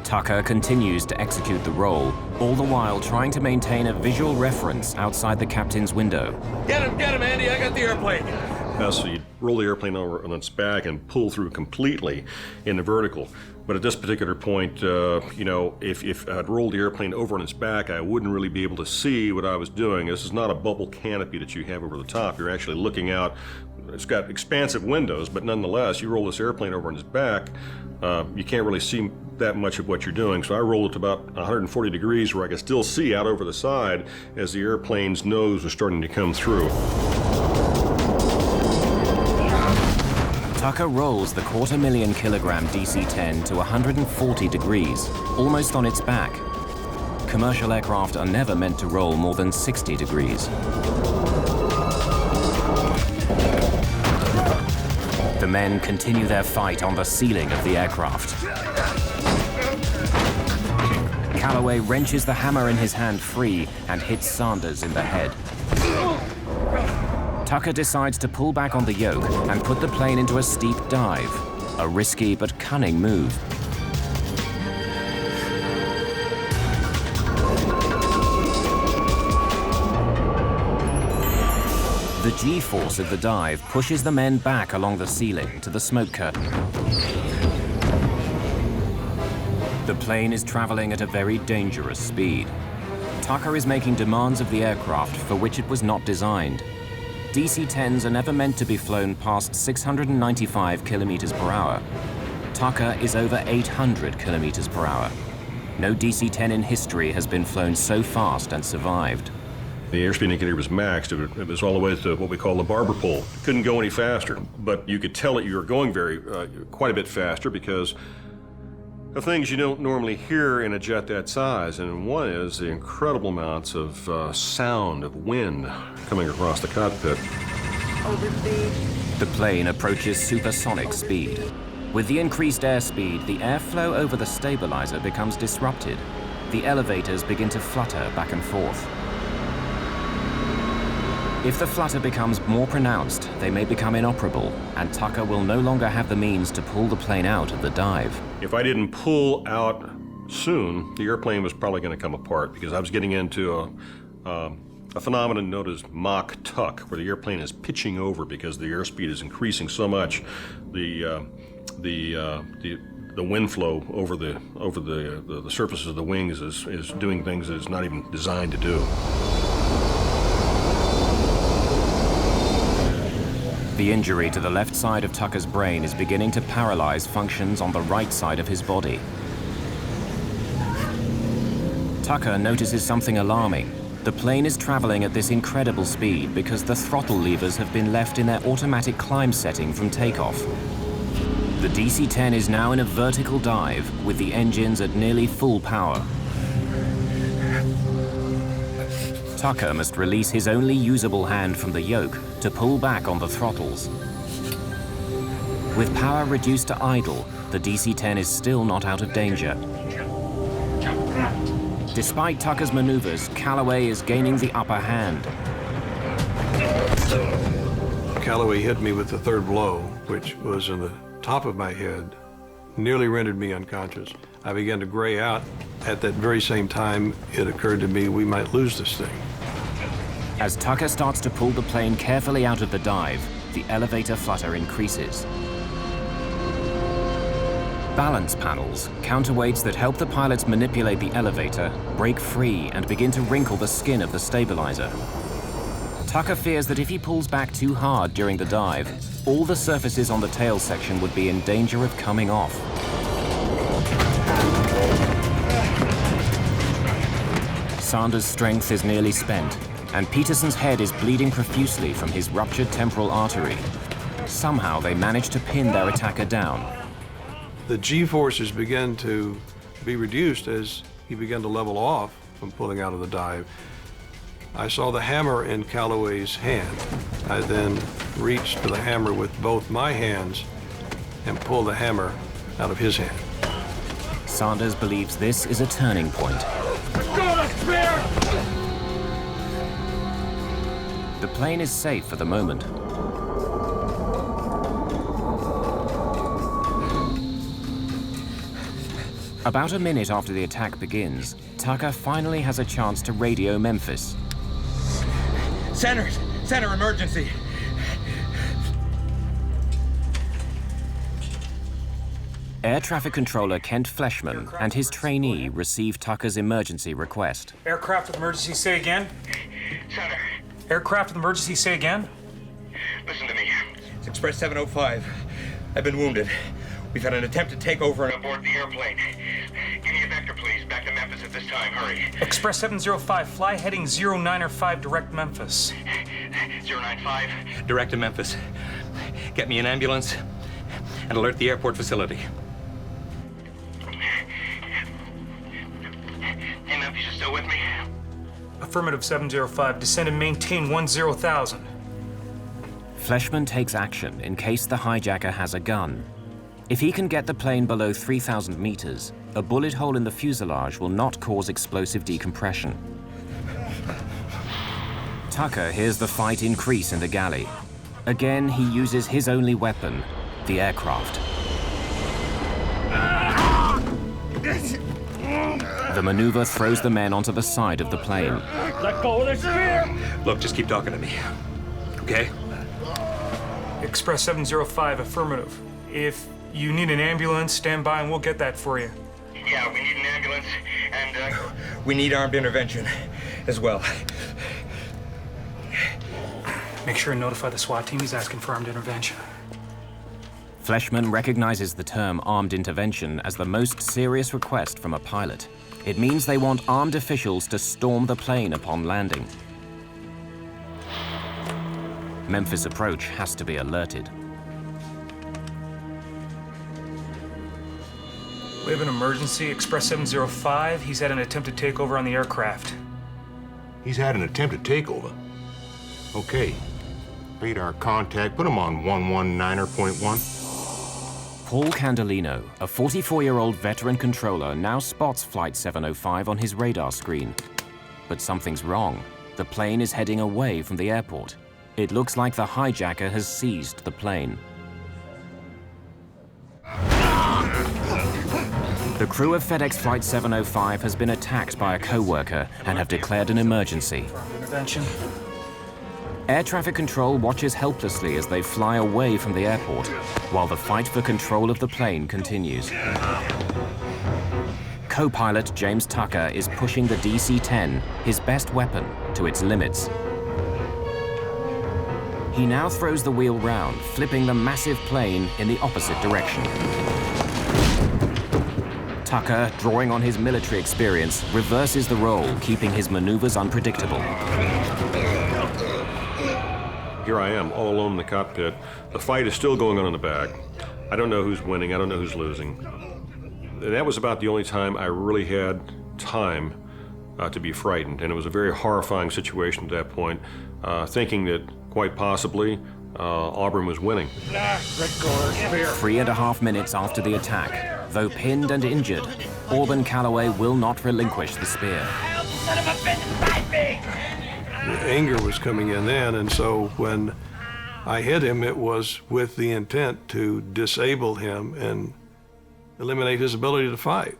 S20: Tucker continues to execute the roll, all the while trying to maintain a visual reference outside the captain's window.
S1: Get him, Andy, I got the airplane.
S16: So you roll the airplane over on its back and pull through completely in the vertical. But at this particular point, if I'd rolled the airplane over on its back, I wouldn't really be able to see what I was doing. This is not a bubble canopy that you have over the top. You're actually looking out. It's got expansive windows, but nonetheless, you roll this airplane over on its back, you can't really see that much of what you're doing. So I rolled it to about 140 degrees where I could still see out over the side as the airplane's nose was starting to come through.
S20: Tucker rolls the 250,000-kilogram DC-10 to 140 degrees, almost on its back. Commercial aircraft are never meant to roll more than 60 degrees. The men continue their fight on the ceiling of the aircraft. Calloway wrenches the hammer in his hand free and hits Sanders in the head. Tucker decides to pull back on the yoke and put the plane into a steep dive, a risky but cunning move. The G-force of the dive pushes the men back along the ceiling to the smoke curtain. The plane is traveling at a very dangerous speed. Tucker is making demands of the aircraft for which it was not designed. DC-10s are never meant to be flown past 695 kilometers per hour. Tucker is over 800 kilometers per hour. No DC-10 in history has been flown so fast and survived.
S16: The airspeed indicator was maxed. It was all the way to what we call the barber pole. It couldn't go any faster, but you could tell that you were going quite a bit faster because of things you don't normally hear in a jet that size, and one is the incredible amounts of sound of wind coming across the cockpit.
S20: The plane approaches supersonic speed. With the increased airspeed, the airflow over the stabilizer becomes disrupted. The elevators begin to flutter back and forth. If the flutter becomes more pronounced, they may become inoperable, and Tucker will no longer have the means to pull the plane out of the dive.
S16: If I didn't pull out soon, the airplane was probably going to come apart because I was getting into a phenomenon known as mock tuck, where the airplane is pitching over because the airspeed is increasing so much. The wind flow over the surfaces of the wings is doing things that it's not even designed to do.
S20: The injury to the left side of Tucker's brain is beginning to paralyze functions on the right side of his body. Tucker notices something alarming. The plane is traveling at this incredible speed because the throttle levers have been left in their automatic climb setting from takeoff. The DC-10 is now in a vertical dive with the engines at nearly full power. Tucker must release his only usable hand from the yoke to pull back on the throttles. With power reduced to idle, the DC-10 is still not out of danger. Despite Tucker's maneuvers, Callaway is gaining the upper hand.
S19: Callaway hit me with the third blow, which was in the top of my head, nearly rendered me unconscious. I began to gray out. At that very same time, it occurred to me we might lose this thing.
S20: As Tucker starts to pull the plane carefully out of the dive, the elevator flutter increases. Balance panels, counterweights that help the pilots manipulate the elevator, break free and begin to wrinkle the skin of the stabilizer. Tucker fears that if he pulls back too hard during the dive, all the surfaces on the tail section would be in danger of coming off. Sanders' strength is nearly spent, and Peterson's head is bleeding profusely from his ruptured temporal artery. Somehow they manage to pin their attacker down.
S19: The G-forces began to be reduced as he began to level off from pulling out of the dive. I saw the hammer in Callaway's hand. I then reached for the hammer with both my hands and pulled the hammer out of his hand.
S20: Sanders believes this is a turning point. The plane is safe for the moment. About a minute after the attack begins, Tucker finally has a chance to radio Memphis.
S4: Center emergency.
S20: Air traffic controller Kent Fleshman and his trainee receive Tucker's emergency request.
S9: Aircraft with emergency, say again.
S4: Center.
S9: Aircraft with emergency, say again.
S4: Listen to me. It's Express 705. I've been wounded. We've had an attempted takeover and aboard the airplane. Give me a vector, please. Back to Memphis at this time. Hurry.
S9: Express 705, fly heading 095, direct Memphis.
S4: 095? Direct to Memphis. Get me an ambulance and alert the airport facility. Hey, Memphis, you still with me?
S9: Affirmative 705, descend and maintain 10,000.
S20: Fleshman takes action in case the hijacker has a gun. If he can get the plane below 3,000 meters, a bullet hole in the fuselage will not cause explosive decompression. Tucker hears the fight increase in the galley. Again, he uses his only weapon, the aircraft. The maneuver throws the men onto the side of the plane.
S4: Let go of the spear! Look, just keep talking to me, okay?
S9: Express 705, affirmative. If you need an ambulance, stand by and we'll get that for you.
S4: Yeah, we need an ambulance, and we need armed intervention as well.
S9: Make sure and notify the SWAT team he's asking for armed intervention.
S20: Fleshman recognizes the term armed intervention as the most serious request from a pilot. It means they want armed officials to storm the plane upon landing. Memphis approach has to be alerted.
S9: We have an emergency, Express 705. He's had an attempted takeover on the aircraft.
S11: He's had an attempted takeover? Okay. Radar contact, put him on 119.1.
S20: Paul Candelino, a 44-year-old veteran controller, now spots Flight 705 on his radar screen. But something's wrong. The plane is heading away from the airport. It looks like the hijacker has seized the plane. The crew of FedEx Flight 705 has been attacked by a co-worker and have declared an emergency.
S9: Intervention.
S20: Air traffic control watches helplessly as they fly away from the airport, while the fight for control of the plane continues. Co-pilot James Tucker is pushing the DC-10, his best weapon, to its limits. He now throws the wheel round, flipping the massive plane in the opposite direction. Tucker, drawing on his military experience, reverses the role, keeping his maneuvers unpredictable.
S16: Here I am, all alone in the cockpit. The fight is still going on in the back. I don't know who's winning, I don't know who's losing. And that was about the only time I really had time to be frightened. And it was a very horrifying situation at that point, thinking that quite possibly Auburn was winning.
S20: 3.5 minutes after the attack, though pinned and injured, Auburn Calloway will not relinquish the spear.
S19: The anger was coming in then, and so when I hit him, it was with the intent to disable him and eliminate his ability to fight.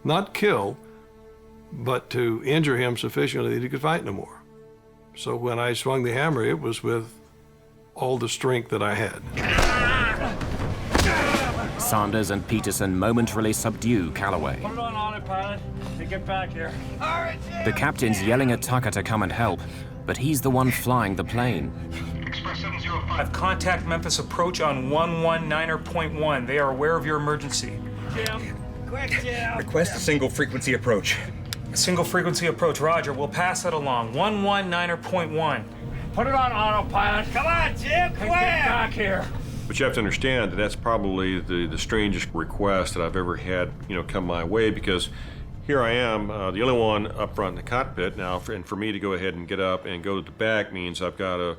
S19: Not kill, but to injure him sufficiently that he could fight no more. So when I swung the hammer, it was with all the strength that I had.
S20: Sanders and Peterson momentarily subdue Calloway.
S1: Put it on autopilot. Hey, get back here.
S20: The captain's yelling at Tucker to come and help, but he's the one flying the plane.
S9: I've contact Memphis approach on 119er.1. They are aware of your emergency.
S1: Jim, quick, Jim.
S4: Request a single frequency approach.
S9: A single frequency approach, Roger. We'll pass that along. 119er.1.
S1: Put it on autopilot. Come on, Jim, quick. Get back here.
S16: But you have to understand that that's probably the strangest request that I've ever had, come my way, because here I am, the only one up front in the cockpit now, and for me to go ahead and get up and go to the back means I've got to,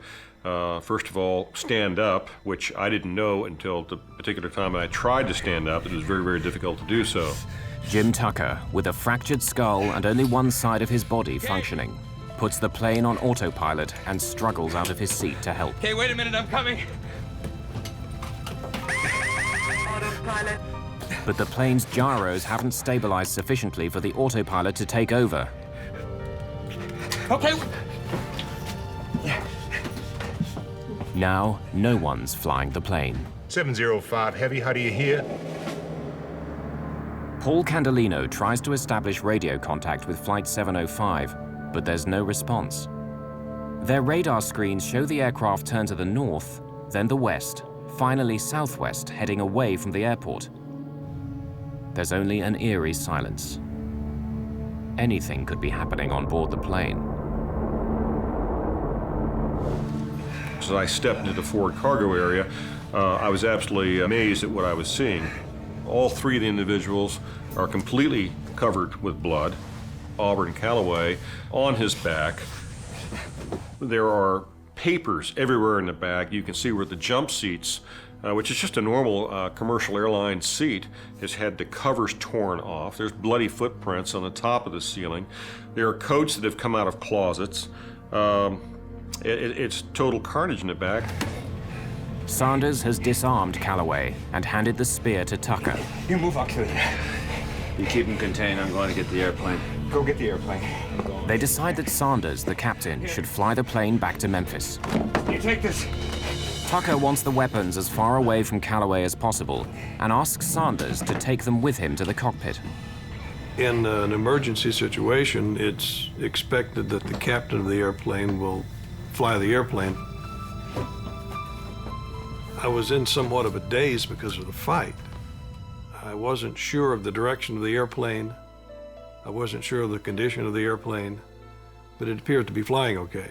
S16: first of all, stand up, which I didn't know until the particular time I tried to stand up. It was very, very difficult to do so.
S20: Jim Tucker, with a fractured skull and only one side of his body functioning, puts the plane on autopilot and struggles out of his seat to help.
S4: Hey, wait a minute, I'm coming.
S20: But the plane's gyros haven't stabilized sufficiently for the autopilot to take over.
S4: Okay.
S20: Now, no one's flying the plane.
S5: 705 Heavy, how do you hear?
S20: Paul Candelino tries to establish radio contact with Flight 705, but there's no response. Their radar screens show the aircraft turn to the north, then the west, finally southwest, heading away from the airport. There's only an eerie silence. Anything could be happening on board the plane.
S16: As I stepped into the forward cargo area, I was absolutely amazed at what I was seeing. All three of the individuals are completely covered with blood. Auburn Calloway on his back. There are papers everywhere in the back. You can see where the jump seats, which is just a normal commercial airline seat, has had the covers torn off. There's bloody footprints on the top of the ceiling. There are coats that have come out of closets. It's total carnage in the back.
S20: Sanders has disarmed Calloway and handed the spear to Tucker.
S4: You move, I'll kill you.
S15: You keep him contained, I'm going to get the airplane.
S4: Go get the airplane.
S20: They decide that Sanders, the captain, should fly the plane back to Memphis.
S4: You take this.
S20: Tucker wants the weapons as far away from Calloway as possible and asks Sanders to take them with him to the cockpit.
S19: In an emergency situation, it's expected that the captain of the airplane will fly the airplane. I was in somewhat of a daze because of the fight. I wasn't sure of the direction of the airplane. I wasn't sure of the condition of the airplane, but it appeared to be flying okay.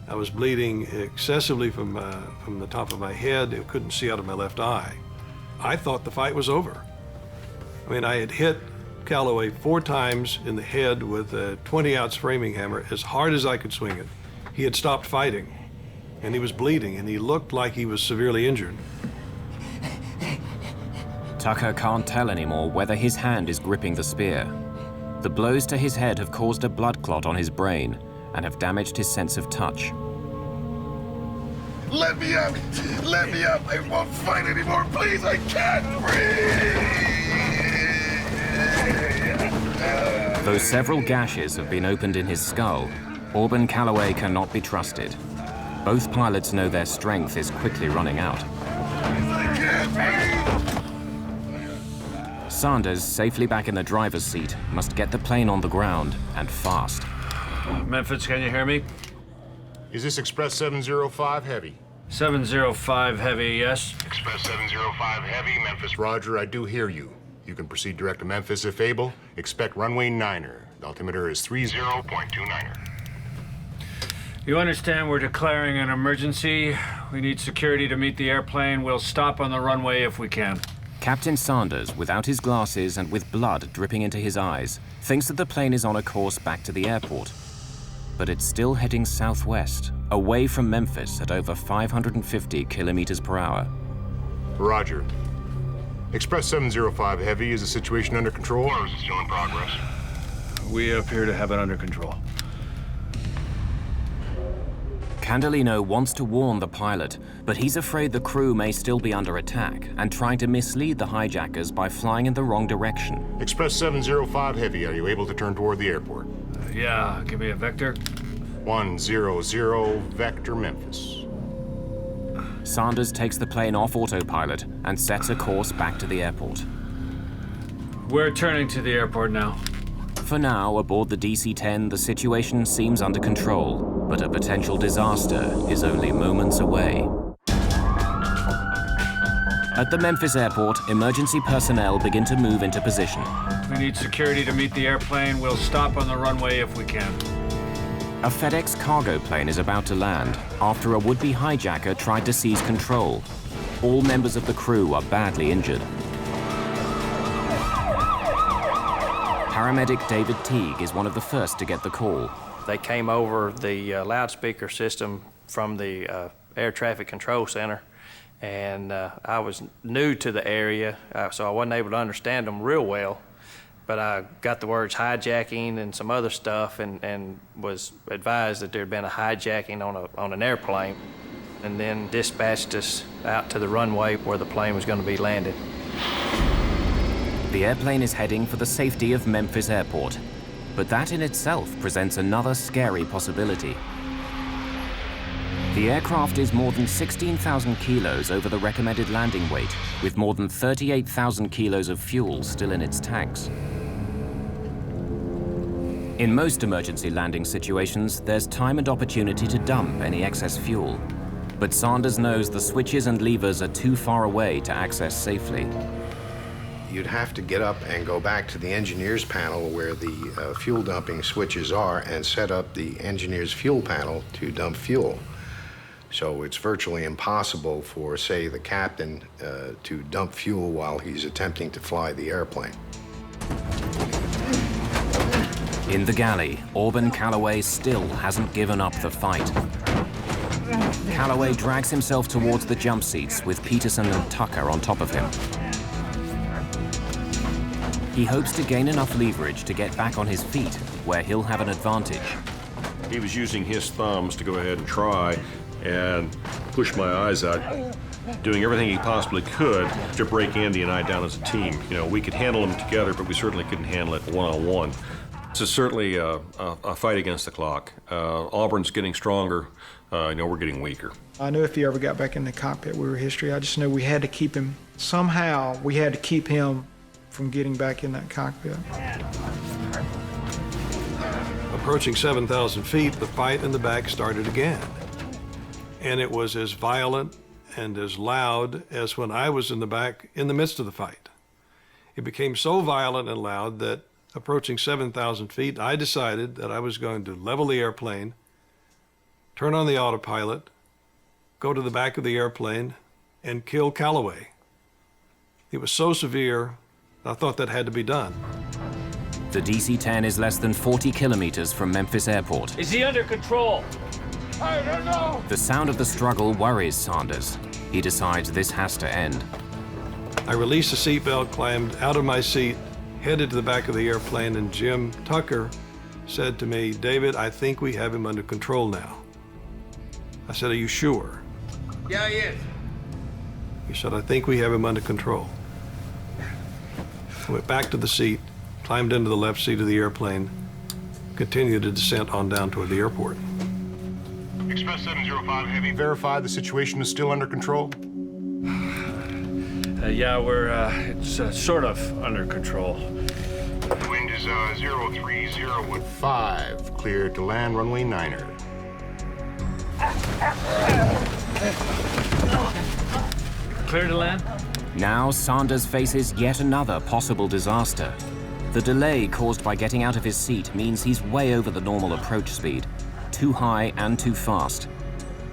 S19: I was bleeding excessively from the top of my head. I couldn't see out of my left eye. I thought the fight was over. I mean, I had hit Calloway 4 times in the head with a 20-ounce framing hammer as hard as I could swing it. He had stopped fighting, and he was bleeding, and he looked like he was severely injured.
S20: Tucker can't tell anymore whether his hand is gripping the spear. The blows to his head have caused a blood clot on his brain and have damaged his sense of touch.
S11: Let me up! Let me up! I won't fight anymore, please! I can't breathe!
S20: Though several gashes have been opened in his skull, Auburn Calloway cannot be trusted. Both pilots know their strength is quickly running out.
S11: I can't breathe!
S20: Sanders, safely back in the driver's seat, must get the plane on the ground, and fast.
S15: Memphis, can you hear me?
S5: Is this Express 705 Heavy?
S15: 705 Heavy, yes.
S5: Express 705 Heavy, Memphis. Roger, I do hear you. You can proceed direct to Memphis if able. Expect runway 9er. The altimeter is 30.29er.
S15: You understand we're declaring an emergency. We need security to meet the airplane. We'll stop on the runway if we can.
S20: Captain Sanders, without his glasses and with blood dripping into his eyes, thinks that the plane is on a course back to the airport. But it's still heading southwest, away from Memphis at over 550 kilometers per hour.
S5: Roger. Express 705 Heavy, is the situation under control or is it still in progress?
S15: We appear to have it under control.
S20: Candelino wants to warn the pilot, but he's afraid the crew may still be under attack and trying to mislead the hijackers by flying in the wrong direction.
S5: Express 705 Heavy, are you able to turn toward the airport?
S15: Yeah, give me a vector.
S5: 100 Vector Memphis.
S20: Sanders takes the plane off autopilot and sets a course back to the airport.
S15: We're turning to the airport now.
S20: For now, aboard the DC-10, the situation seems under control, but a potential disaster is only moments away. At the Memphis airport, emergency personnel begin to move into position.
S15: We need security to meet the airplane. We'll stop on the runway if we can.
S20: A FedEx cargo plane is about to land after a would-be hijacker tried to seize control. All members of the crew are badly injured. Paramedic David Teague is one of the first to get the call.
S17: They came over the loudspeaker system from the air traffic control center, and I was new to the area, so I wasn't able to understand them real well. But I got the words hijacking and some other stuff, and was advised that there had been a hijacking on an airplane, and then dispatched us out to the runway where the plane was going to be landed.
S20: The airplane is heading for the safety of Memphis Airport, but that in itself presents another scary possibility. The aircraft is more than 16,000 kilos over the recommended landing weight, with more than 38,000 kilos of fuel still in its tanks. In most emergency landing situations, there's time and opportunity to dump any excess fuel. But Sanders knows the switches and levers are too far away to access safely.
S10: You'd have to get up and go back to the engineer's panel where the fuel dumping switches are and set up the engineer's fuel panel to dump fuel. So it's virtually impossible for, say, the captain to dump fuel while he's attempting to fly the airplane.
S20: In the galley, Auburn Calloway still hasn't given up the fight. Calloway drags himself towards the jump seats with Peterson and Tucker on top of him. He hopes to gain enough leverage to get back on his feet, where he'll have an advantage.
S16: He was using his thumbs to go ahead and try and push my eyes out, doing everything he possibly could to break Andy and I down as a team. You know, we could handle him together, but we certainly couldn't handle it one-on-one. This is certainly a fight against the clock. Auburn's getting stronger. We're getting weaker.
S13: I knew if he ever got back in the cockpit, we were history. I just knew we had to keep him. Somehow, we had to keep him from getting back in that cockpit.
S19: Approaching 7,000 feet, the fight in the back started again. And it was as violent and as loud as when I was in the back in the midst of the fight. It became so violent and loud that approaching 7,000 feet, I decided that I was going to level the airplane, turn on the autopilot, go to the back of the airplane, and kill Calloway. It was so severe, I thought that had to be done.
S20: The DC-10 is less than 40 kilometers from Memphis Airport.
S15: Is he under control?
S11: I don't know.
S20: The sound of the struggle worries Sanders. He decides this has to end.
S19: I released the seatbelt, climbed out of my seat, headed to the back of the airplane, and Jim Tucker said to me, "David, I think we have him under control now." I said, "Are you sure?"
S4: Yeah, he is.
S19: He said, "I think we have him under control." I went back to the seat, climbed into the left seat of the airplane, continued the descent on down toward the airport.
S5: Express 705 Heavy, verify the situation is still under control?
S15: Yeah, it's sort of under control.
S5: Wind is 03015, cleared to land, runway 9er.
S15: Clear to land?
S20: Now Sanders faces yet another possible disaster. The delay caused by getting out of his seat means he's way over the normal approach speed, too high and too fast.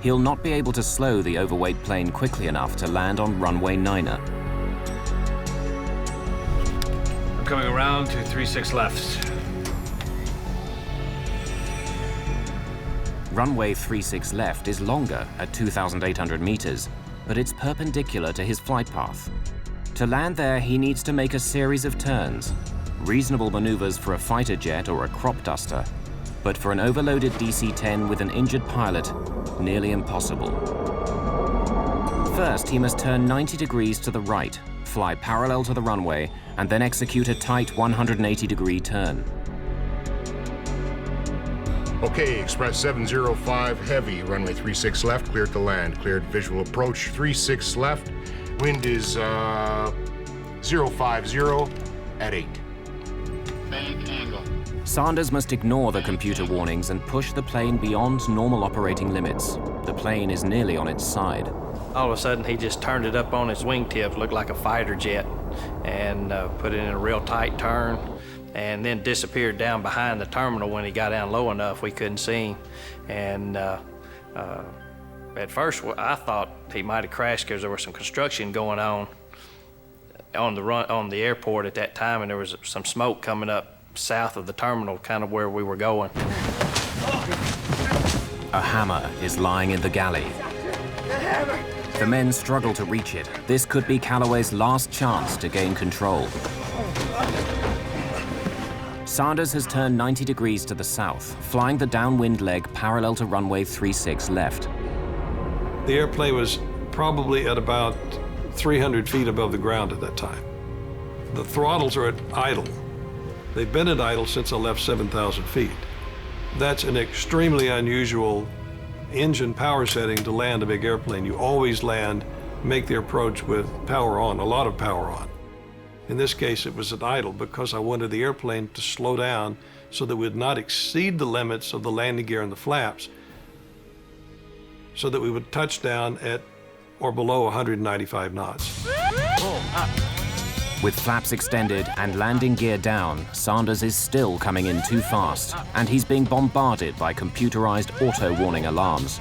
S20: He'll not be able to slow the overweight plane quickly enough to land on runway 9er.
S15: I'm coming around to 36 left.
S20: Runway 36 left is longer at 2,800 meters, but it's perpendicular to his flight path. To land there, he needs to make a series of turns, reasonable maneuvers for a fighter jet or a crop duster, but for an overloaded DC-10 with an injured pilot, nearly impossible. First, he must turn 90 degrees to the right, fly parallel to the runway, and then execute a tight 180-degree turn.
S5: Okay, Express 705 Heavy, runway 36 left, cleared to land. Cleared visual approach 36 left. Wind is 050 at 8.
S11: Bank angle.
S20: Sanders must ignore the computer warnings and push the plane beyond normal operating limits. The plane is nearly on its side.
S17: All of a sudden, he just turned it up on its wingtips, looked like a fighter jet, and put it in a real tight turn, and then disappeared down behind the terminal. When he got down low enough, we couldn't see him. And at first, I thought he might have crashed because there was some construction going on the airport at that time, and there was some smoke coming up south of the terminal, kind of where we were going.
S20: A hammer is lying in the galley. The men struggle to reach it. This could be Callaway's last chance to gain control. Sanders has turned 90 degrees to the south, flying the downwind leg parallel to runway 36 left.
S19: The airplane was probably at about 300 feet above the ground at that time. The throttles are at idle. They've been at idle since I left 7,000 feet. That's an extremely unusual engine power setting to land a big airplane. You always land, make the approach with power on, a lot of power on. In this case, it was at idle because I wanted the airplane to slow down so that we would not exceed the limits of the landing gear and the flaps, so that we would touch down at or below 195 knots.
S20: With flaps extended and landing gear down, Sanders is still coming in too fast, and he's being bombarded by computerized auto-warning alarms.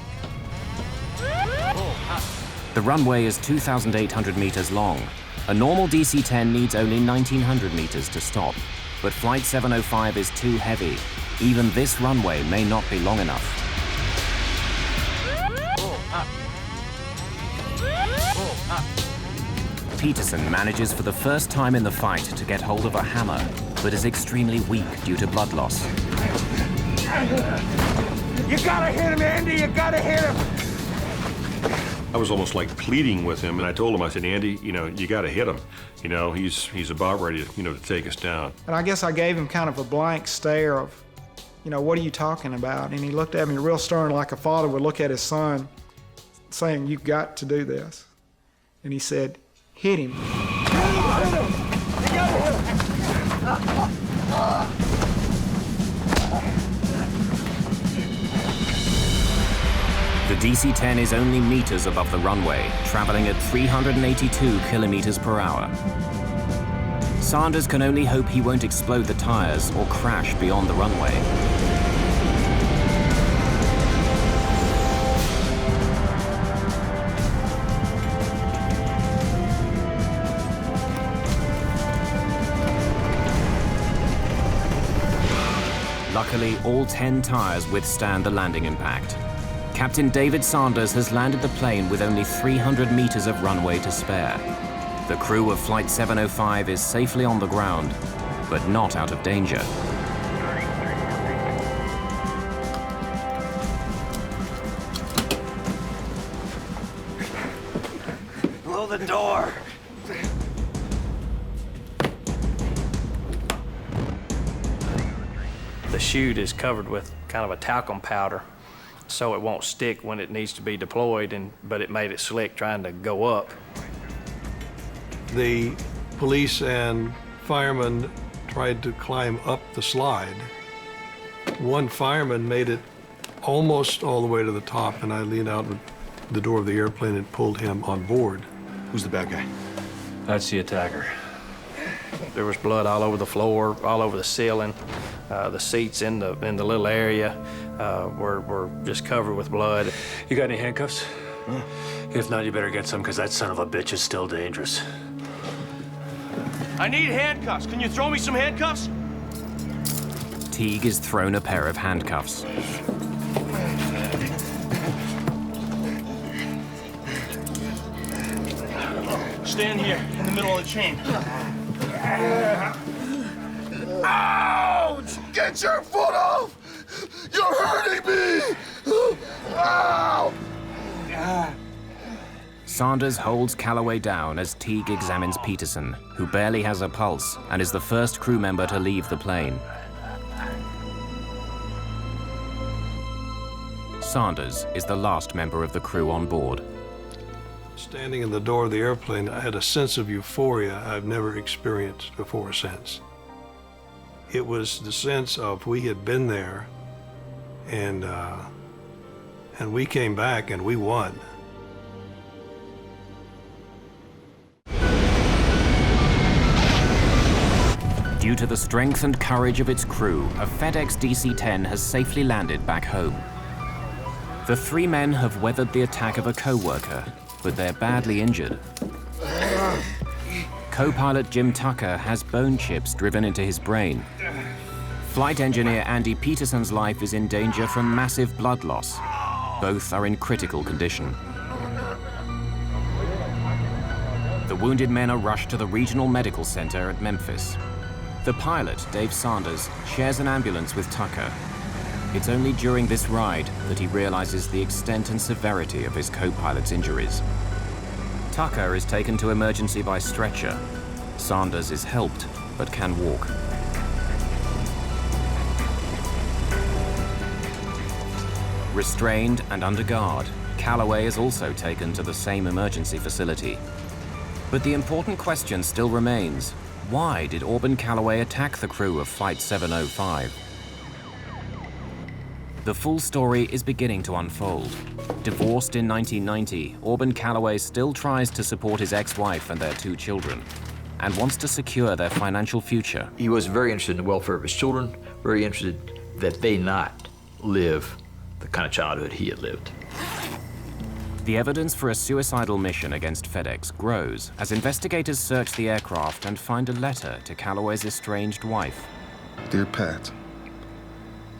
S20: The runway is 2,800 meters long. A normal DC-10 needs only 1,900 meters to stop, but Flight 705 is too heavy. Even this runway may not be long enough. Peterson manages for the first time in the fight to get hold of a hammer, but is extremely weak due to blood loss.
S4: You gotta hit him, Andy, you gotta hit him!
S16: I was almost like pleading with him, and I told him, I said, Andy, you gotta hit him. He's about ready to, to take us down.
S13: And I guess I gave him kind of a blank stare of, what are you talking about? And he looked at me real stern, like a father would look at his son, saying, you've got to do this. And he said, hit him.
S20: The DC-10 is only meters above the runway, traveling at 382 kilometers per hour. Sanders can only hope he won't explode the tires or crash beyond the runway. Luckily, all 10 tires withstand the landing impact. Captain David Sanders has landed the plane with only 300 meters of runway to spare. The crew of Flight 705 is safely on the ground, but not out of danger.
S17: Blow the door. The chute is covered with kind of a talcum powder, so it won't stick when it needs to be deployed, but it made it slick trying to go up.
S19: The police and firemen tried to climb up the slide. One fireman made it almost all the way to the top, and I leaned out the door of the airplane and pulled him on board.
S11: Who's the bad guy?
S14: That's the attacker.
S17: There was blood all over the floor, all over the ceiling. The seats in the little area were just covered with blood.
S14: You got any handcuffs? If not, you better get some, because that son of a bitch is still dangerous.
S3: I need handcuffs. Can you throw me some handcuffs?
S20: Teague is thrown a pair of handcuffs.
S3: Stand here in the middle of the chain.
S11: Ouch! Get your foot off! You're hurting me! Ow!
S20: Sanders holds Calloway down as Teague examines Peterson, who barely has a pulse and is the first crew member to leave the plane. Sanders is the last member of the crew on board.
S19: Standing in the door of the airplane, I had a sense of euphoria I've never experienced before or since. It was the sense of we had been there, and we came back and we won.
S20: Due to the strength and courage of its crew, a FedEx DC-10 has safely landed back home. The three men have weathered the attack of a co-worker, but they're badly injured. Co-pilot Jim Tucker has bone chips driven into his brain. Flight engineer Andy Peterson's life is in danger from massive blood loss. Both are in critical condition. The wounded men are rushed to the regional medical center at Memphis. The pilot, Dave Sanders, shares an ambulance with Tucker. It's only during this ride that he realizes the extent and severity of his co-pilot's injuries. Tucker is taken to emergency by stretcher. Sanders is helped, but can walk. Restrained and under guard, Calloway is also taken to the same emergency facility. But the important question still remains: why did Auburn Calloway attack the crew of Flight 705? The full story is beginning to unfold. Divorced in 1990, Auburn Calloway still tries to support his ex-wife and their two children, and wants to secure their financial future.
S12: He was very interested in the welfare of his children, very interested that they not live the kind of childhood he had lived.
S20: The evidence for a suicidal mission against FedEx grows as investigators search the aircraft and find a letter to Calloway's estranged wife.
S11: Dear Pat,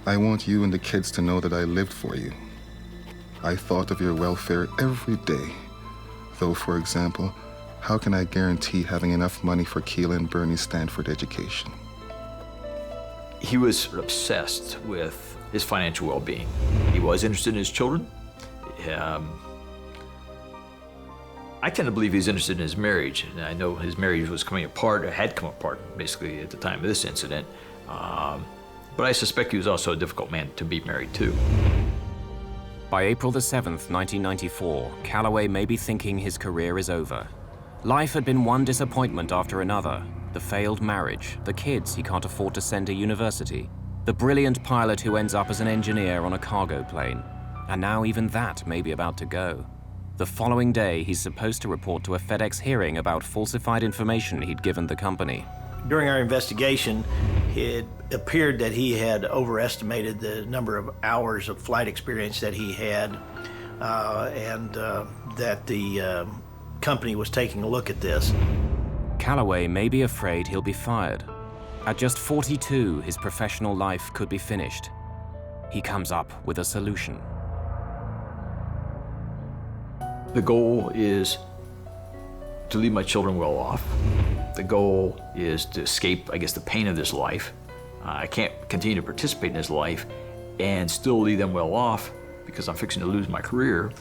S11: I want you and the kids to know that I lived for you. I thought of your welfare every day. Though, for example, how can I guarantee having enough money for Keela and Bernie's Stanford education?
S12: He was obsessed with his financial well-being. He was interested in his children. I tend to believe he's interested in his marriage. And I know his marriage was coming apart, or had come apart, basically, at the time of this incident. But I suspect he was also a difficult man to be married to.
S20: By April the 7th, 1994, Calloway may be thinking his career is over. Life had been one disappointment after another. The failed marriage, the kids he can't afford to send to university, the brilliant pilot who ends up as an engineer on a cargo plane. And now even that may be about to go. The following day, he's supposed to report to a FedEx hearing about falsified information he'd given the company.
S17: During our investigation, it appeared that he had overestimated the number of hours of flight experience that he had, and that the company was taking a look at this.
S20: Calloway may be afraid he'll be fired. At just 42, his professional life could be finished. He comes up with a solution.
S12: The goal is to leave my children well off. The goal is to escape, I guess, the pain of this life. I can't continue to participate in this life and still leave them well off because I'm fixing to lose my career.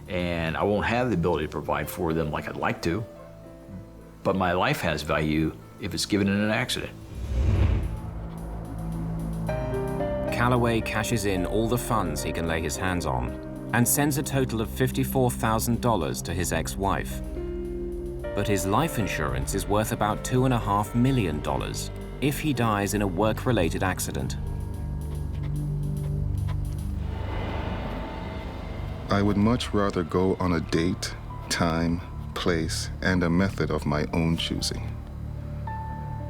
S12: And I won't have the ability to provide for them like I'd like to. But my life has value if it's given in an accident.
S20: Calloway cashes in all the funds he can lay his hands on and sends a total of $54,000 to his ex-wife. But his life insurance is worth about $2.5 million if he dies in a work-related accident.
S11: I would much rather go on a date, time, place, and a method of my own choosing.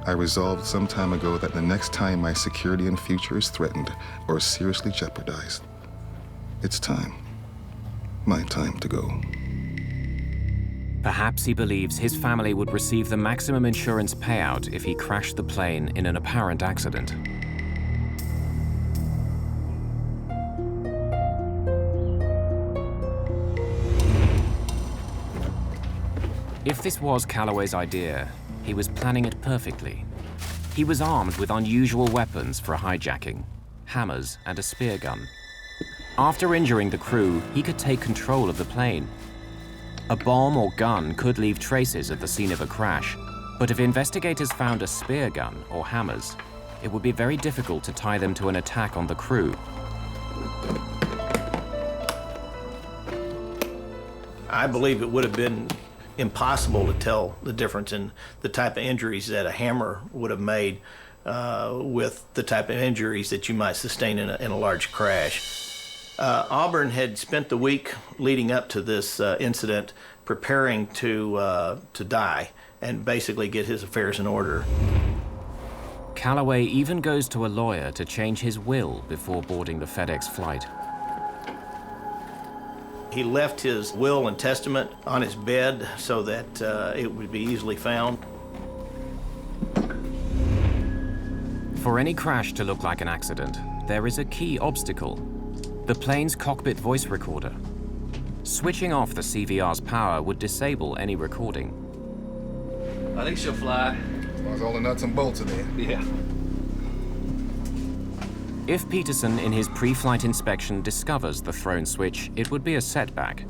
S11: I resolved some time ago that the next time my security and future is threatened or seriously jeopardized, it's time. My time to go.
S20: Perhaps he believes his family would receive the maximum insurance payout if he crashed the plane in an apparent accident. If this was Calloway's idea, he was planning it perfectly. He was armed with unusual weapons for a hijacking, hammers and a spear gun. After injuring the crew, he could take control of the plane. A bomb or gun could leave traces at the scene of a crash, but if investigators found a spear gun or hammers, it would be very difficult to tie them to an attack on the crew.
S17: I believe it would have been impossible to tell the difference in the type of injuries that a hammer would have made with the type of injuries that you might sustain in a large crash. Auburn had spent the week leading up to this incident preparing to die and basically get his affairs in order.
S20: Calloway even goes to a lawyer to change his will before boarding the FedEx flight.
S17: He left his will and testament on his bed so that it would be easily found.
S20: For any crash to look like an accident, there is a key obstacle: the plane's cockpit voice recorder. Switching off the CVR's power would disable any recording.
S2: I think she'll fly.
S11: As long as all the nuts and bolts are there.
S2: Yeah.
S20: If Peterson, in his pre-flight inspection, discovers the thrown switch, it would be a setback.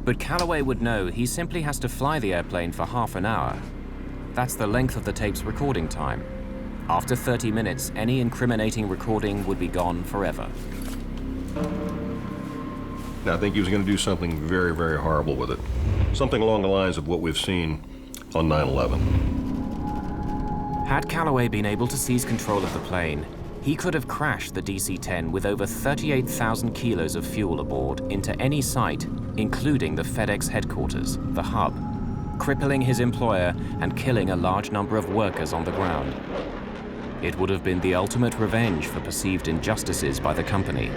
S20: But Calloway would know he simply has to fly the airplane for half an hour. That's the length of the tape's recording time. After 30 minutes, any incriminating recording would be gone forever.
S16: Now, I think he was going to do something very, very horrible with it. Something along the lines of what we've seen on 9/11.
S20: Had Calloway been able to seize control of the plane, he could have crashed the DC-10 with over 38,000 kilos of fuel aboard into any site, including the FedEx headquarters, the hub, crippling his employer and killing a large number of workers on the ground. It would have been the ultimate revenge for perceived injustices by the company.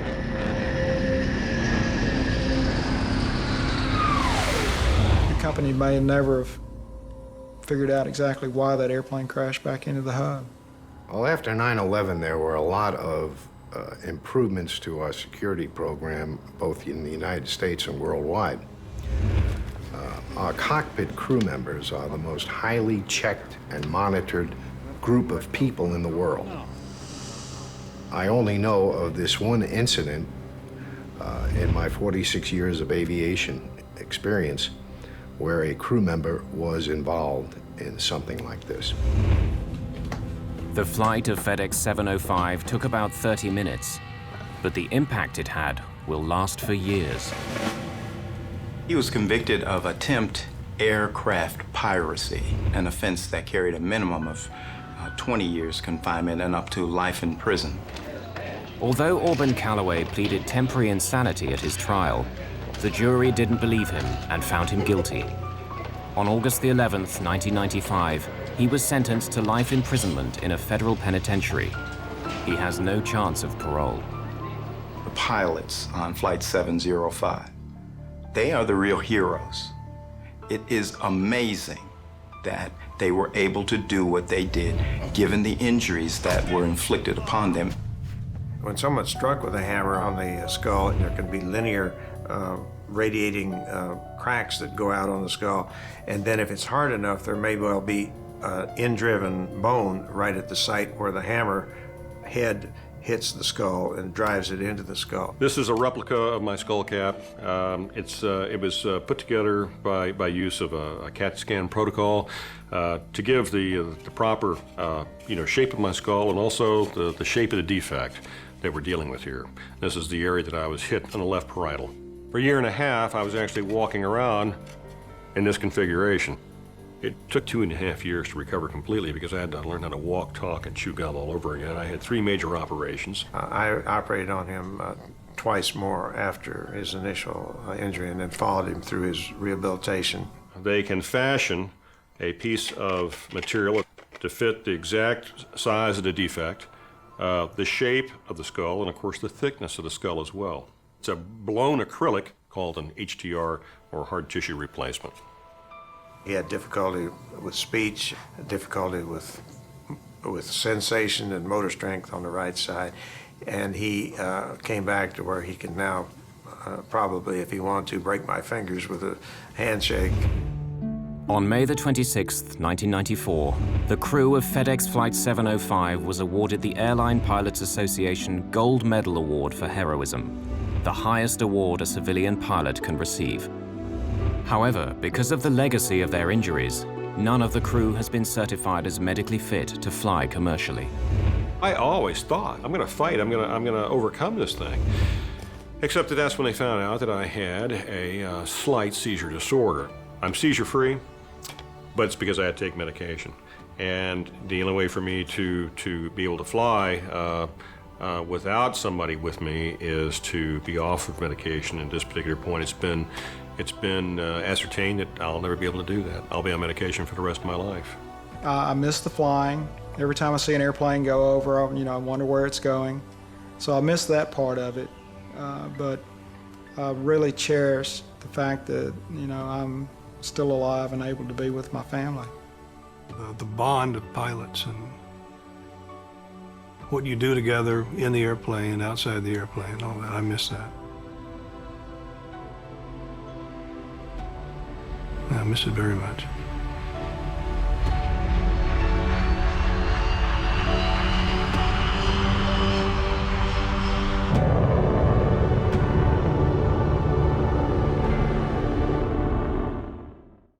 S13: The company may never have figured out exactly why that airplane crashed back into the hub.
S10: Well, after 9/11, there were a lot of improvements to our security program, both in the United States and worldwide. Our cockpit crew members are the most highly checked and monitored group of people in the world. I only know of this one incident in my 46 years of aviation experience where a crew member was involved in something like this.
S20: The flight of FedEx 705 took about 30 minutes, but the impact it had will last for years.
S8: He was convicted of attempt aircraft piracy, an offense that carried a minimum of 20 years confinement and up to life in prison.
S20: Although Auburn Calloway pleaded temporary insanity at his trial, the jury didn't believe him and found him guilty. On August the 11th, 1995, he was sentenced to life imprisonment in a federal penitentiary. He has no chance of parole.
S8: The pilots on Flight 705, they are the real heroes. It is amazing that they were able to do what they did, given the injuries that were inflicted upon them.
S18: When someone's struck with a hammer on the skull, there can be linear radiating cracks that go out on the skull. And then if it's hard enough, there may well be in-driven bone right at the site where the hammer head hits the skull and drives it into the skull.
S16: This is a replica of my skull cap. It was put together by use of a CAT scan protocol to give the proper shape of my skull and also the shape of the defect that we're dealing with here. This is the area that I was hit on the left parietal. For a year and a half, I was actually walking around in this configuration. It took 2.5 years to recover completely because I had to learn how to walk, talk, and chew gum all over again. I had 3 major operations.
S18: I operated on him twice more after his initial injury and then followed him through his rehabilitation.
S16: They can fashion a piece of material to fit the exact size of the defect, the shape of the skull, and of course the thickness of the skull as well. It's a blown acrylic called an HTR, or hard tissue replacement.
S18: He had difficulty with speech, difficulty with sensation and motor strength on the right side, and he came back to where he can now probably, if he wanted to, break my fingers with a handshake.
S20: On May the 26th, 1994, the crew of FedEx Flight 705 was awarded the Airline Pilots Association Gold Medal Award for heroism, the highest award a civilian pilot can receive. However, because of the legacy of their injuries, none of the crew has been certified as medically fit to fly commercially.
S16: I always thought, I'm gonna fight, I'm gonna overcome this thing. Except that that's when they found out that I had a slight seizure disorder. I'm seizure-free, but it's because I had to take medication. And the only way for me to be able to fly without somebody with me is to be off of medication. At this particular point, it's been ascertained that I'll never be able to do that. I'll be on medication for the rest of my life.
S13: I miss the flying. Every time I see an airplane go over, I wonder where it's going. So I miss that part of it. But I really cherish the fact that, I'm still alive and able to be with my family.
S19: The bond of pilots and what you do together in the airplane, outside the airplane, all that, I miss that. I miss it very much.